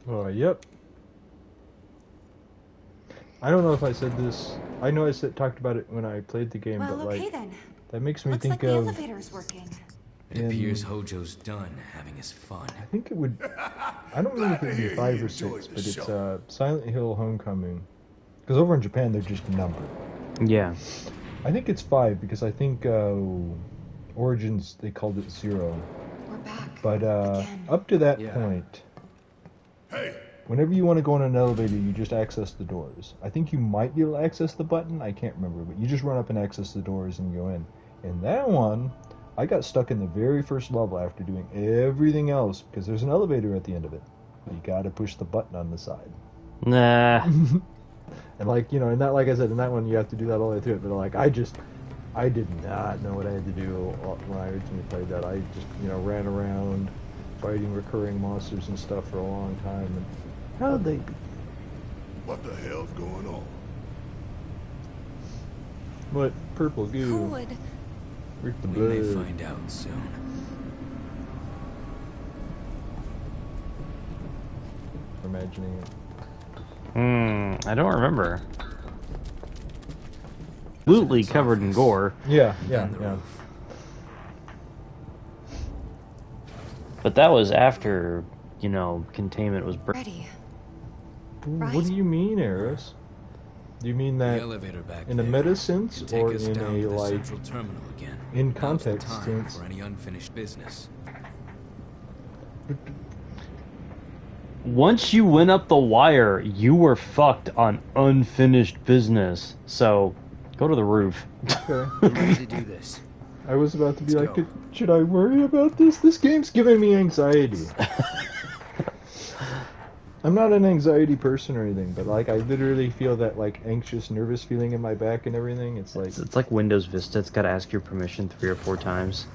Oh, yep. I don't know if I said this. I know I talked about it when I played the game, Well, but okay like then. that makes me Looks think like the of. elevator's working. It appears Hojo's done having his fun. I think it would. I don't remember if it would be 5 or 6, but it's Silent Hill Homecoming. Because over in Japan they're just numbered. Yeah. I think it's 5 because I think Origins they called it 0. We're back. But up to that point, whenever you want to go on an elevator, you just access the doors. I think you might be able to access the button. I can't remember, but you just run up and access the doors and go in. In that one, I got stuck in the very first level after doing everything else because there's an elevator at the end of it. You got to push the button on the side. Nah. And like, you know, and that, like I said, in that one you have to do that all the way through it. But like, I did not know what I had to do when I originally played that. I just, you know, ran around fighting recurring monsters and stuff for a long time. And how'd they be? What the hell's going on? What? Purple goo. Who would? Where's the We blood? may find out soon. Imagining it. I don't remember. Absolutely covered in gore. Yeah. But that was after, you know, containment was Ready. What do you mean, Eris? Do you mean that The elevator back in a there meta sense can take or us in down a to the like central terminal again. in Now's the context time sense? for any unfinished business. Once you went up the wire, you were fucked on unfinished business. So, go to the roof. Okay. I'm ready to do this. I was about to be Let's like, go. should I worry about this? This game's giving me anxiety. I'm not an anxiety person or anything, but like I literally feel that like anxious, nervous feeling in my back and everything. It's like It's like Windows Vista. It's got to ask your permission 3 or 4 times.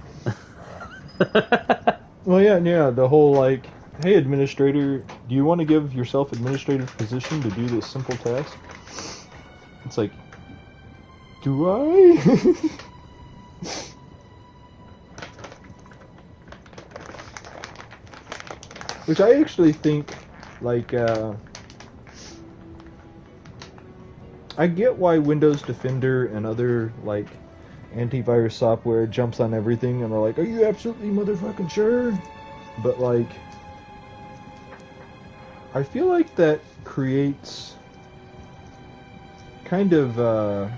well, yeah. The whole like, hey, administrator, do you want to give yourself administrative position to do this simple task? It's like, do I? Which I actually think, like, I get why Windows Defender and other, like, antivirus software jumps on everything, and they're like, "Are you absolutely motherfucking sure?" But like, I feel like that creates kind of a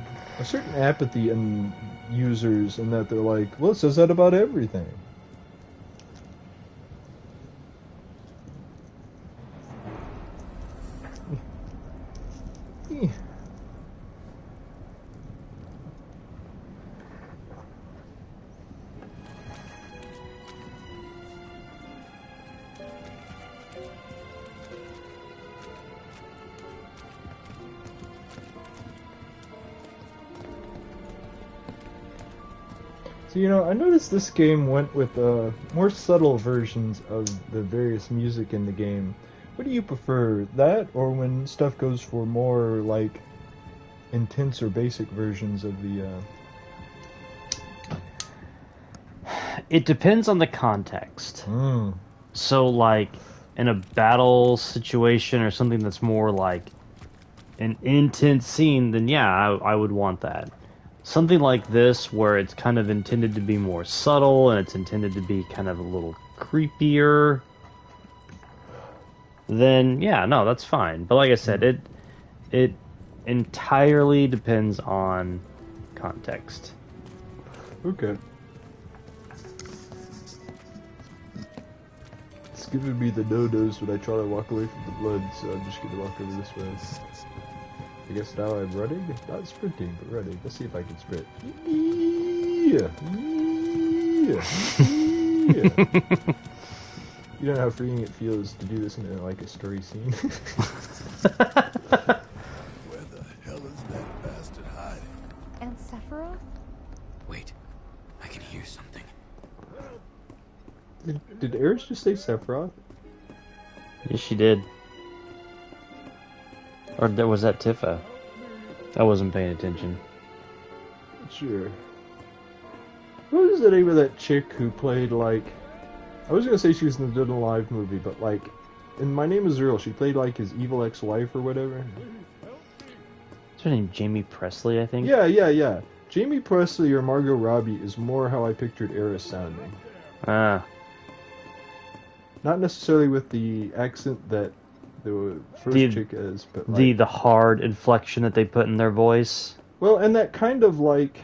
certain apathy in users, in that they're like, "Well, it says that about everything." So, you know, I noticed this game went with more subtle versions of the various music in the game. What do you prefer, that or when stuff goes for more, like, intense or basic versions of the... It depends on the context. Mm. So, like, in a battle situation or something that's more like an intense scene, then yeah, I would want that. Something like this, where it's kind of intended to be more subtle and it's intended to be kind of a little creepier, then yeah, no, that's fine. But like I said, it entirely depends on context. Okay. It's giving me the no-nos when I try to walk away from the blood, so I'm just gonna walk over this way. I guess now I'm running? Not sprinting, but running. Let's see if I can sprint. Yeah. You don't know how freeing it feels to do this in like a story scene. Where the hell is that bastard hiding? And Sephiroth? Wait, I can hear something. Did Eris just say Sephiroth? Yes, she did. Or was that Tifa? I wasn't paying attention. Sure. What was the name of that chick who played, like... I was gonna say she was in the Dead Alive movie, but, like... In My Name is Earl, she played, like, his evil ex-wife or whatever. Is her name Jamie Presley, I think? Yeah. Jamie Presley or Margot Robbie is more how I pictured Eris sounding. Ah. Not necessarily with the accent that the first chick is, but like... The hard inflection that they put in their voice. Well, and that kind of, like...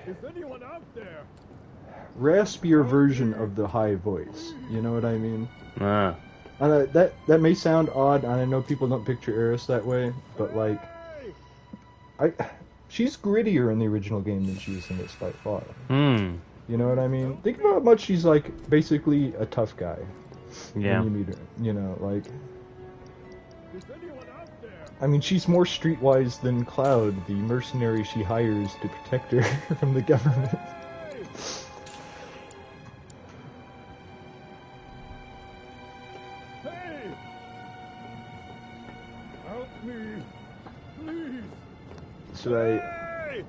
raspier version of the high voice. You know what I mean? Ah. And that may sound odd, and I know people don't picture Eris that way, but like... She's grittier in the original game than she is in this by far. Hmm. You know what I mean? Think about how much she's, like, basically a tough guy. Yeah. When you meet her. You know, like... I mean, she's more streetwise than Cloud, the mercenary she hires to protect her from the government. Hey! Help me! Please! Should I...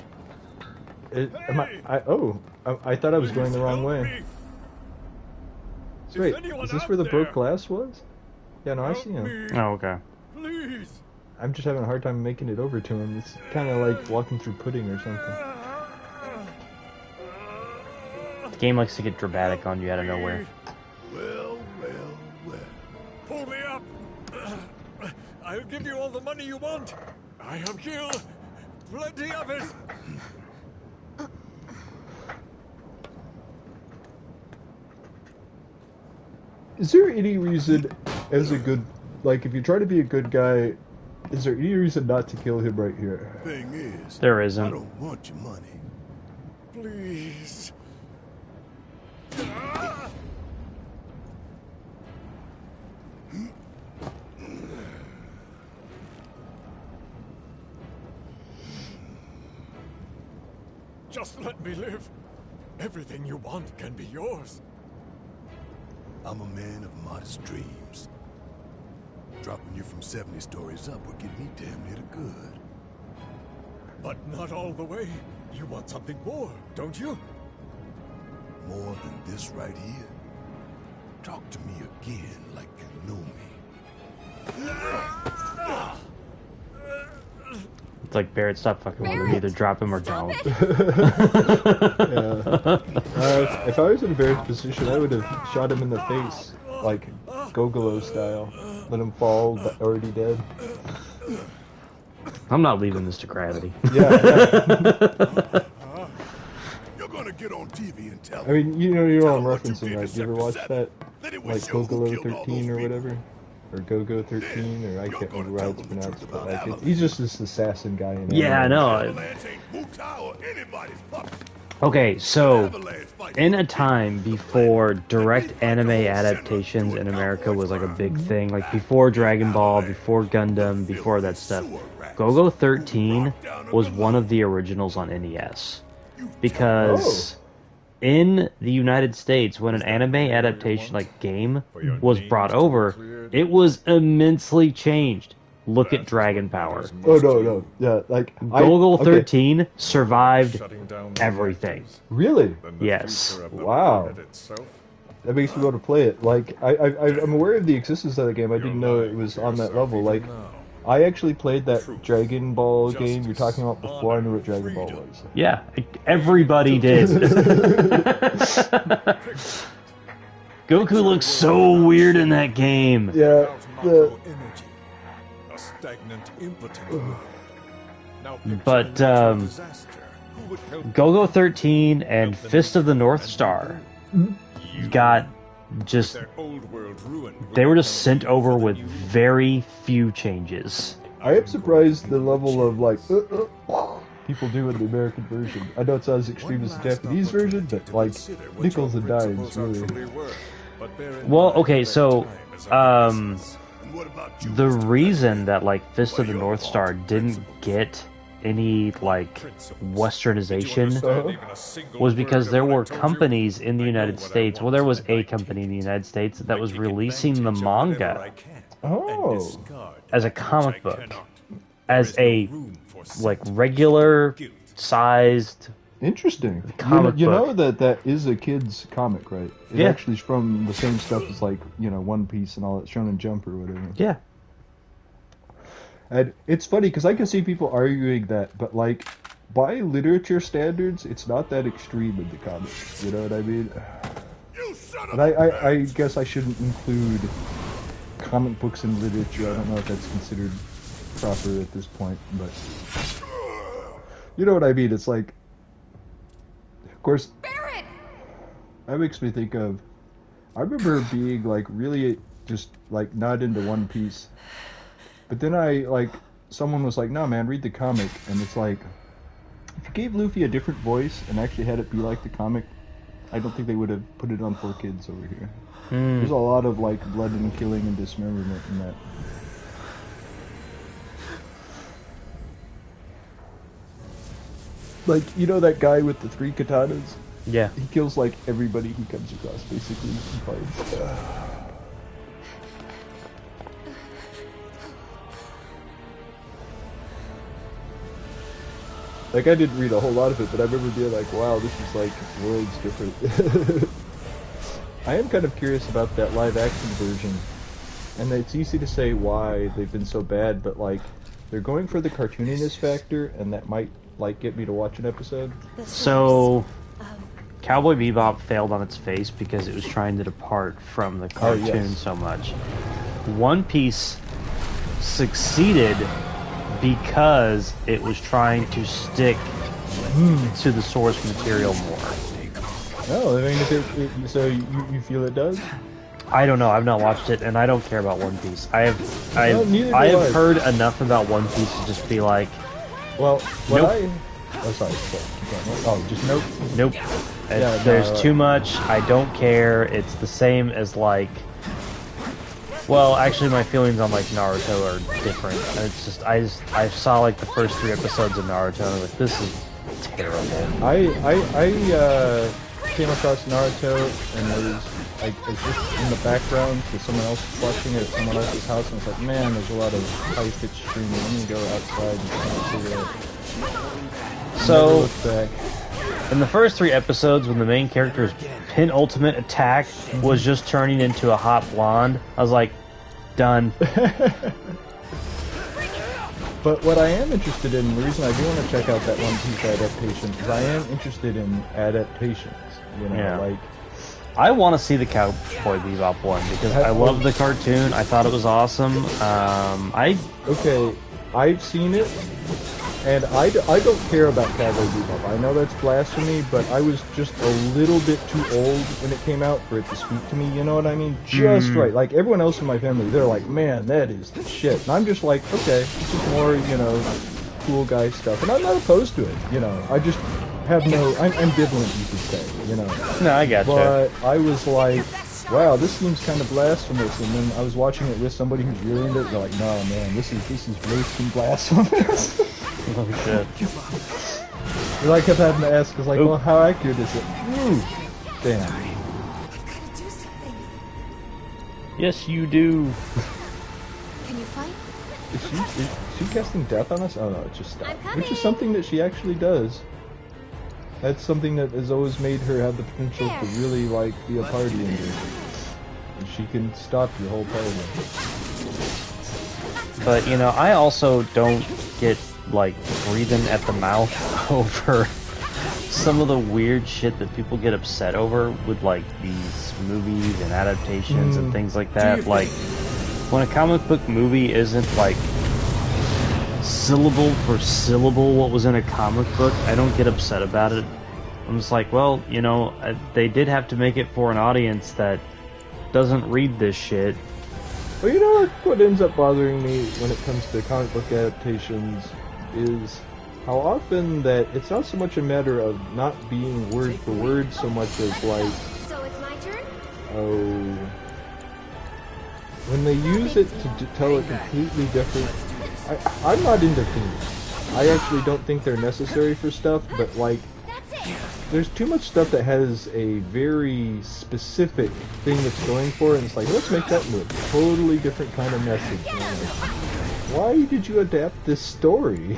I thought I was going the wrong way. So wait, is this where the broke glass was? Yeah, no, I see him. Oh, okay. Please! I'm just having a hard time making it over to him. It's kind of like walking through pudding or something. The game likes to get dramatic on you out of nowhere. Well. Pull me up! I'll give you all the money you want. I have killed plenty of it. Is there any reason, as a good, like, if you try to be a good guy, is there any reason not to kill him right here? Thing is, there isn't. I don't want your money. Please. Just let me live. Everything you want can be yours. I'm a man of modest dreams. Dropping you from 70 stories up would get me damn near to good. But not all the way. You want something more, don't you? More than this right here? Talk to me again like you know me. It's like, Barrett, stop fucking with him. Either drop him or don't. If I was in Barrett's position, I would have shot him in the face, like Gogolo style. Let him fall, but already dead. I'm not leaving this to gravity. Yeah. You're gonna get on TV and tell I mean, you know what I'm referencing, right? You ever watch that? Like Gogolo 13 or whatever? Or Go-Go 13, or I can't remember how it's pronounced, but like, he's just this assassin guy in Yeah, I know. Okay, so, in a time before direct anime adaptations in America was like a big thing, like before Dragon Ball, before Gundam, before that stuff, Go-Go 13 was one of the originals on NES. Because in the United States, when an anime adaptation, like game, was brought over, it was immensely changed. Look at Dragon Power. Oh, no. Yeah, like... Go-Go 13 survived everything. Really? Yes. Wow. That makes me want to play it. Like, I'm aware of the existence of the game. I didn't know it was on that level. Like, I actually played that Dragon Ball game you're talking about before I knew what Dragon Ball was. Yeah, everybody did. Goku looks so weird in that game. Yeah. But Go-Go 13 and Fist of the North Star got just... They were just sent over with very few changes. I am surprised the level of, like, people do in the American version. I know it's not as extreme as the Japanese version, but, like, nickels and dimes, really. Well, okay, so, the reason that, like, Fist of the North Star didn't get any, like, westernization was because there were companies in the United States, well, there was a company in the United States that was releasing the manga as a comic book, as a, like, regular sized interesting comic you book. know that is a kid's comic, right? It actually is from the same stuff as, like, you know, One Piece and all that, Shonen Jump or whatever. Yeah. And it's funny because I can see people arguing that, but, like, by literature standards, it's not that extreme in the comics. You know what I mean? And I guess I shouldn't include comic books in literature. I don't know if that's considered proper at this point, but you know what I mean? It's like, of course, Barrett! that makes me think of, I remember being, like, really just, like, not into One Piece. But then someone was like, no man, read the comic. And it's like, if you gave Luffy a different voice and actually had it be like the comic, I don't think they would have put it on for kids over here. There's a lot of, like, blood and killing and dismemberment in that. Like, you know that guy with the 3 katanas? Yeah. He kills, like, everybody he comes across, basically, in fights. Like, I didn't read a whole lot of it, but I remember being like, wow, this is, like, worlds different. I am kind of curious about that live-action version. And it's easy to say why they've been so bad, but, like, they're going for the cartooniness factor, and that might, like, get me to watch an episode. So, Cowboy Bebop failed on its face because it was trying to depart from the cartoon so much. One Piece succeeded because it was trying to stick to the source material more. Oh, I mean, so you feel it does? I don't know. I've not watched it, and I don't care about One Piece. I have heard enough about One Piece to just be like, well, nope. Oh, sorry. Oh, just nope. Nope. There's too much. I don't care. It's the same as, like... Well, actually, my feelings on, like, Naruto are different. It's just, I saw, like, the first 3 episodes of Naruto, and I was like, this is terrible. I came across Naruto, and I was, like, just in the background, because someone else was watching it at someone else's house, and I was like, man, there's a lot of high-pitched screaming. I'm gonna go outside and smoke a cigarette. So, look back. In the first 3 episodes, when the main character's penultimate attack was just turning into a hot blonde, I was like, done. But what I am interested in, the reason I do want to check out that One Piece adaptation, is I am interested in adaptations. You know, Yeah. like I want to see the Cowboy Bebop one because I love the cartoon. I thought it was awesome. Okay, I've seen it, and I don't care about Cowboy Bebop. I know that's blasphemy, but I was just a little bit too old when it came out for it to speak to me, you know what I mean? Just right. Like, everyone else in my family, they're like, man, that is the shit. And I'm just like, okay, this is more, you know, cool guy stuff. And I'm not opposed to it, you know. I just have no... I'm ambivalent, you could say, you know. No, I gotcha. But I was like, wow, this seems kind of blasphemous. And then I was watching it with somebody who's really into it. They're like, no, man, this is worse than blasphemous. Oh, shit. Well, I kept having to ask, because like, well, how accurate is it? Ooh, damn. Yes, you do. Can you fight? Is she casting death on us? Oh no, it's just stuff. Which is something that she actually does. That's something that has always made her have the potential to really, like, be a party ending. And she can stop your whole party. But, you know, I also don't get, like, breathing at the mouth over some of the weird shit that people get upset over with, like, these movies and adaptations and things like that. Like, when a comic book movie isn't, like, syllable for syllable what was in a comic book, I don't get upset about it. I'm just like, well, you know, they did have to make it for an audience that doesn't read this shit. Well, you know what ends up bothering me when it comes to comic book adaptations is how often that it's not so much a matter of not being word for word so much as like, So it's my turn? oh, when they use it to tell a completely different. I'm not into themes. I actually don't think they're necessary for stuff, but like, there's too much stuff that has a very specific thing that's going for it, and it's like, let's make that into a totally different kind of message. And I'm like, why did you adapt this story?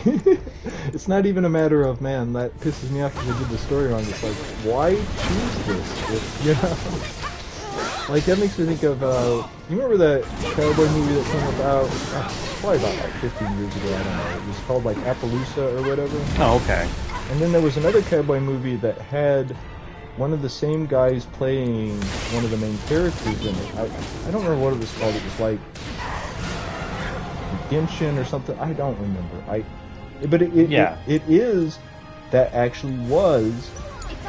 It's not even a matter of, man, that pisses me off because I did the story wrong. It's like, why choose this? You know? Like, that makes me think of, you remember that cowboy movie that came about, probably about like 15 years ago, I don't know, it was called like Appaloosa or whatever? Oh, okay. And then there was another cowboy movie that had one of the same guys playing one of the main characters in it. I don't remember what it was called, it was like Redemption or something, I don't remember. But it is, that actually was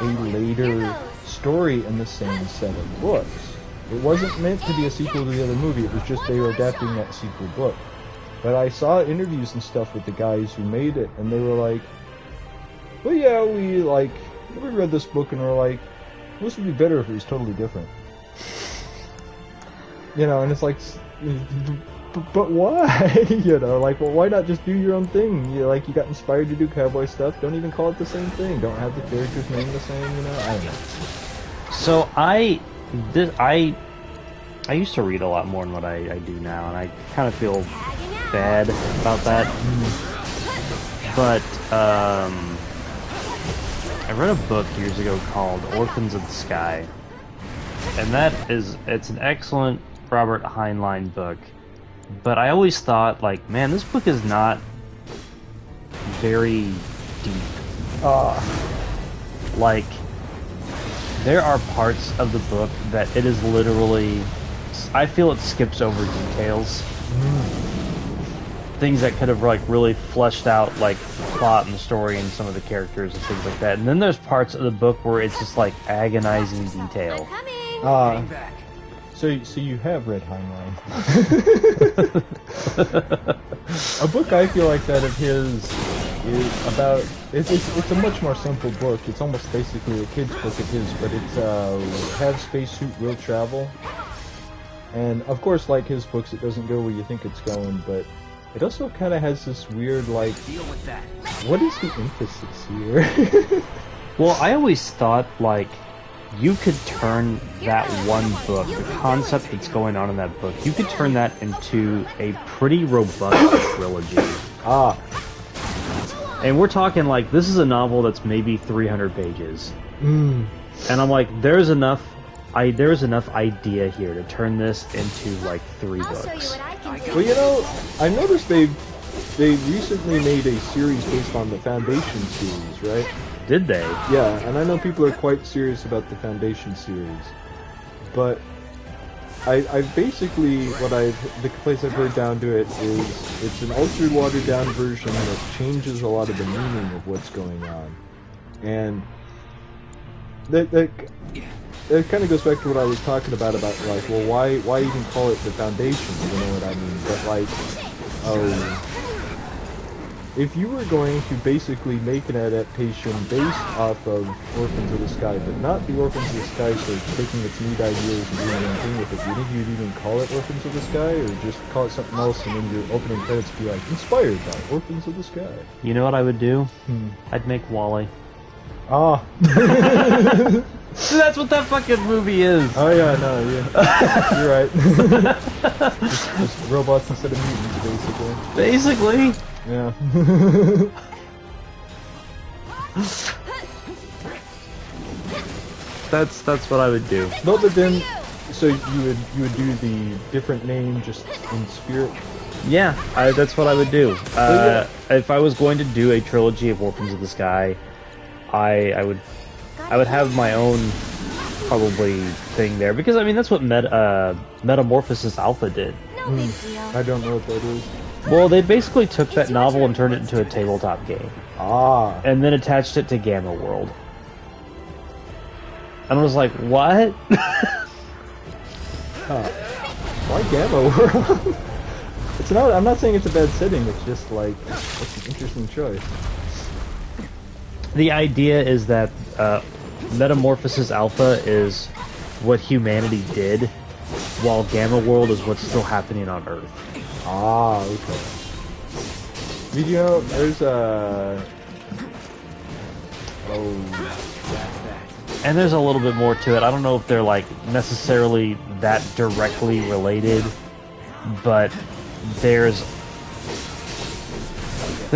a later story in the same set of books. It wasn't meant to be a sequel to the other movie, it was just they were adapting that sequel book. But I saw interviews and stuff with the guys who made it, and they were like, well, yeah, we read this book and we're like, this would be better if it was totally different. You know, and it's like, but why? You know, like, well, why not just do your own thing? You like, you got inspired to do cowboy stuff, don't even call it the same thing. Don't have the characters name the same, you know? I don't know. So I used to read a lot more than what I do now, and I kind of feel bad about that. But I read a book years ago called Orphans of the Sky, and it's an excellent Robert Heinlein book. But I always thought, like, man, this book is not very deep. Like, there are parts of the book that it is literally, I feel it skips over details. Things that could have, like, really fleshed out, like, the plot and the story and some of the characters and things like that. And then there's parts of the book where it's just, like, agonizing detail. So you have read Heinlein. A book I feel like that of his is about, it's a much more simple book. It's almost basically a kid's book of his, but it's Have Spacesuit Will Travel. And of course, like his books, it doesn't go where you think it's going, but it also kind of has this weird, like, what is the emphasis here? Well, I always thought, like, you could turn that one book, the concept that's going on in that book, you could turn that into a pretty robust trilogy. And we're talking, like, this is a novel that's maybe 300 pages. And I'm like, there's enough idea here to turn this into, like, 3 books. Well, you know, I noticed they've they recently made a series based on the Foundation series, right? Did they? Yeah, and I know people are quite serious about the Foundation series, but I basically the place I've heard down to it is it's an ultra watered down version that changes a lot of the meaning of what's going on, and that kind of goes back to what I was talking about like, well, why even call it the Foundation? You know what I mean? But like, if you were going to basically make an adaptation based off of Orphans of the Sky, but not the Orphans of the Sky, so taking its neat ideas and doing one thing with it, do you think you'd even call it Orphans of the Sky, or just call it something else and then your opening credits be like, inspired by Orphans of the Sky? You know what I would do? I'd make Wally. Ah. That's what that fucking movie is. Oh yeah, no, yeah. You're right. just robots instead of mutants, basically. Basically. Yeah. That's what I would do. No, but then, so you would do the different name just in spirit. Yeah, that's what I would do. If I was going to do a trilogy of Orphans of the Sky, I would have my own probably thing there, because I mean that's what Metamorphosis Alpha did. No big deal. I don't know what that is. Well, they basically took that novel and turned it into a tabletop game. Ah. And then attached it to Gamma World. And I was like, what? Why Gamma World? It's not. I'm not saying it's a bad setting. It's just like it's an interesting choice. The idea is that Metamorphosis Alpha is what humanity did, while Gamma World is what's still happening on Earth. Ah, okay. Did you know there's a... And there's a little bit more to it. I don't know if they're like necessarily that directly related, but there's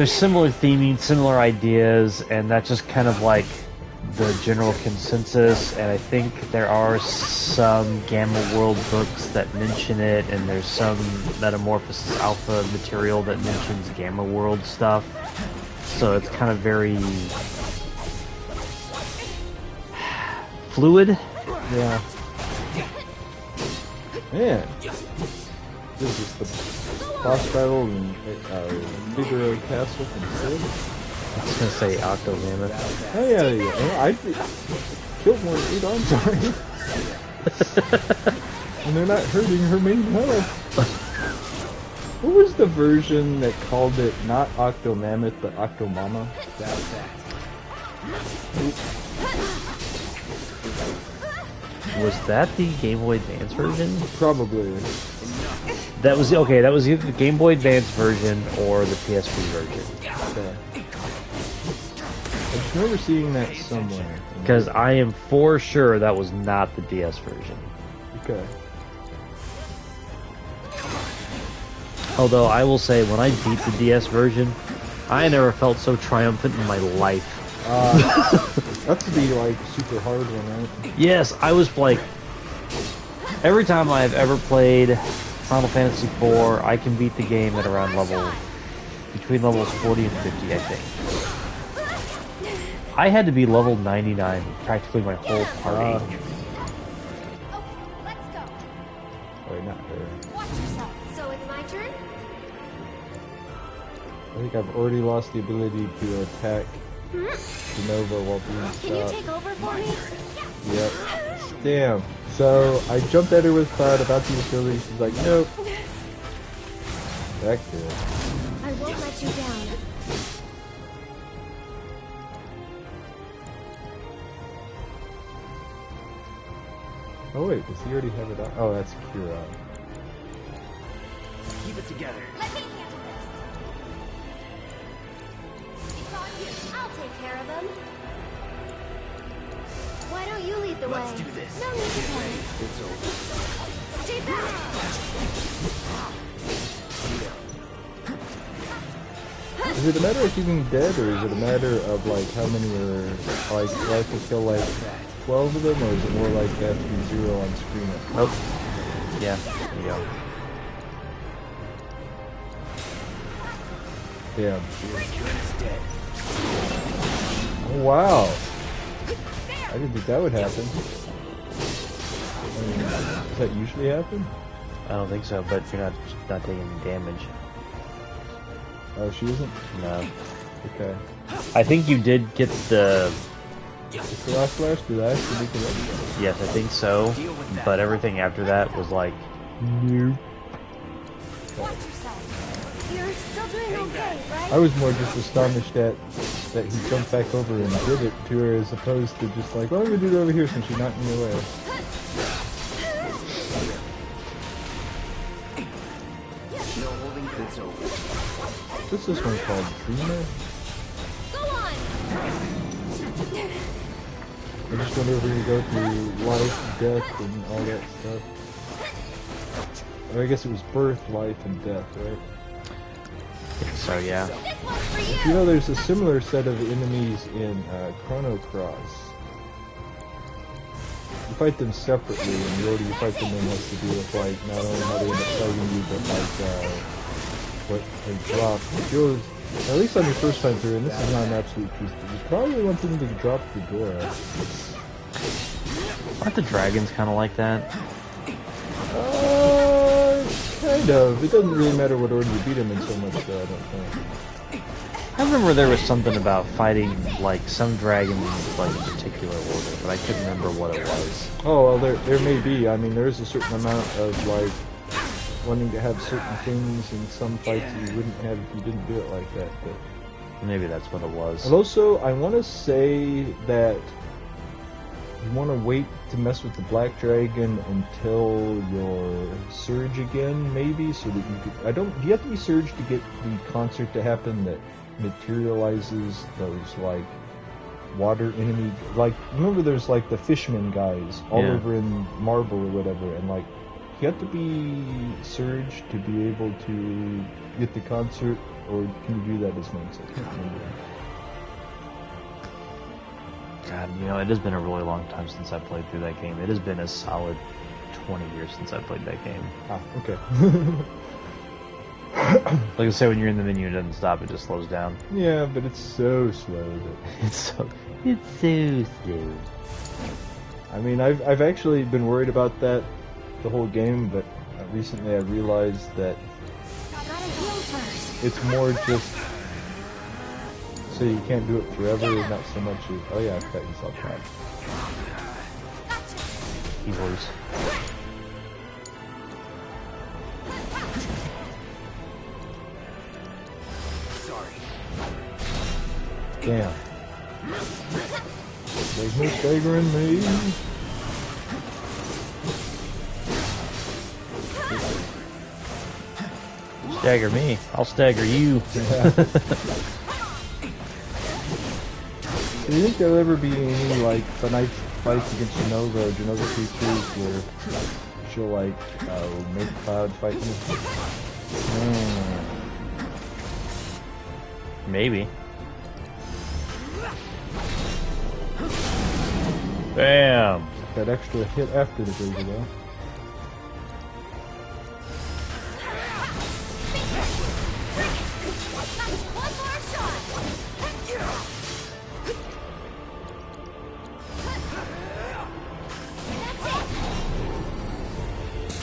similar theming, similar ideas, and that's just kind of like the general consensus. And I think there are some Gamma World books that mention it, and there's some Metamorphosis Alpha material that mentions Gamma World stuff. So it's kind of very fluid. Yeah. Man. This is the boss battle in Figaro Castle from Sid. I was gonna say Octo Mammoth. Oh yeah. I killed one of 8 arms already. And they're not hurting her main health. What was the version that called it not Octo Mammoth but Octo Mama? Was that the Game Boy Advance version? Probably. That was okay. That was either the Game Boy Advance version or the PSP version. Okay. I just remember seeing that somewhere. Because I am for sure that was not the DS version. Okay. Although I will say, when I beat the DS version, I never felt so triumphant in my life. That's the like super hard one, right? Yes, I was like, every time I've ever played Final Fantasy IV, I can beat the game at around between levels 40 and 50, I think. I had to be level 99 practically my whole party. Let's go. Wait, not her. Watch yourself. So it's my turn? I think I've already lost the ability to attack Jenova while being stopped. Can you take over for me? Yep. Damn. So I jumped at her with Cloud about the utility. She's like, nope. Back to it. I won't let you down. Oh wait, does he already have it on? Oh, that's Kira. Keep it together. Let me handle this. It's on you. I'll take care of them. Why don't you lead the way? Let's do this. No need to panic. It's over. Stay back. Is it a matter of keeping dead, or is it a matter of like how many are like life will kill like 12 of them, or is it more like they have to be 0 on screen? Nope. Yeah, there you go. Yeah. Oh, wow. I didn't think that would happen. I mean, does that usually happen? I don't think so, but you're not taking any damage. Oh, she isn't? No. Okay. I think you did get the... The last flash? Did I actually make it up? Yes, I think so. But everything after that was like... Nope. Watch yourself. You're still doing okay, right? I was more just astonished that he jumped back over and did it to her as opposed to just like, well, I'm going to do it over here since she's not in the way. What's this one called? Dreamer? Go on! I just wonder if we can go through life, death, and all that stuff. Or I guess it was birth, life, and death, right? So, yeah. You know, there's a similar set of enemies in Chrono Cross. You fight them separately, and the order you fight them in has to do with, like, not only how they end up fighting you, but, like, what they drop. It goes, at least on your first time through, and this is not an absolute truth, but you probably want them to drop the door. Aren't the dragons kind of like that? Kind of. It doesn't really matter what order you beat them in so much, though, I don't think. I remember there was something about fighting, like, some dragons in, like, a particular order, but I couldn't remember what it was. Oh, well, there may be. I mean, there is a certain amount of, like, wanting to have certain things in some fights that you wouldn't have if you didn't do it like that, but... Maybe that's what it was. And also, I want to say that you want to wait to mess with the Black Dragon until your Surge again, maybe, so that you could... do you have to be Surge to get the concert to happen that materializes those, like, water enemy... Like, remember there's, like, the Fishman guys all over in Marble or whatever, and, like, you have to be Surge to be able to get the concert, or can you do that as Lynx? I can't remember. God, you know, it has been a really long time since I played through that game. It has been a solid 20 years since I played that game. Ah, okay. Like I say, when you're in the menu, it doesn't stop, it just slows down. Yeah, but it's so slow that... It's so slow. I mean, I've actually been worried about that the whole game, but recently I realized that it's more just so you can't do it forever, not so much as, oh yeah, I've got yourself back. Keyboards. Damn. There's no staggering me. Stagger me. I'll stagger you. Yeah. Do you think there'll ever be any, like, fights against Genova or Genova creatures where she'll, like, make Cloud fight me? Maybe. Bam! That extra hit after the Gravy, though.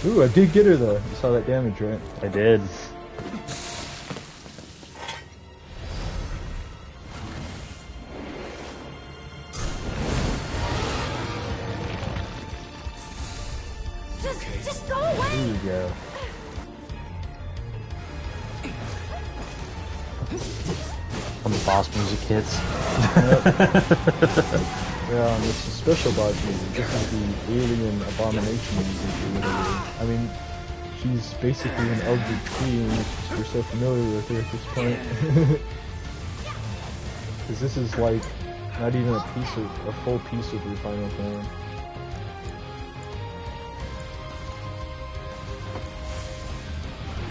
Ooh, I did get her though. You saw that damage, right? I did. Just go away. There you go. When the boss music hits. Yeah, and it's a special boss music. This is the alien abomination music or whatever. I mean, she's basically an eldritch being, which we're so familiar with her at this point. Because this is like not even a full piece of your final form.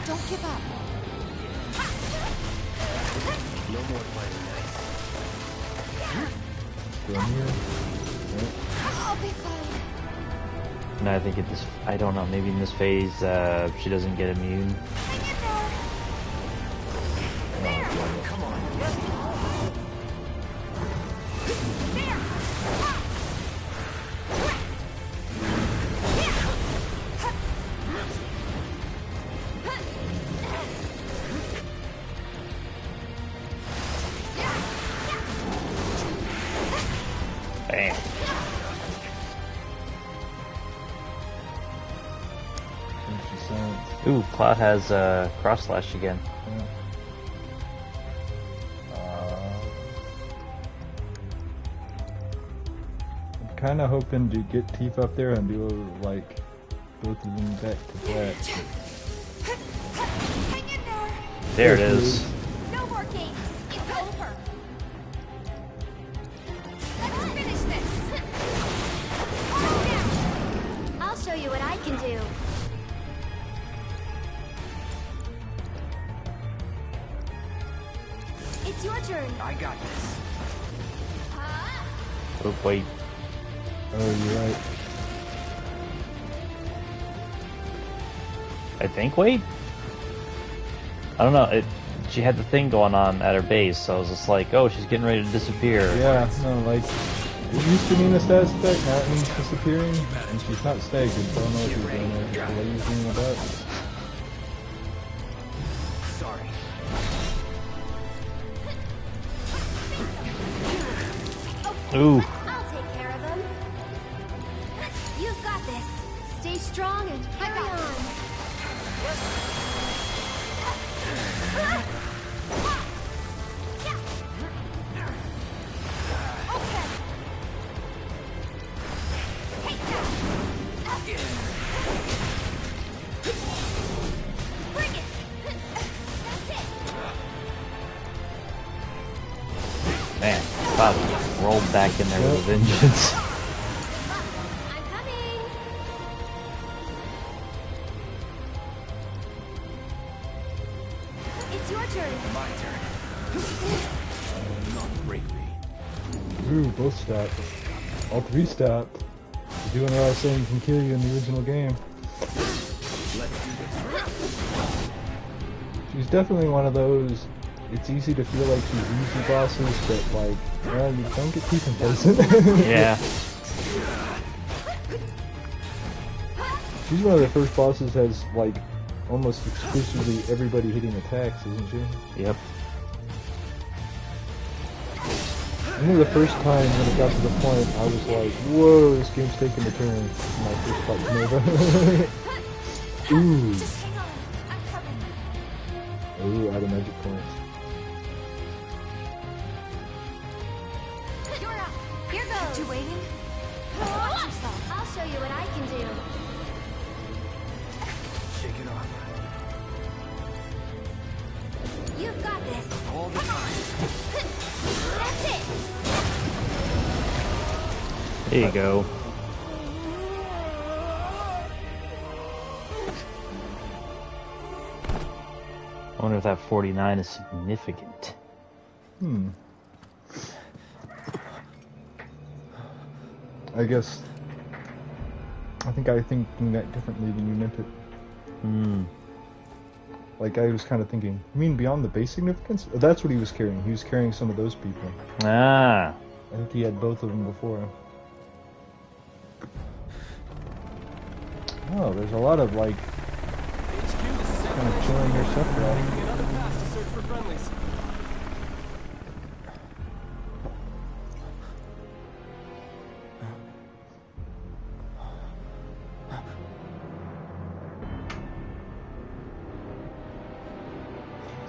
Don't give up. No more fighting. From here. I'll be fine. And I think at this, I don't know, maybe in this phase, she doesn't get immune. Hang in there. Oh, Damn. Ooh, Cloud has cross slash again. I'm kind of hoping to get Teeth up there and do like both of them back to back. Hang in there. There it is. No more games. It's over. Let's finish this. Calm down. I'll show you what I can do. It's your turn. I got this. Oh, wait. Oh, you're right. I think wait. I don't know. She had the thing going on at her base, so I was just like, oh, she's getting ready to disappear. Yeah, no, like, it used to mean a status effect, now it means disappearing, and she's not staggered, so I don't know what she's doing there. Lazing about. Sorry. Ooh. I'll take care of them. You've got this. Stay strong and carry on. Man, Bob rolled back in there with a vengeance. I'm coming. It's your turn. My turn. Not break me. Ooh, both stopped. All three stopped. You're doing what I was saying can kill you in the original game. Let's do this. She's definitely one of those, it's easy to feel like she's easy bosses, but like, well, you don't get too complacent. Yeah. She's one of the first bosses has like almost exclusively everybody hitting attacks, isn't she? Yep. I remember the first time when it got to the point, I was like, whoa, this game's taking a turn. My first fight Nova. Ooh. Just hang on. I'm coming. Ooh, out of magic points. You're up. Here goes. You waiting? Watch yourself. I'll show you what I can do. Shake it off. You've got this. All the time. That's it. There you go. I wonder if that 49 is significant. I guess. I think thinking that differently than you meant it. Like, I was kind of thinking, you mean beyond the base significance? Oh, that's what he was carrying. He was carrying some of those people. Ah. I think he had both of them before. Oh, there's a lot of, like, kind of chilling your stuff around. Another pass to search for friendlies.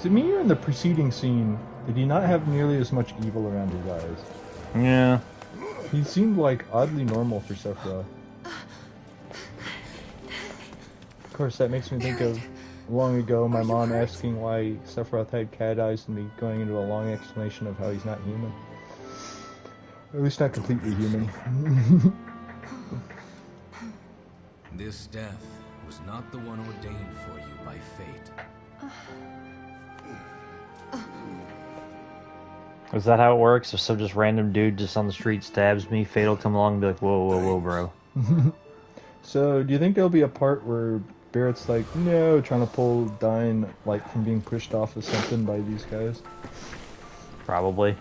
To me, in the preceding scene, did he not have nearly as much evil around his eyes? Yeah. He seemed like oddly normal for Sephiroth. Of course, that makes me think of long ago my mom asking why Sephiroth had cat eyes and me going into a long explanation of how he's not human. Or at least not completely human. This death was not the one ordained for you by fate. Is that how it works? If some just random dude just on the street stabs me, Fate will come along and be like, whoa, whoa, whoa, bro. So, do you think there'll be a part where Barrett's like, no, trying to pull Dyne, like, from being pushed off of something by these guys? Probably.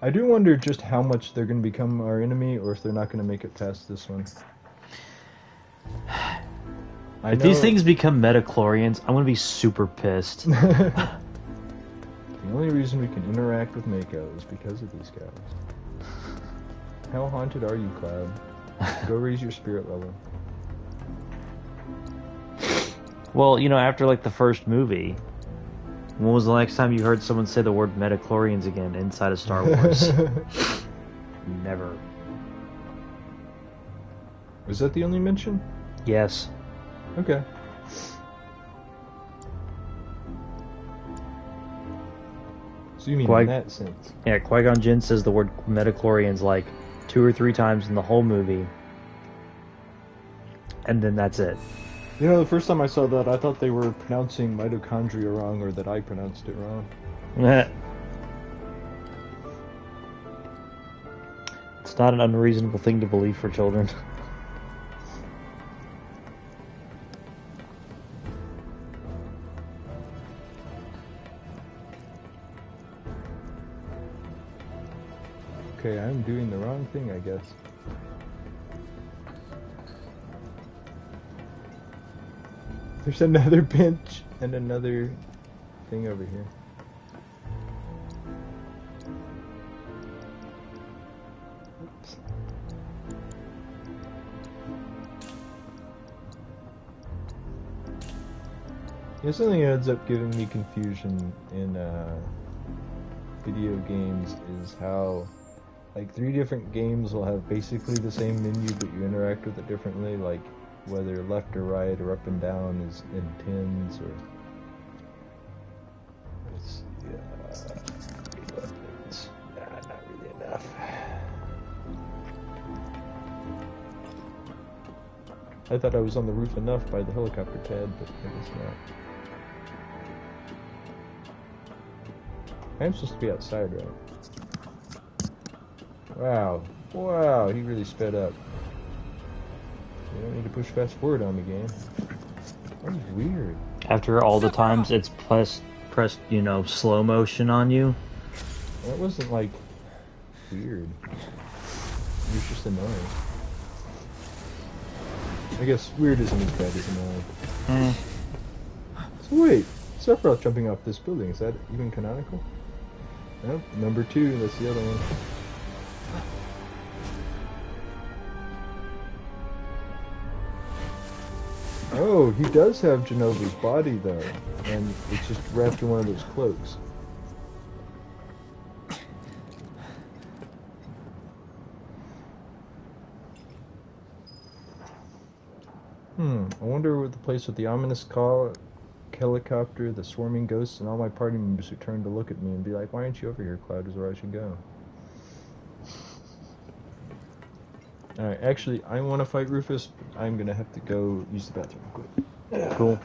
I do wonder just how much they're going to become our enemy, or if they're not going to make it past this one. If these things become metachlorians, I'm going to be super pissed. The only reason we can interact with Mako is because of these guys. How haunted are you, Cloud? Go raise your spirit level. Well, you know, after like the first movie, when was the last time you heard someone say the word metachlorians again inside of Star Wars? Never. Was that the only mention? Yes. Okay. So you mean in that sense? Yeah, Qui-Gon Jinn says the word metachlorians like 2 or 3 times in the whole movie. And then that's it. You know, the first time I saw that, I thought they were pronouncing mitochondria wrong, or that I pronounced it wrong. It's not an unreasonable thing to believe for children. Okay, I'm doing the wrong thing, I guess. There's another bench and another thing over here. Oops. You know, something that ends up giving me confusion in video games is how, like, 3 different games will have basically the same menu, but you interact with it differently, like whether left or right or up and down is in tens, or let's see, weapons. Nah, not really enough. I thought I was on the roof enough by the helicopter pad, but I guess not. I'm supposed to be outside, right? Wow, he really sped up. You don't need to push fast forward on me, game. That was weird. After all the times it's pressed, you know, slow motion on you. That wasn't, like, weird. It was just annoying. I guess weird isn't as bad as annoying. So wait, Sephiroth jumping off this building, is that even canonical? Nope, number 2, that's the other one. Oh, he does have Genova's body, though, and it's just wrapped in one of those cloaks. I wonder what the place with the ominous call, helicopter, the swarming ghosts, and all my party members who turn to look at me and be like, why aren't you over here, Cloud, is where I should go. Alright, actually, I want to fight Rufus, but I'm going to have to go use the bathroom quick. Cool.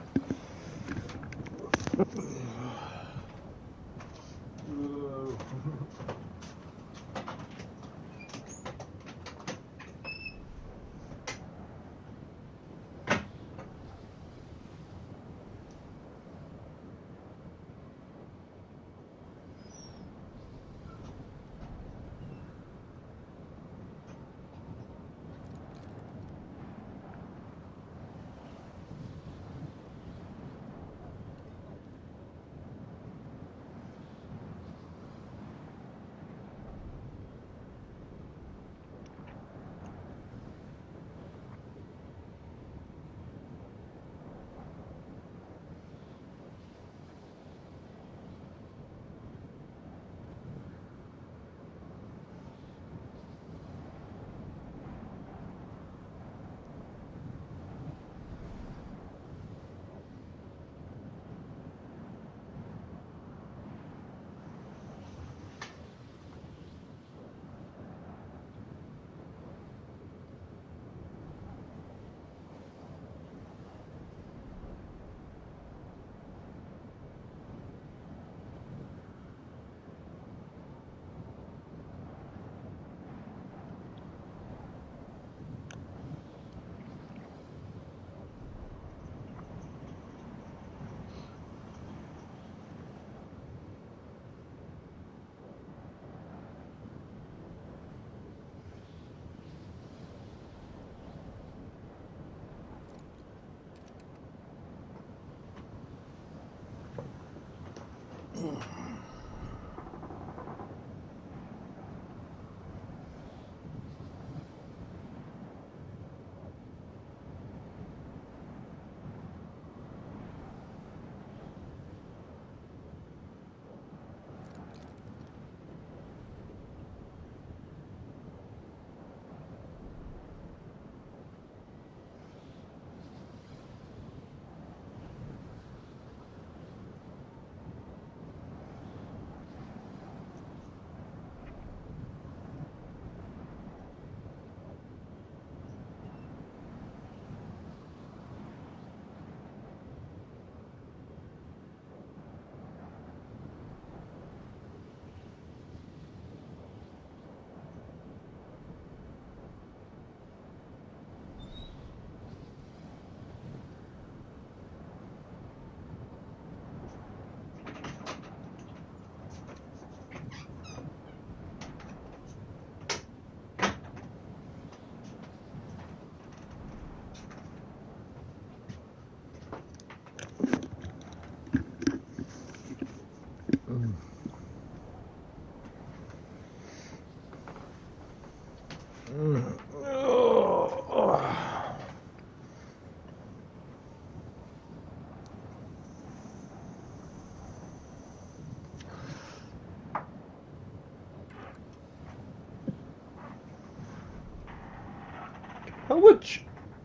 How much?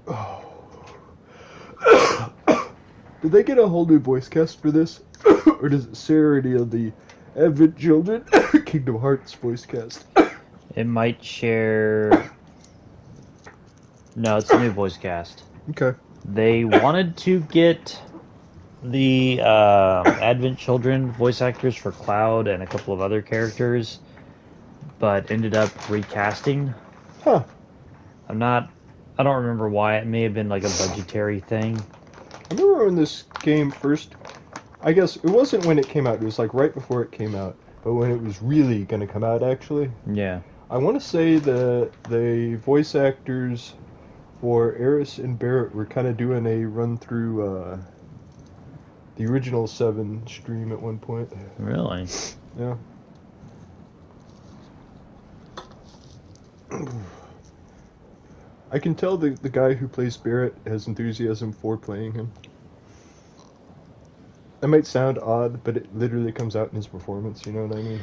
Oh. Did they get a whole new voice cast for this, or does it say already on the Advent Children Kingdom Hearts voice cast? It might share. No, it's a new voice cast. Okay. They wanted to get the Advent Children voice actors for Cloud and a couple of other characters, but ended up recasting. Huh. I don't remember why. It may have been like a budgetary thing. I remember when this game first, I guess it wasn't when it came out, it was like right before it came out, but when it was really going to come out actually. Yeah. I want to say the voice actors for Eris and Barrett were kind of doing a run through the original VII stream at one point. Really? Yeah. I can tell the guy who plays Barrett has enthusiasm for playing him. That might sound odd, but it literally comes out in his performance, you know what I mean?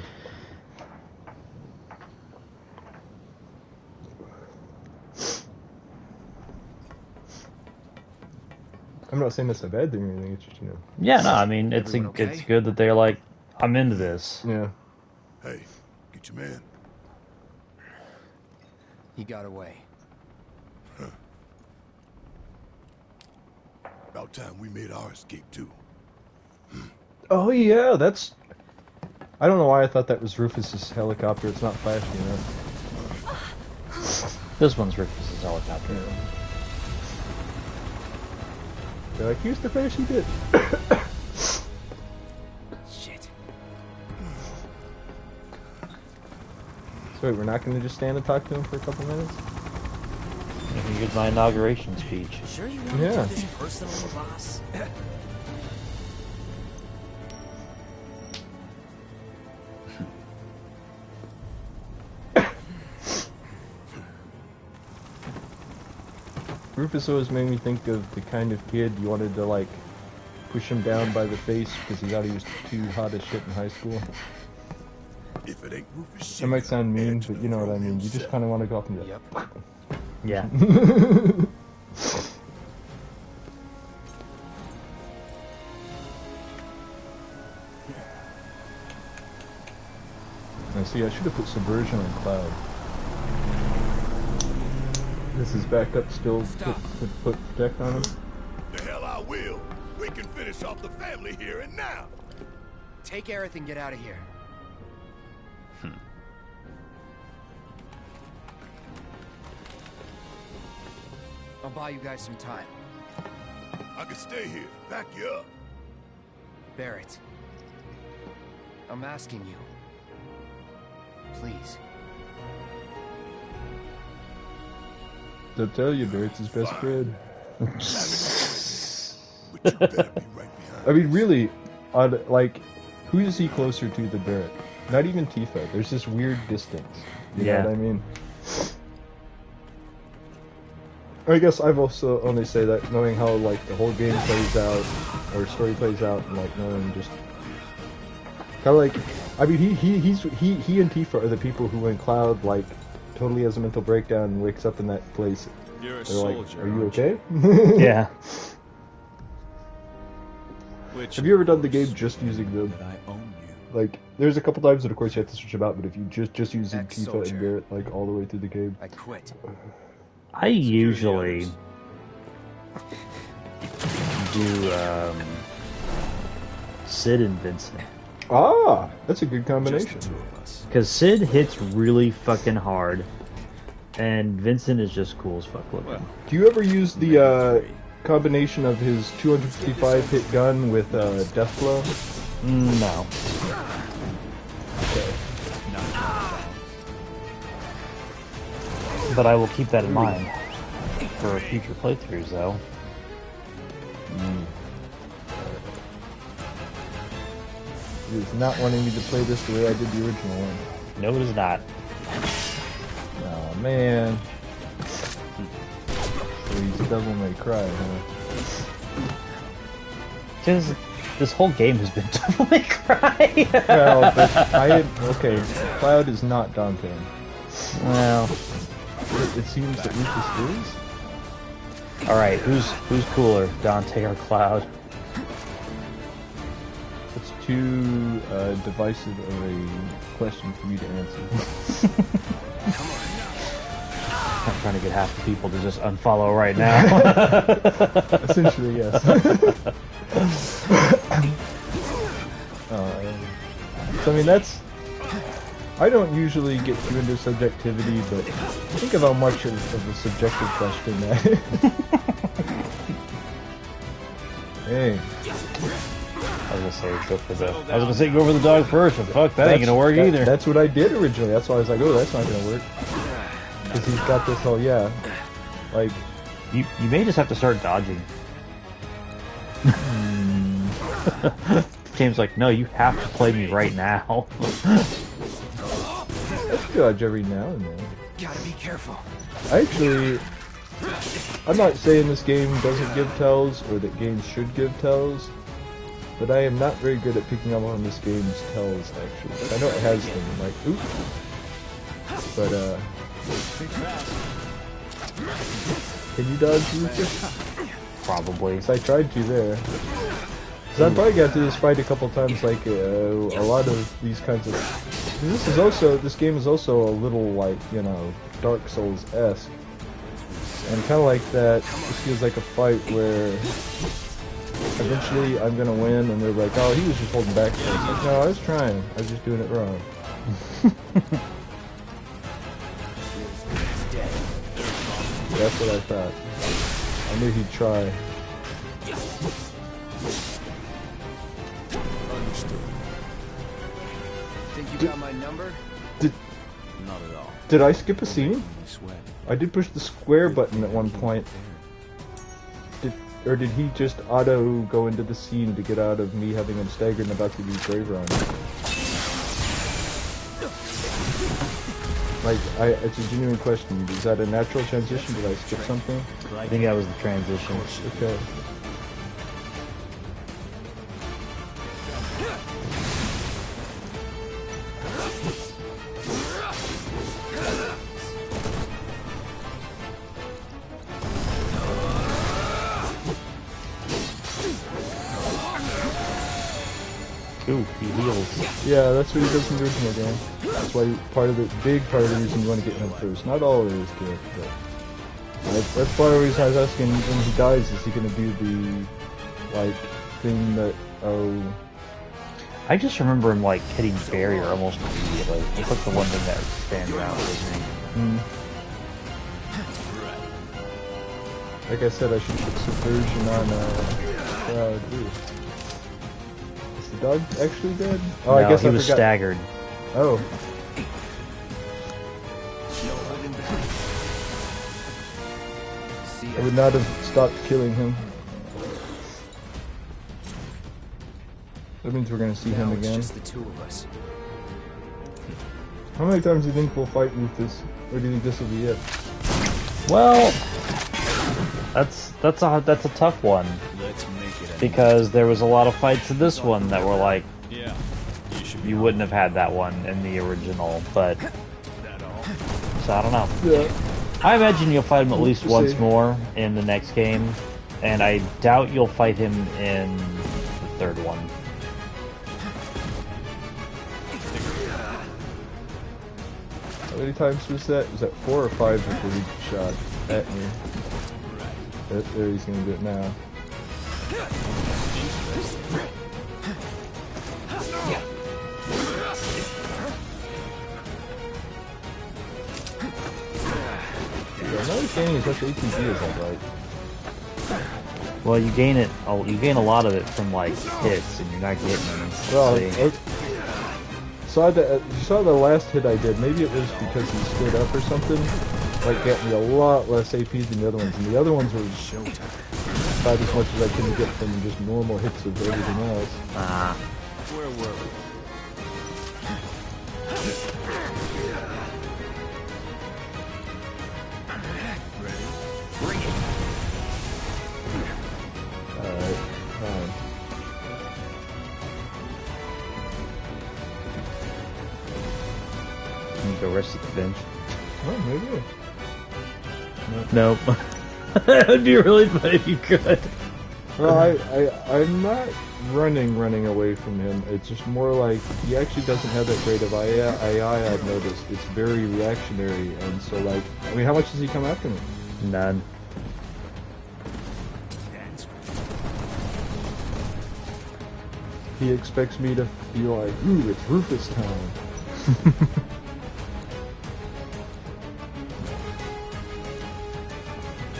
I'm not saying that's a bad thing or anything, it's just, you know. Yeah, no, I mean, it's good that they're like, I'm into this. Yeah. Hey, get your man. He got away. About time we made our escape too. Oh yeah, that's... I don't know why I thought that was Rufus's helicopter. It's not flashing, you know. This one's Rufus's helicopter. Yeah. They're like, here's the flashing bit. Shit. So wait, we're not going to just stand and talk to him for a couple minutes? You can get my inauguration speech. Sure you want to do this personally, boss? Rufus always made me think of the kind of kid you wanted to, like, push him down by the face because he thought he was too hot as shit in high school. If it ain't Rufus, that might sound mean, but you know what I mean. You just kind of want to go up and go, Yep. Yeah. Now see, I should have put Subversion on Cloud. This is back up still. Put Protect on him. The hell I will. We can finish off the family here and now. Take Aerith and get out of here. I'll buy you guys some time. I can stay here, back you up. Barrett. I'm asking you. Please. They'll tell you, Barrett's his best friend. I mean, really, like, who is he closer to than Barrett? Not even Tifa. There's this weird distance. You know what I mean? I guess I've also only say that knowing how, like, the whole game plays out, or story plays out, and, like, knowing just kind of like, I mean, he and Tifa are the people who, when Cloud, like, totally has a mental breakdown and wakes up in that place, You're a they're like, soldier, "Are you aren't okay?" Yeah. Have you ever done the game just using them? Like, there's a couple times that, of course, you have to switch them out, but if you just using Tifa and Barrett, like, all the way through the game. I quit. I usually do Sid and Vincent. Ah, that's a good combination. Because Sid hits really fucking hard, and Vincent is just cool as fuck looking. Do you ever use the combination of his 255 hit gun with Death Blow? No. Okay. But I will keep that in mind for future playthroughs, though. He is not wanting me to play this the way I did the original one. No, it is not. Oh man. So he's Devil May Cry, huh? Because this whole game has been Devil May Cry. Well, but okay, Cloud is not Dante. Well, it seems that Rufus is. Alright, who's cooler, Dante or Cloud? It's too divisive of a question for me to answer. I'm trying to get half the people to just unfollow right now. Essentially, yes. So I mean, that's... I don't usually get too into subjectivity, but think of how much of a subjective question that is. Hey. I was gonna say go for the dog first, but fuck, that ain't gonna work either. That's what I did originally. That's why I was like, oh, that's not gonna work. Because he's got this whole, yeah. Like... You may just have to start dodging. Game's like, no, you have to play me right now. I dodge every now and then. Gotta be careful. Actually, I'm not saying this game doesn't give tells or that games should give tells, but I am not very good at picking up on this game's tells, actually. I know it has them, like, oop. But, can you dodge Rufus? Probably. Because I tried to there. Because I probably got through this fight a couple times, like, a lot of these kinds of... This game is also a little, like, you know, Dark Souls-esque. And kind of like that, this feels like a fight where eventually I'm gonna win, and they're like, oh, he was just holding back. Like, no, I was trying. I was just doing it wrong. That's what I thought. I knew he'd try. Understood. Think you got my number? Not at all. Did I skip a scene? I did push the square button at one point. Or did he just auto go into the scene to get out of me having him staggered and about to do grave run? Like, it's a genuine question. Is that a natural transition? Did I skip something? I think that was the transition. Okay. Ooh, he heals. Yeah, that's what he does in the original game. That's why big part of the reason you want to get him first. Not all it is to it, but that's why I was asking when he dies, is he going to do the like thing that I just remember him like hitting barrier almost immediately. It's like the one thing that stands out with me. Like I said, I should put subversion on Cloud. Is the dog actually dead? Oh, No, I guess he I was forgot. staggered. Oh. I would not have stopped killing him. That means we're gonna see him again. Just the two of us. How many times do you think we'll fight Rufus? Or do you think this will be it? Well, that's a tough one. Let's make it because there was a lot of fights in this one that were like, you wouldn't have had that one in the original, but so I don't know. Yeah. I imagine you'll fight him at least once more in the next game, and I doubt you'll fight him in the third one. How many times was that? Was that 4 or 5 before he shot at me? There, he's gonna do it now. Yeah, another gaining as much ATG as I'd like. Well, you gain it. You gain a lot of it from like hits, and you're not getting them. Well, you saw the last hit I did. Maybe it was because he stood up or something. Like, got me a lot less AP than the other ones, and the other ones were about as much as I can get from just normal hits of everything else. Ah. Where were we? Alright, fine. You can go rest at the bench. Oh, maybe. Nope. That would be really funny if you could. Well, I'm not running away from him. It's just more like he actually doesn't have that great of AI. I've noticed it's very reactionary, and so like, I mean, how much does he come after me? None. He expects me to feel like, ooh, it's Rufus time.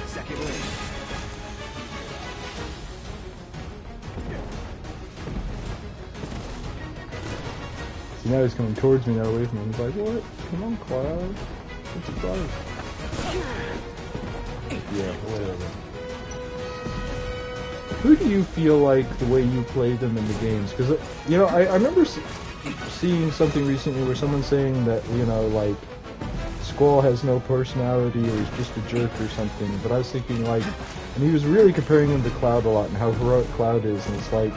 Second wave. See, now he's coming towards me, not away from me. He's like, what? Come on, Cloud. What's the problem? Yeah, whatever. Who do you feel like the way you play them in the games? Because, you know, I remember seeing something recently where someone's saying that, you know, like, Squall has no personality or he's just a jerk or something. But I was thinking, like, and he was really comparing him to Cloud a lot and how heroic Cloud is, and it's like...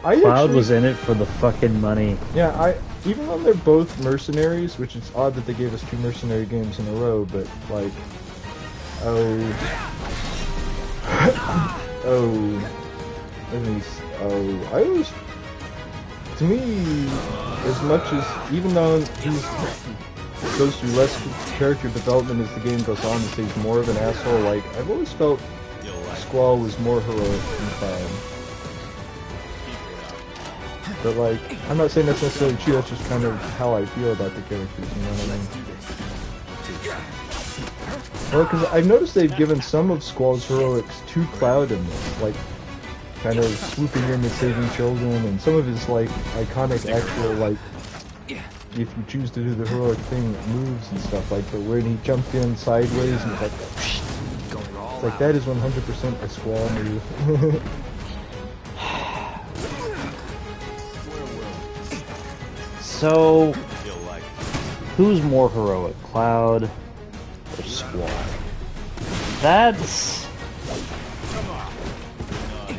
Cloud was in it for the fucking money. Yeah, even though they're both mercenaries, which it's odd that they gave us 2 mercenary games in a row, but, like... I was, to me, as much as, even though he goes through less character development as the game goes on and stays more of an asshole, like, I've always felt Squall was more heroic than Cloud. But, like, I'm not saying that's necessarily true, that's just kind of how I feel about the characters, you know what I mean? Well, because I've noticed they've given some of Squall's heroics to Cloud in this, like, kind of swooping in and saving children, and some of his, like, iconic actual, like, if you choose to do the heroic thing, moves and stuff, like the when he jumped in sideways and like, it's like that is 100% a Squall move. So, who's more heroic, Cloud or Squall? That's...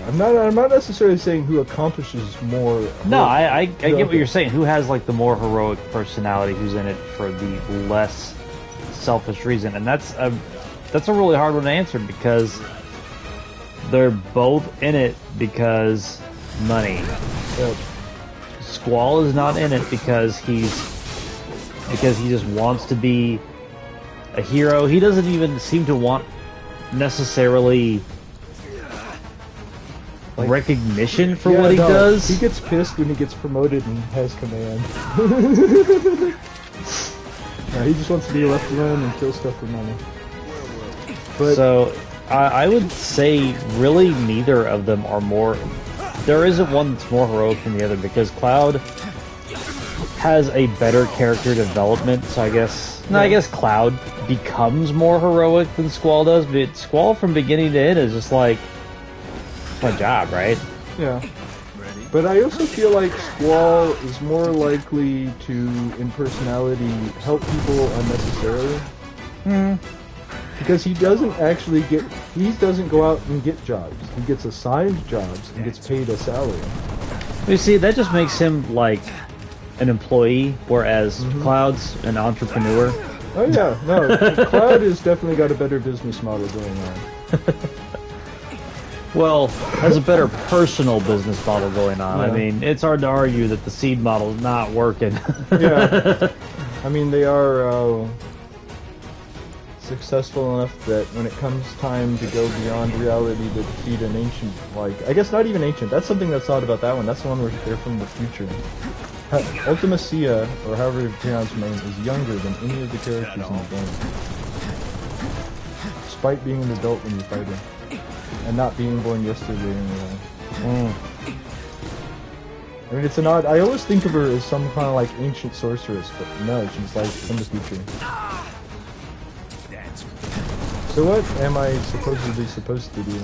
I'm not necessarily saying who accomplishes more. No, I get what you're saying. Who has like the more heroic personality? Who's in it for the less selfish reason? And that's a really hard one to answer because they're both in it because money. Yep. Squall is not in it because he just wants to be a hero. He doesn't even seem to want necessarily recognition for what he does. He gets pissed when he gets promoted and has command. He just wants to be left alone and kill stuff for money. But so I would say really neither of them are more. There isn't one that's more heroic than the other because Cloud has a better character development. So I guess I guess Cloud becomes more heroic than Squall does. But Squall from beginning to end is just like, my job, right? Yeah. But I also feel like Squall is more likely to, in personality, help people unnecessarily. Because he doesn't actually he doesn't go out and get jobs. He gets assigned jobs and gets paid a salary. You see, that just makes him like an employee, whereas Cloud's an entrepreneur. Oh yeah, no, Cloud has definitely got a better business model going on. Well, has a better personal business model going on. Yeah. I mean, it's hard to argue that the seed model is not working. Yeah. I mean, they are successful enough that when it comes time to go beyond reality to defeat an ancient, like, I guess not even ancient, that's something that's odd about that one, that's the one where they're from the future. Ultima Cia, or however you pronounce her name, is younger than any of the characters in the game. Despite being an adult when you fight her. And not being born yesterday anyway. I mean, it's an odd... I always think of her as some kind of, like, ancient sorceress, but no, she's, like, from the future. So what am I supposedly supposed to do?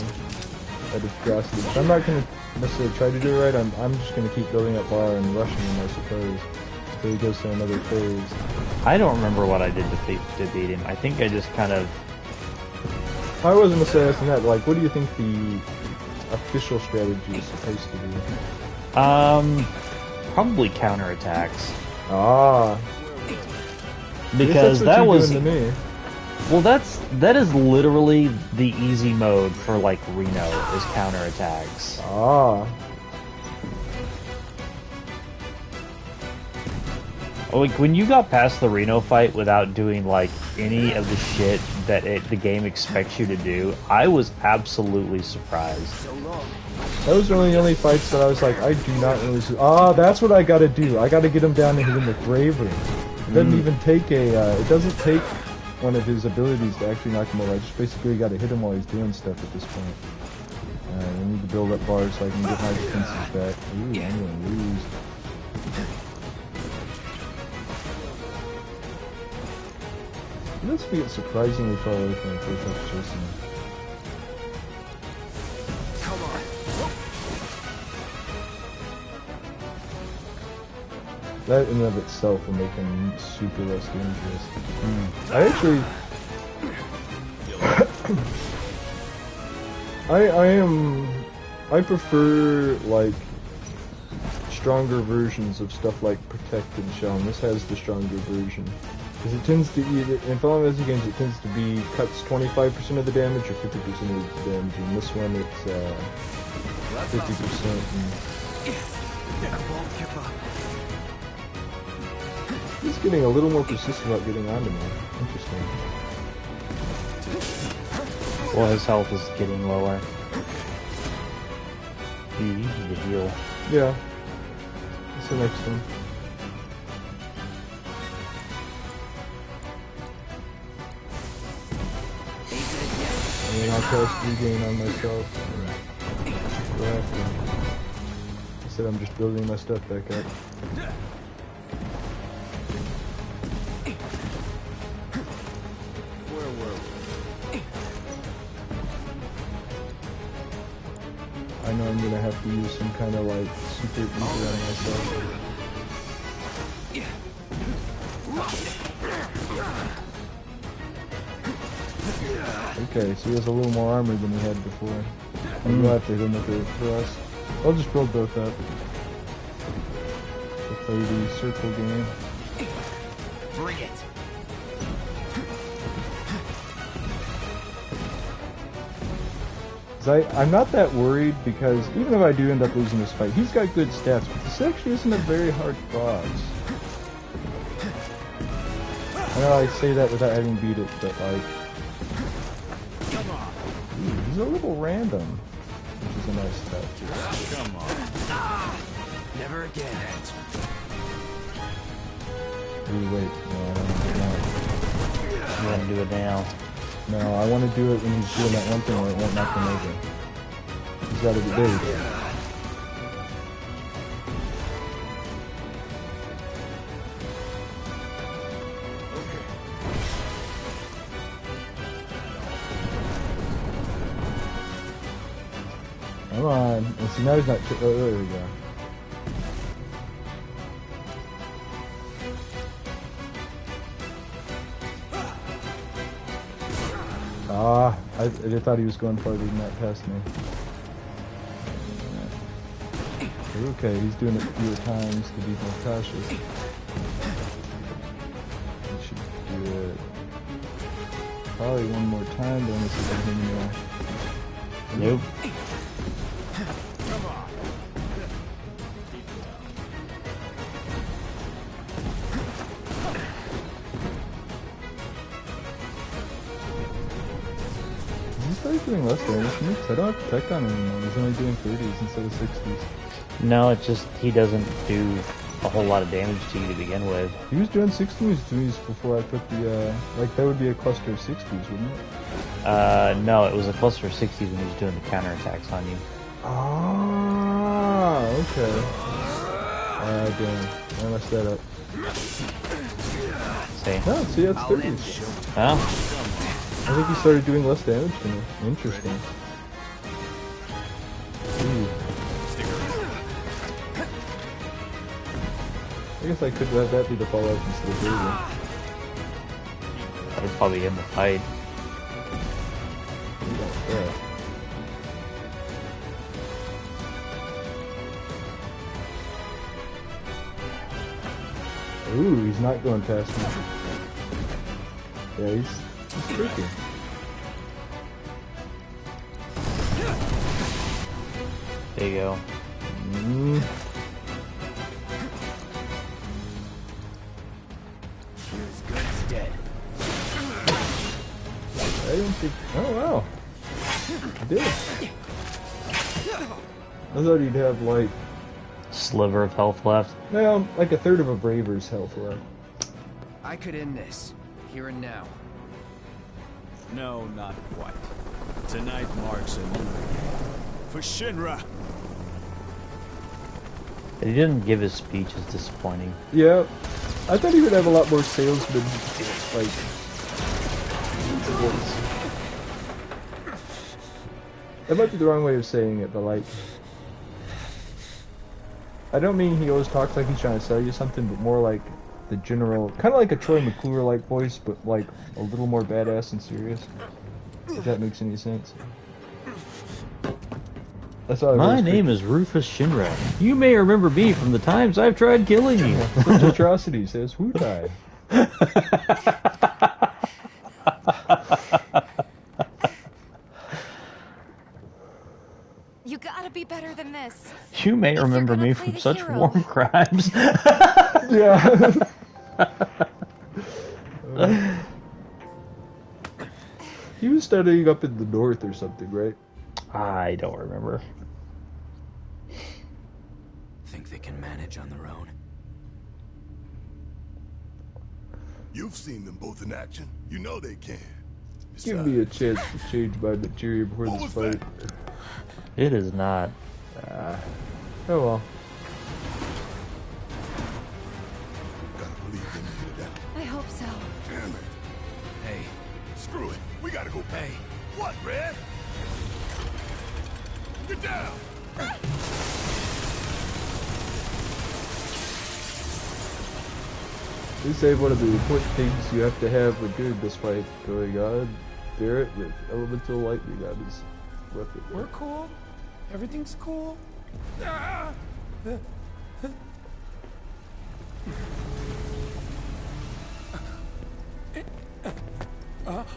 Out of curiosity. I'm not going to necessarily try to do it right, I'm just going to keep building up bar and rushing him, I suppose. Until he goes to another phase. I don't remember what I did to beat him. I think I just kind of... I wasn't necessarily asking that, but like, what do you think the official strategy is supposed to be? Probably counterattacks. Ah. Because that was... To me. Well, that is literally the easy mode for like Reno is counterattacks. Ah. Like when you got past the Reno fight without doing like any of the shit that the game expects you to do, I was absolutely surprised. Those are the only fights that I was like, I do not really. That's what I gotta do. I gotta get him down and hit him with bravery. It doesn't even take it doesn't take one of his abilities to actually knock him over. I just basically gotta hit him while he's doing stuff at this point. I need to build up bars so I can get my defenses back. Ooh, I'm gonna lose. Let's be surprisingly far away from the first time chasing him. Come on. That in and of itself will make him super less dangerous. I actually... I prefer, like, stronger versions of stuff like Protect and Shell, and this has the stronger version. Because it tends to either, in Final Fantasy games, it tends to be cuts 25% of the damage or 50% of the damage. In this one, it's 50%. He's getting a little more persistent about getting onto me. Interesting. Well, his health is getting lower. You need to heal. Yeah. That's the next one. I mean, I'll cast regain on myself. I said I'm just building my stuff back up. Where were we? I know I'm gonna have to use some kind of like super easy on myself. Okay, so he has a little more armor than he had before. I'm gonna have to hit him with a thrust. I'll just build both up. So play the circle game. Bring it. I'm not that worried because even if I do end up losing this fight, he's got good stats, but this actually isn't a very hard boss. I know I say that without having beat it, but like... Ooh, he's a little random, which is a nice touch. Come on. Never again. Ooh, wait, no, I don't want to do it now. You want to do it now? No, I want to do it when he's doing that one thing where it won't knock him over. He's got to be there. We go. Come on. And see, now he's not... Oh, there we go. I thought he was going farther than that past me. Okay, he's doing it fewer times to be more cautious. He should do it probably one more time, but only see if I can Nope. Doing less damage from me because I don't have to tech on him anymore. He's only doing 30s instead of 60s. No, it's just he doesn't do a whole lot of damage to you to begin with. He was doing 60s to me before I put the, like that would be a cluster of 60s, wouldn't it? No, it was a cluster of 60s when he was doing the counterattacks on you. Ah, okay. Damn. I messed that up. See? No, see, that's 30s. Oh? I think he started doing less damage to me. Interesting. Ooh. I guess I could have that be the fallout instead of David. That would probably end the fight. Yeah. Ooh, he's not going past me. Yeah, It's tricky. There you go. Here's good as dead. I didn't think. Oh wow. I did. I thought he'd have like Sliver of health left. well, like a third of a Braver's health left. I could end this, here and now. No, not quite. Tonight marks a new beginning. For Shinra! That he didn't give his speech is disappointing. Yeah, I thought he would have a lot more salesman like voice. That might be the wrong way of saying it, but like, I don't mean he always talks like he's trying to sell you something, but more like the general, kind of like a Troy McClure-like voice, but like a little more badass and serious. If that makes any sense. That's all. My name is Rufus Shinra. You may remember me from the times I've tried killing you. Such atrocities as Wutai. You gotta be better than this. You may remember me from such war crimes. Yeah. He was studying up in the north or something, right? I don't remember. Think they can manage on their own? You've seen them both in action. You know they can. Give me a chance to change my material before this fight. It is not. Oh well. Gotta believe they made it out. I hope so. Damn it. Hey. Screw it. We gotta go. Hey. What, Red? Get down! They say one of the important things you have to have when doing this fight going on, Barrett with elemental lightning on his weapon. We're cool. Everything's cool.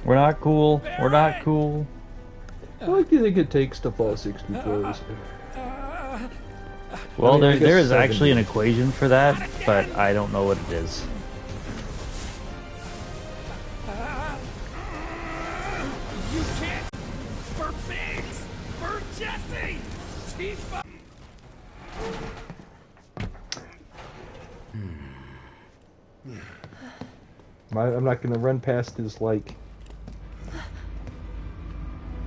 We're not cool. We're not cool. What do you think it takes to fall 60 floors? Well, I guess there is 70. actually an equation for that, but I don't know what it is. You can't. For pigs. For Jesse. Tifa. I'm not gonna run past his like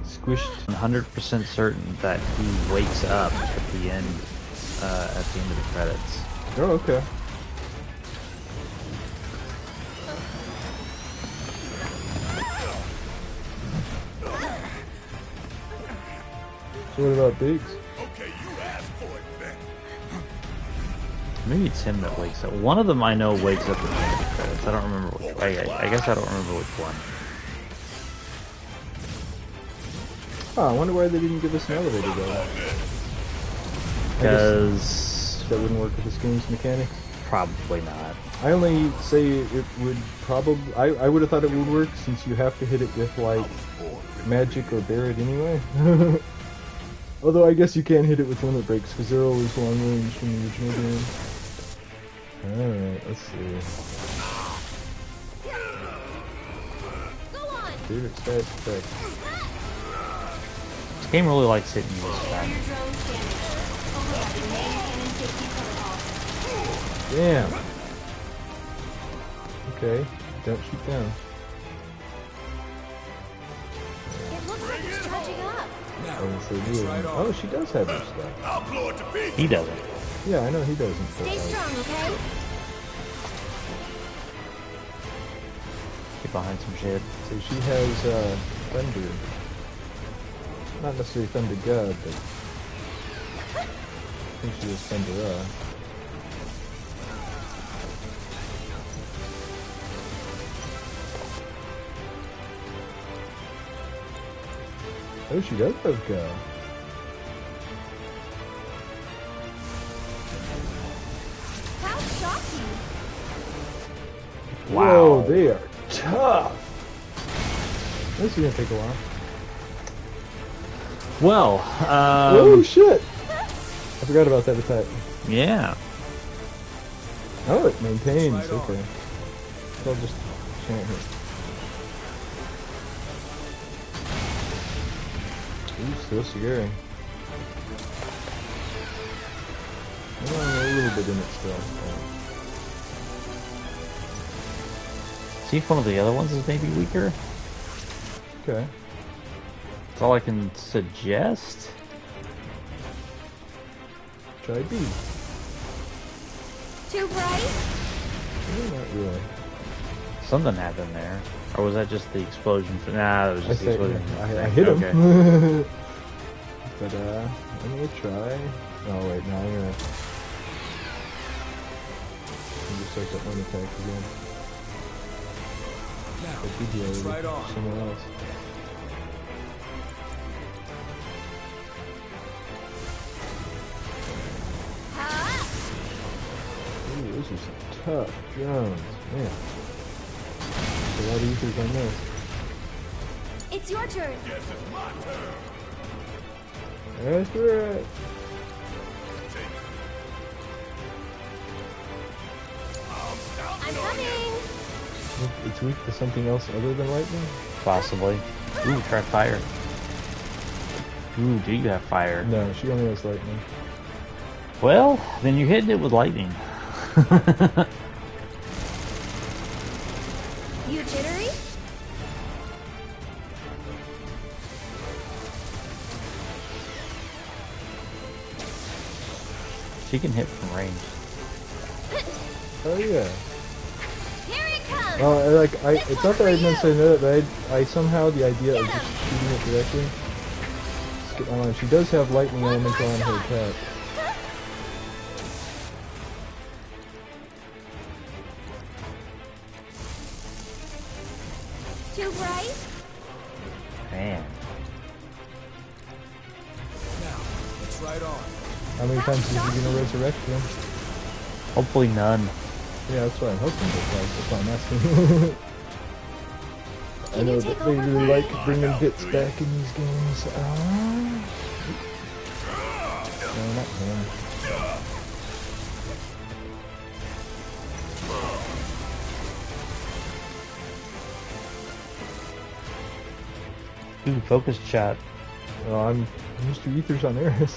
squished. 100% certain that he wakes up at the end of the credits. Oh, okay. So what about Biggs? Okay, you asked for it then. Maybe it's him that wakes up. One of them I know wakes up at the end of the credits. I don't remember which. I guess I don't remember which one. Oh, I wonder why they didn't give us an elevator though. Because that wouldn't work with this game's mechanics. Probably not. I only say it would probably. I would have thought it would work since you have to hit it with like magic or Barrett anyway. Although I guess you can hit it with limit breaks because they're always long range from the original game. Alright, let's see. Favorite stat effect. This game really likes hitting you this time. Damn. Okay, don't shoot down. It looks like it's charging up. Oh, she does have her stuff. I'll blow it to pieces. He doesn't. Yeah, I know he doesn't. Stay strong, okay? Get behind some shit. So she has thunder. Not necessarily thunder god, but I think she has thunder. Oh, she does have God. How shocking! Wow. Whoa, they are tough. This is gonna take a while. Well, oh shit! I forgot about that attack. Yeah. Oh, it maintains. Okay. I'll just chant here. Ooh, still scary. Oh, a little bit in it still. See if one of the other ones is maybe weaker. Okay. That's all I can suggest. Try B. Too bright? Not really. Something happened there. Or was that just the explosion? Nah, that was just the explosion. I hit him. Okay. But, I'm gonna try. Oh, wait, no, I'm gonna start that one attack again. Now, it's right on. Somewhere else. Ooh, those are some tough guns, man. There's a lot of ethers on this. It's your turn. Yes, it's my turn. That's right. I'm coming. It's weak to something else other than lightning? Possibly. Ooh, try fire. Ooh, do you have fire? No, she only has lightning. Well, then you're hitting it with lightning. You jittery? She can hit from range. Oh yeah. Here it comes. Oh, it's not that I necessarily know that, but I somehow the idea of just shooting it directly. Skip my mind. She does have lightning elemental on her attack. Too bright? Man. Now, it's right on. How many times is he gonna resurrect him? Hopefully none. Yeah, that's what I'm hoping for. That's why I'm asking. I know that they really like bringing bits back in these games. No, not him. Ooh, focus shot. Oh, I'm Mr. Ethers on Eris.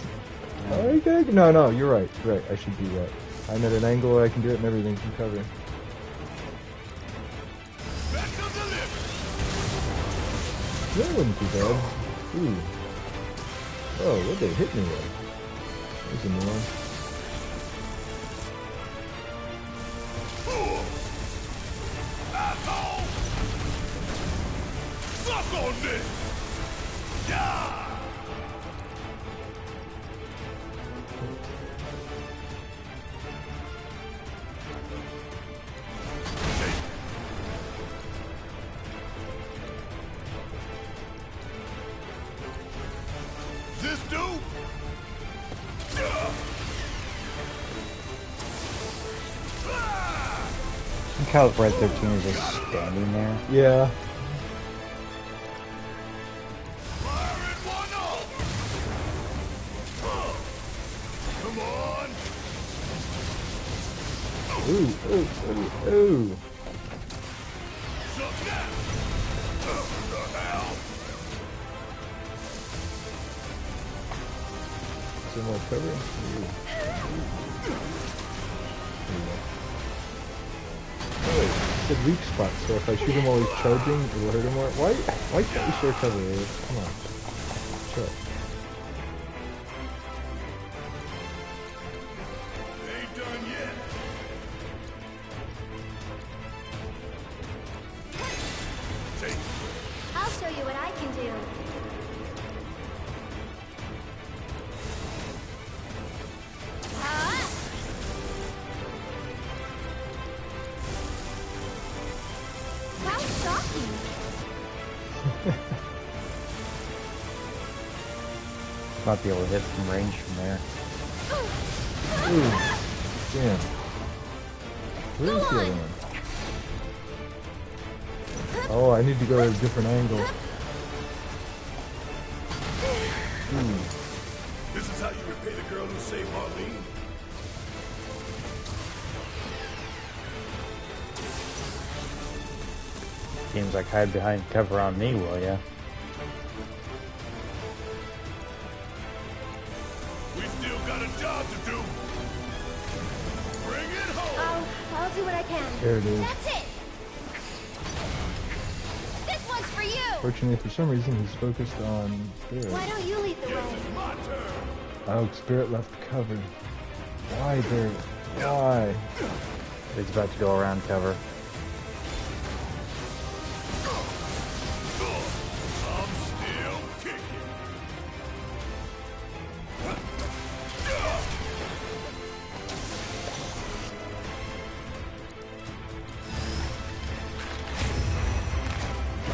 Okay. No, you're right. Right, I should do that. I'm at an angle where I can do it and everything can cover. That wasn't too bad. Ooh. Oh, what'd they hit me with? There's a new one. Suck on this! Yeah! This dude? Look how Red 13 is just standing there. Yeah. Come on! Ooh. Is there more cover? Ooh. Oh wait, it said weak spot, so if I shoot him while he's charging, it will hurt him more. Why can't we share cover, Abe? Come on. Shut up. Ain't done yet. I'll show you what I can do. How shocking! Might be able to hit from range from there. Ooh. Damn. Where is the other one? Oh, I need to go to a different angle. Seems like hide behind cover on me, will ya? We still got a job to do. Bring it home. I'll do what I can. There it is. That's it. This one's for you. Fortunately, for some reason, he's focused on Spirit. Why don't you lead the way? My turn. Oh, Spirit left cover. Why, Barret? Why? He's about to go around cover. I'm still kicking.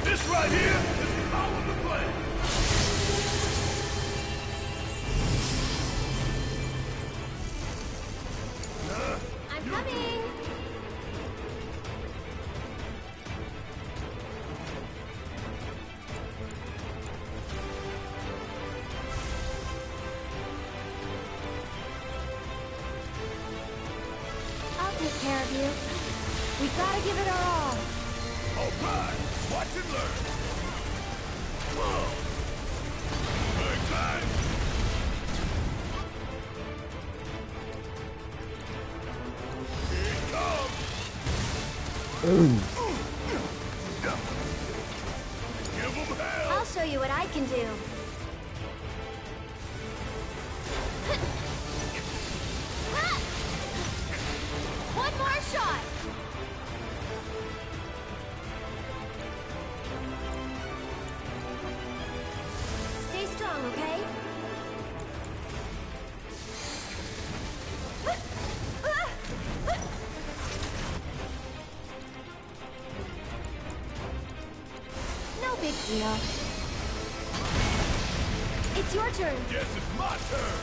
This right here is the power of the plan. I'm coming. I'll take care of you. We gotta give it our all. All right, watch and learn. Whoa. Big time. Here it comes. Ooh. Give 'em hell. I'll show you what I can do. One more shot. Stay strong, okay? No big deal. It's your turn. Guess it's my turn.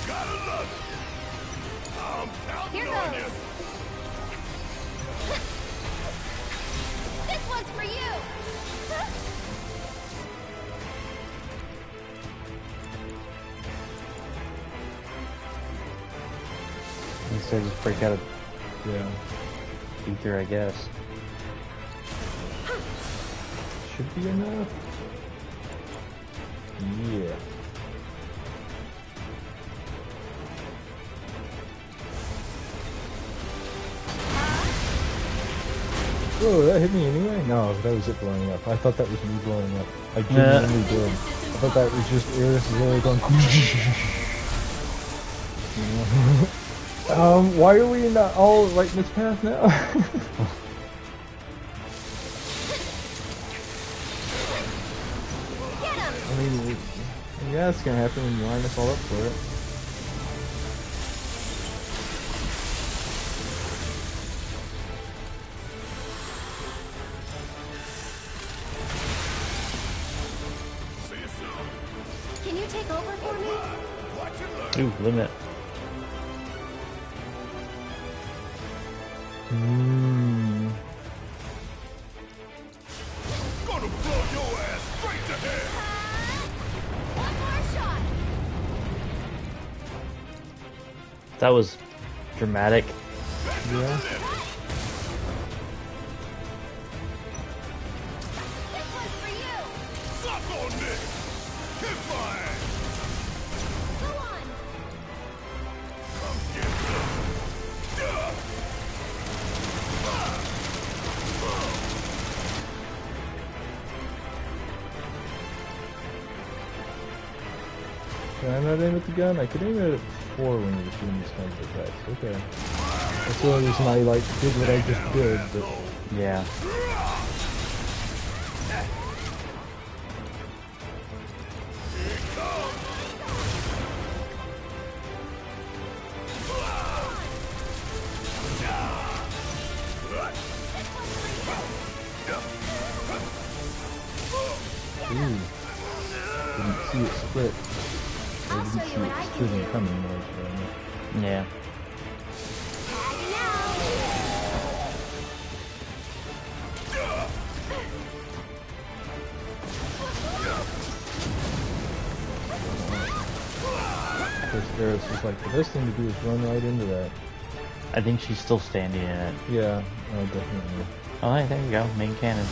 Gotta love it. I'm counting Here on goes. you. This one's for you. Instead, just break out of Yeah. ether, I guess. Should be enough. Yeah. Whoa, that hit me anyway? No, that was it blowing up. I thought that was me blowing up. I genuinely did. I thought that was just Iris really going. Why are we not all right in this path now? I mean, yeah, it's gonna happen when you line us all up for it. See you soon. Can you take over for me? Watch and learn. Ooh, limit. Gonna blow your ass straight to hell. One more shot. That was dramatic. Yeah. This one's for you. Suck on this. Kick my ass. Go on. Come get this. Can I not aim at the gun? I could aim at it before when we were doing these kinds of attacks. Okay. That's the only reason I did what I just did, but Yeah. ooh. Didn't see it split. I I'll didn't show see you what it I can splitting do. coming. Yeah. Tagging out. Because Eris was like, the best thing to do is run right into that. I think she's still standing in it. Yeah, definitely. Oh, hey, there you go. Main cannon.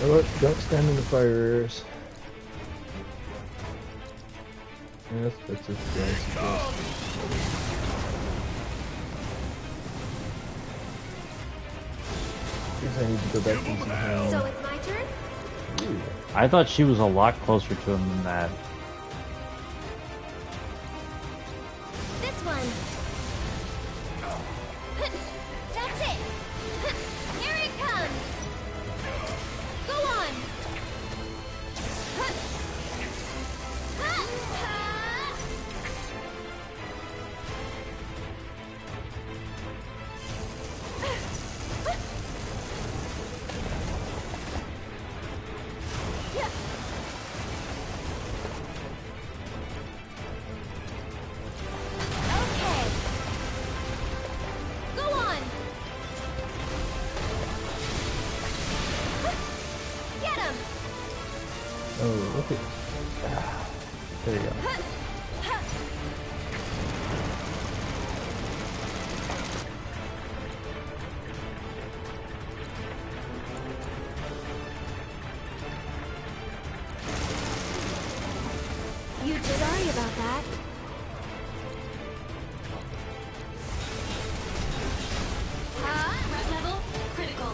Oh, don't stand in the fire arrows. Yeah, that's just guys. Guess I need to go back to some home. So it's my turn? Ooh. I thought she was a lot closer to him than that. This one. That's it. Here it comes. Go on. Okay. Go on. Get him. Oh, look at. There you go. You sorry about that. Threat level critical.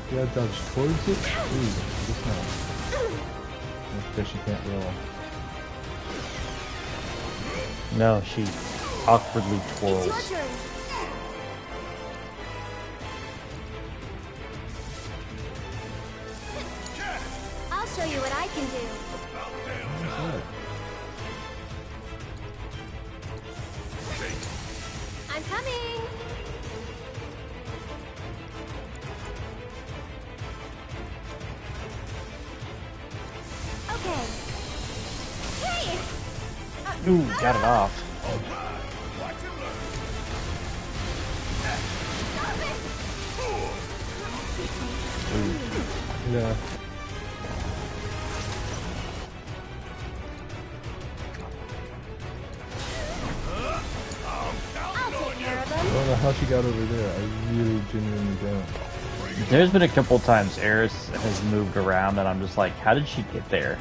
Do I dodge towards it? Ooh, I guess not. I guess she can't roll. No, she awkwardly twirls. It's your turn. I'll show you what I can do. I'm coming. Okay. Hey! Ooh, got it off. Yeah. I'll take care of I them. don't know how she got over there. I really genuinely don't. There's been a couple times Eris has moved around and I'm just like, how did she get there?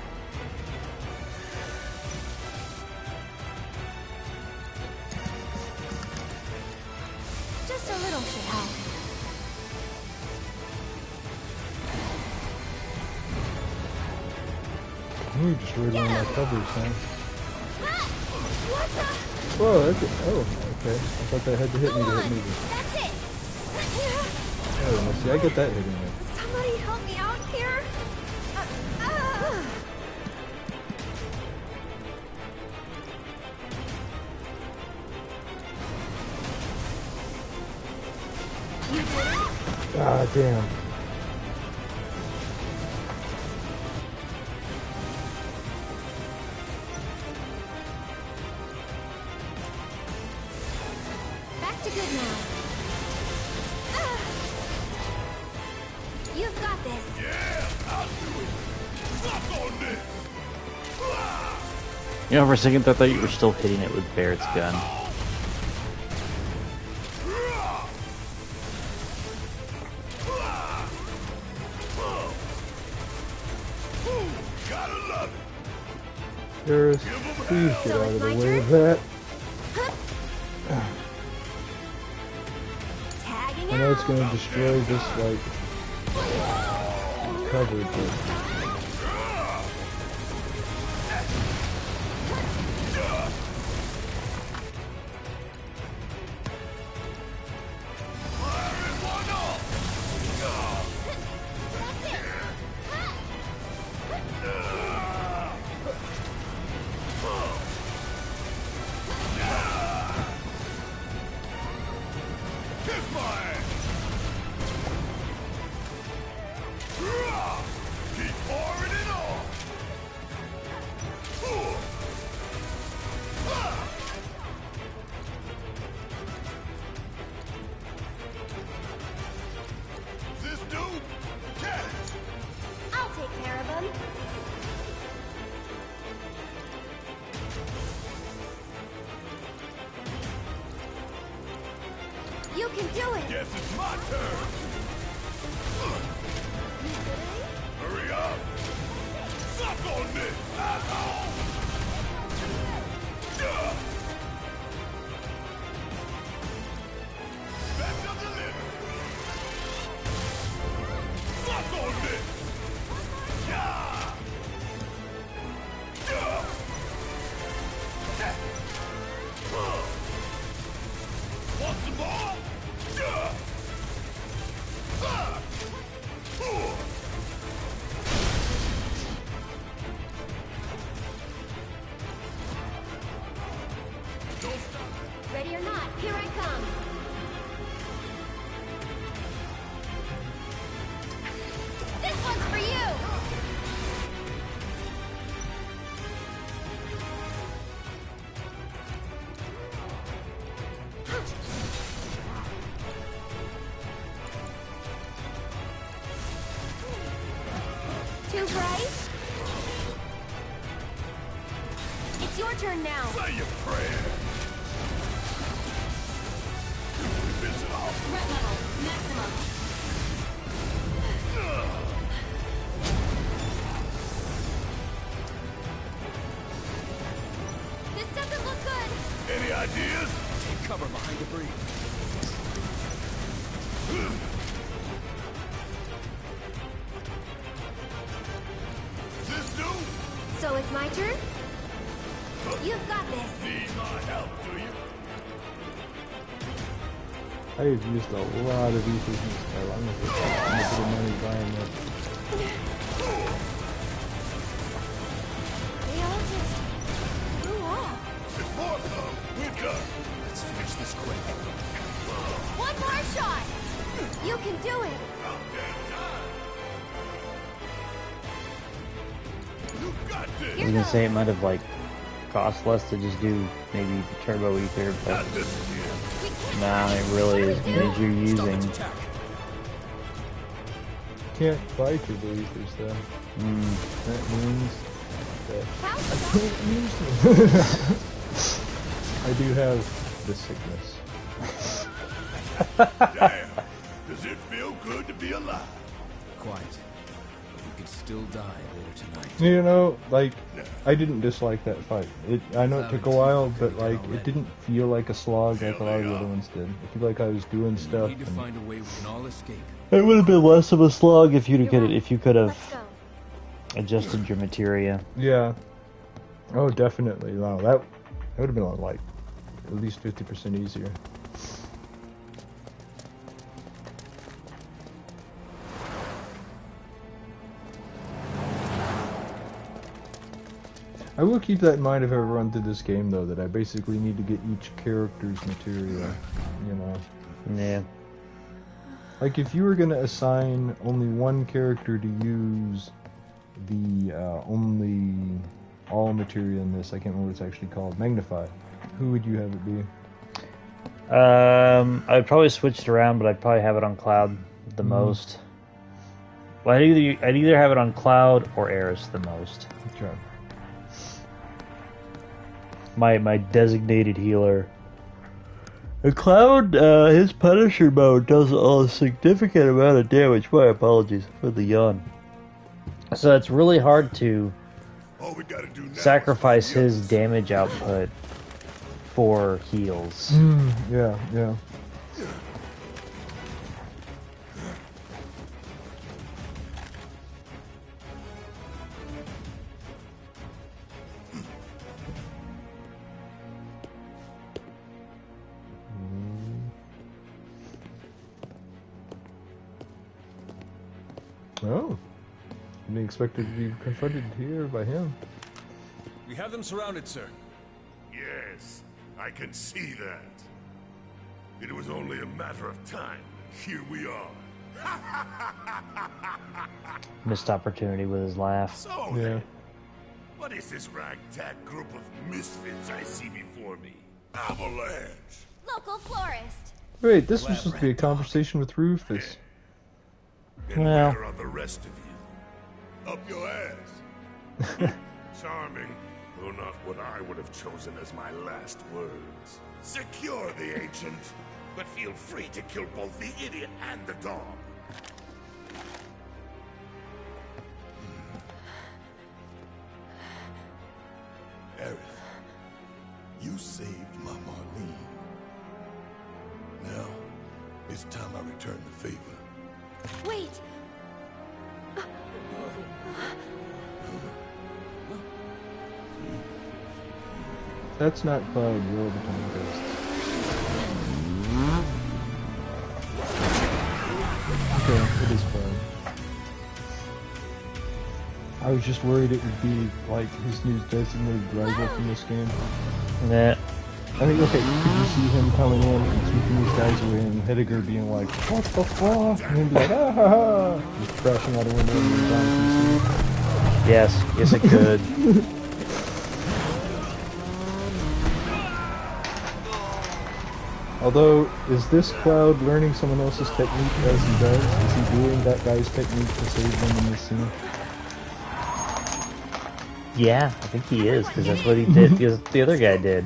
Just a little should help. You destroyed one of my covers, huh? What the? Whoa, that's it. Oh, okay. I thought that had to hit me to hit me. That's it. Oh, now see, I get that hitting me. Somebody help me out here. You did it. Ah, damn. Back to good now. You've got this. You know, for a second I thought you were still hitting it with Barrett's gun. Eris, please get out of the way of that. I know it's gonna destroy this, like, cover, but... You can do it! Guess it's my turn! Hurry up! Suck on this, asshole! Special delivery! Suck on this! Want some more? Ready or not, here I come! This one's for you! Too bright? It's your turn now. Say your prayer. Threat level, maximum. This doesn't look good. Any ideas? Take cover behind debris. This dude? So it's my turn? You've got this. Need my help, do you? I have used a lot of these in this spell. I'm gonna put a bit of money buying that. They all just blew off. It's more come. We're done. Let's finish this quick. One more shot. You can do it. You got this. I was gonna say it might have like cost less to just do maybe turbo ether, but nah, it really is as you're using. Can't buy turbo ethers though. That means that I can't use them. I do have the sickness. Damn. Does it feel good to be alive? Quite. But we could still die later tonight. You know, like, I didn't dislike that fight. I know it took a while, but like, it didn't feel like a slog like a lot of the other ones did. I feel like I was doing stuff. We need to find a way we can all escape. It would have been less of a slog if you could have adjusted your materia. Yeah. Oh, definitely. No, that would have been like at least 50% easier. I will keep that in mind if I ever run through this game, though, that I basically need to get each character's material, you know. Yeah. Like, if you were going to assign only one character to use the only all material in this, I can't remember what it's actually called, Magnify, who would you have it be? I'd probably switch it around, but I'd probably have it on Cloud the most. Well, I'd either have it on Cloud or Eris the most. Okay. My designated healer. The Cloud, his Punisher mode does a significant amount of damage. My apologies for the yawn. So it's really hard to sacrifice his damage output for heals. Yeah, yeah. Oh. Didn't expect to be confronted here by him. We have them surrounded, sir. Yes, I can see that. It was only a matter of time. Here we are. Missed opportunity with his laugh. So Yeah. then, what is this ragtag group of misfits I see before me? Avalanche! Local florist. Wait, this was supposed to be a conversation with Rufus. And Well. where are the rest of you? Up your ass. Charming, though not what I would have chosen as my last words. Secure the ancient. but feel free to kill both the idiot and the dog. Aerith, you saved my Marlene. Now, it's time I return the favor. Wait! That's not Cloud, you're the time ghost. Okay, it is Cloud. I was just worried it would be like his new designated rival from this game. Nah. I mean, okay, could you see him coming in and sweeping these guys away and Heidegger being like, what the fuck? And he'd be like, ah ha ha! Just crashing out a window and down PC. Yes, it could. Although, is this Cloud learning someone else's technique as he does? Is he doing that guy's technique to save them in this scene? Yeah, I think he is, because that's what he did, because the other guy did.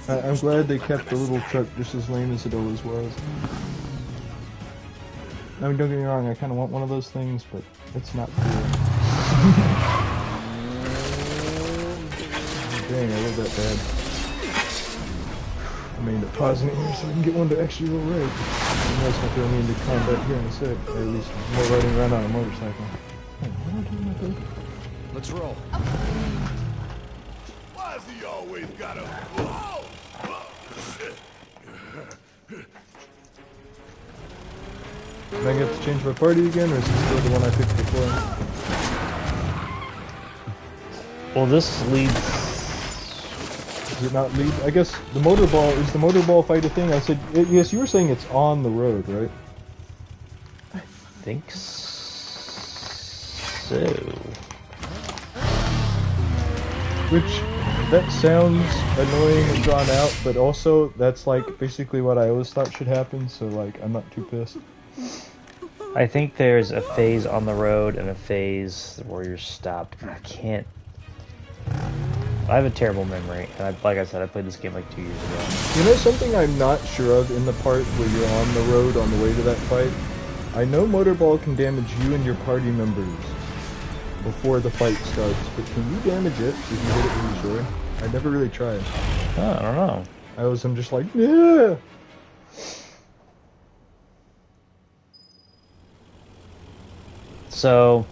I'm glad they kept the little truck just as lame as it always was. I mean, don't get me wrong, I kind of want one of those things, but it's not cool. Dang, I love that bad. I mean, pausing it here so we can get one to actually roll right. And that's gonna throw me into combat here in a sec, or at least more riding around on a motorcycle. Hey, what am I doing with that? Let's roll. Why's he always gotta... Whoa! Am I gonna have to change my party again, or is this still the one I picked before? Well, this leads... Does it not lead? I guess the motorball, is the motorball fight a thing? I said, yes, you were saying it's on the road, right? I think so. Which, that sounds annoying and drawn out, but also, that's like basically what I always thought should happen, so like, I'm not too pissed. I think there's a phase on the road and a phase where you're stopped. I can't... I have a terrible memory, and like I said, I played this game like 2 years ago. You know something I'm not sure of in the part where you're on the road on the way to that fight? I know Motorball can damage you and your party members before the fight starts, but can you damage it if you hit it really short? I never really tried. Oh, I don't know. I'm just like, yeah! So,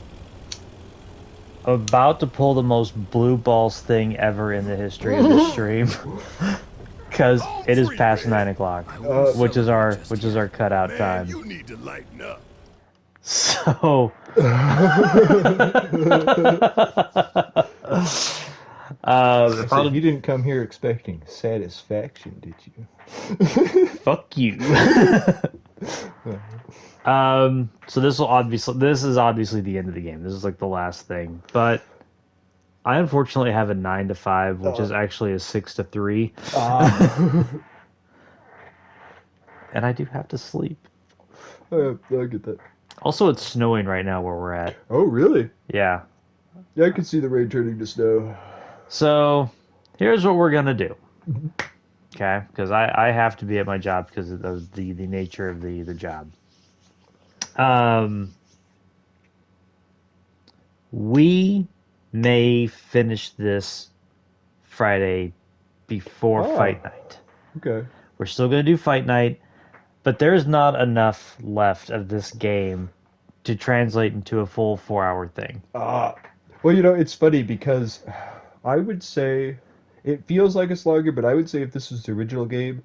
I'm about to pull the most blue balls thing ever in the history of the stream, because it is past 9 o'clock, which is our cutout time. You need to lighten up. So, so you didn't come here expecting satisfaction, did you? Fuck you. So this is obviously the end of the game. This is like the last thing. But I unfortunately have a 9 to 5, which is actually a 6 to 3. And I do have to sleep. I get that. Also, it's snowing right now where we're at. Oh, really? Yeah. Yeah, I can see the rain turning to snow. So, here's what we're gonna do. Okay? Because I have to be at my job because of the nature of the job. We may finish this Friday before Fight Night. Okay. We're still going to do Fight Night, but there's not enough left of this game to translate into a full 4-hour thing. Well, you know, it's funny because I would say it feels like it's longer, but I would say if this was the original game,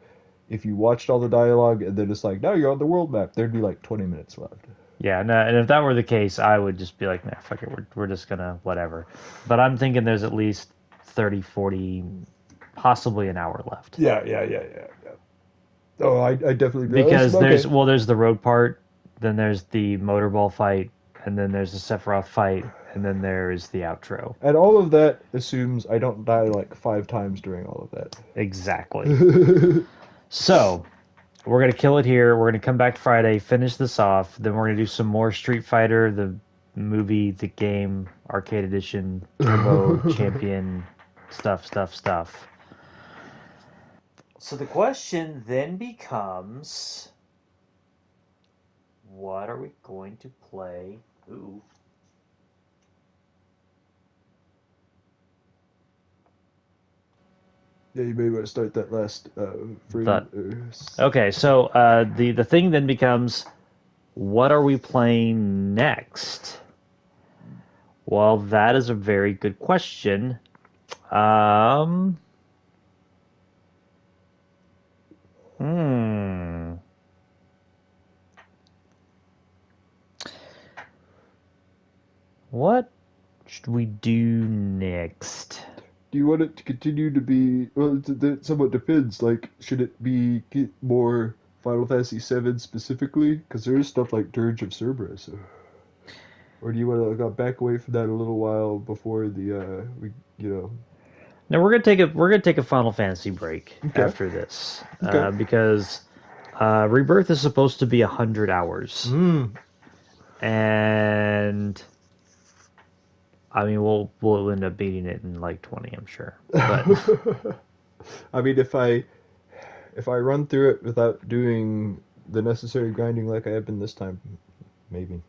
if you watched all the dialogue and then it's like, now you're on the world map, there'd be like 20 minutes left. Yeah, no, and if that were the case, I would just be like, nah, fuck it, we're just gonna, whatever. But I'm thinking there's at least 30, 40, possibly an hour left. Yeah. Oh, I definitely... Because there's the road part, then there's the motorball fight, and then there's the Sephiroth fight, and then there's the outro. And all of that assumes I don't die like 5 times during all of that. Exactly. So, we're going to kill it here. We're going to come back Friday, finish this off. Then we're going to do some more Street Fighter, the movie, the game, arcade edition, turbo, champion, stuff. So the question then becomes, what are we going to play? Ooh. Yeah, you may want to start that last frame. Okay, so the thing then becomes, what are we playing next? Well, that is a very good question. What should we do next? Do you want it to continue to be? Well, it somewhat depends. Like, should it be more Final Fantasy VII specifically? Because there is stuff like Dirge of Cerberus. Or do you want to back away from that a little while before the Now we're gonna take a Final Fantasy break after this because Rebirth is supposed to be 100 hours, and I mean we'll end up beating it in like 20, I'm sure. But I mean, if I run through it without doing the necessary grinding like I have been this time, maybe.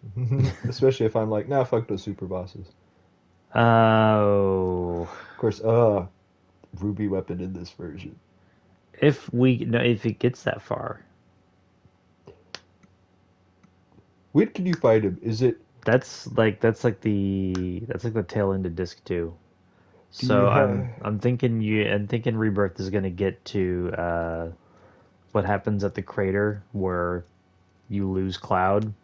Especially if I'm like, nah, fuck those super bosses. Oh. Of course, Ruby weapon in this version. If it gets that far. When can you fight him? Is it? That's like the tail end of disc 2. So I'm thinking Rebirth is gonna get to what happens at the crater where you lose Cloud,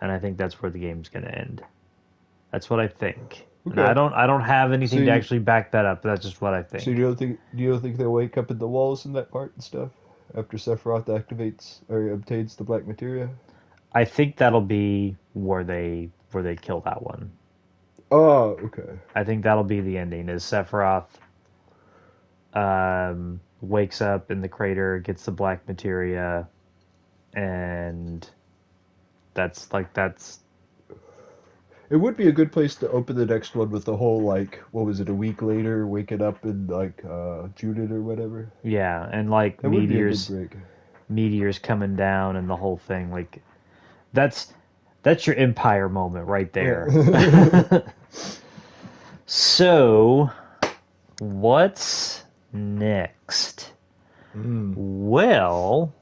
and I think that's where the game's gonna end. That's what I think. Okay. I don't have anything to actually back that up. But that's just what I think. So you don't think they'll wake up in the walls in that part and stuff after Sephiroth activates or obtains the black materia? I think that'll be where they kill that one. Oh, okay. I think that'll be the ending. Is Sephiroth wakes up in the crater, gets the black materia, and that's. It would be a good place to open the next one with the whole, like, what was it, a week later, waking up in, like, Judith or whatever. Yeah, and, like, that meteors coming down and the whole thing. Like, that's your Empire moment right there. Yeah. So, what's next? Well...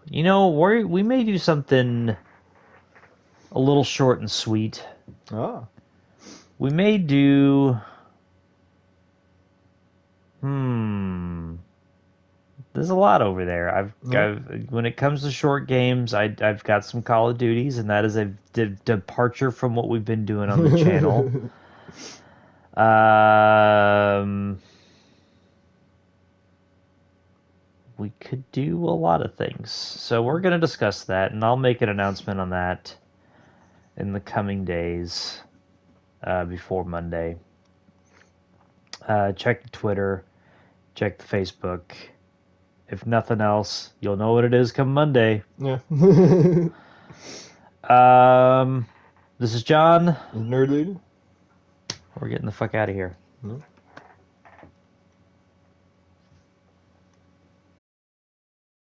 You know, we may do something a little short and sweet. We may do... There's a lot over there. When it comes to short games, I've got some Call of Duties, and that is a departure from what we've been doing on the channel. We could do a lot of things. So we're going to discuss that, and I'll make an announcement on that in the coming days before Monday. Check the Twitter, check the Facebook. If nothing else, you'll know what it is come Monday. Yeah. This is John. Nerd Leader. We're getting the fuck out of here.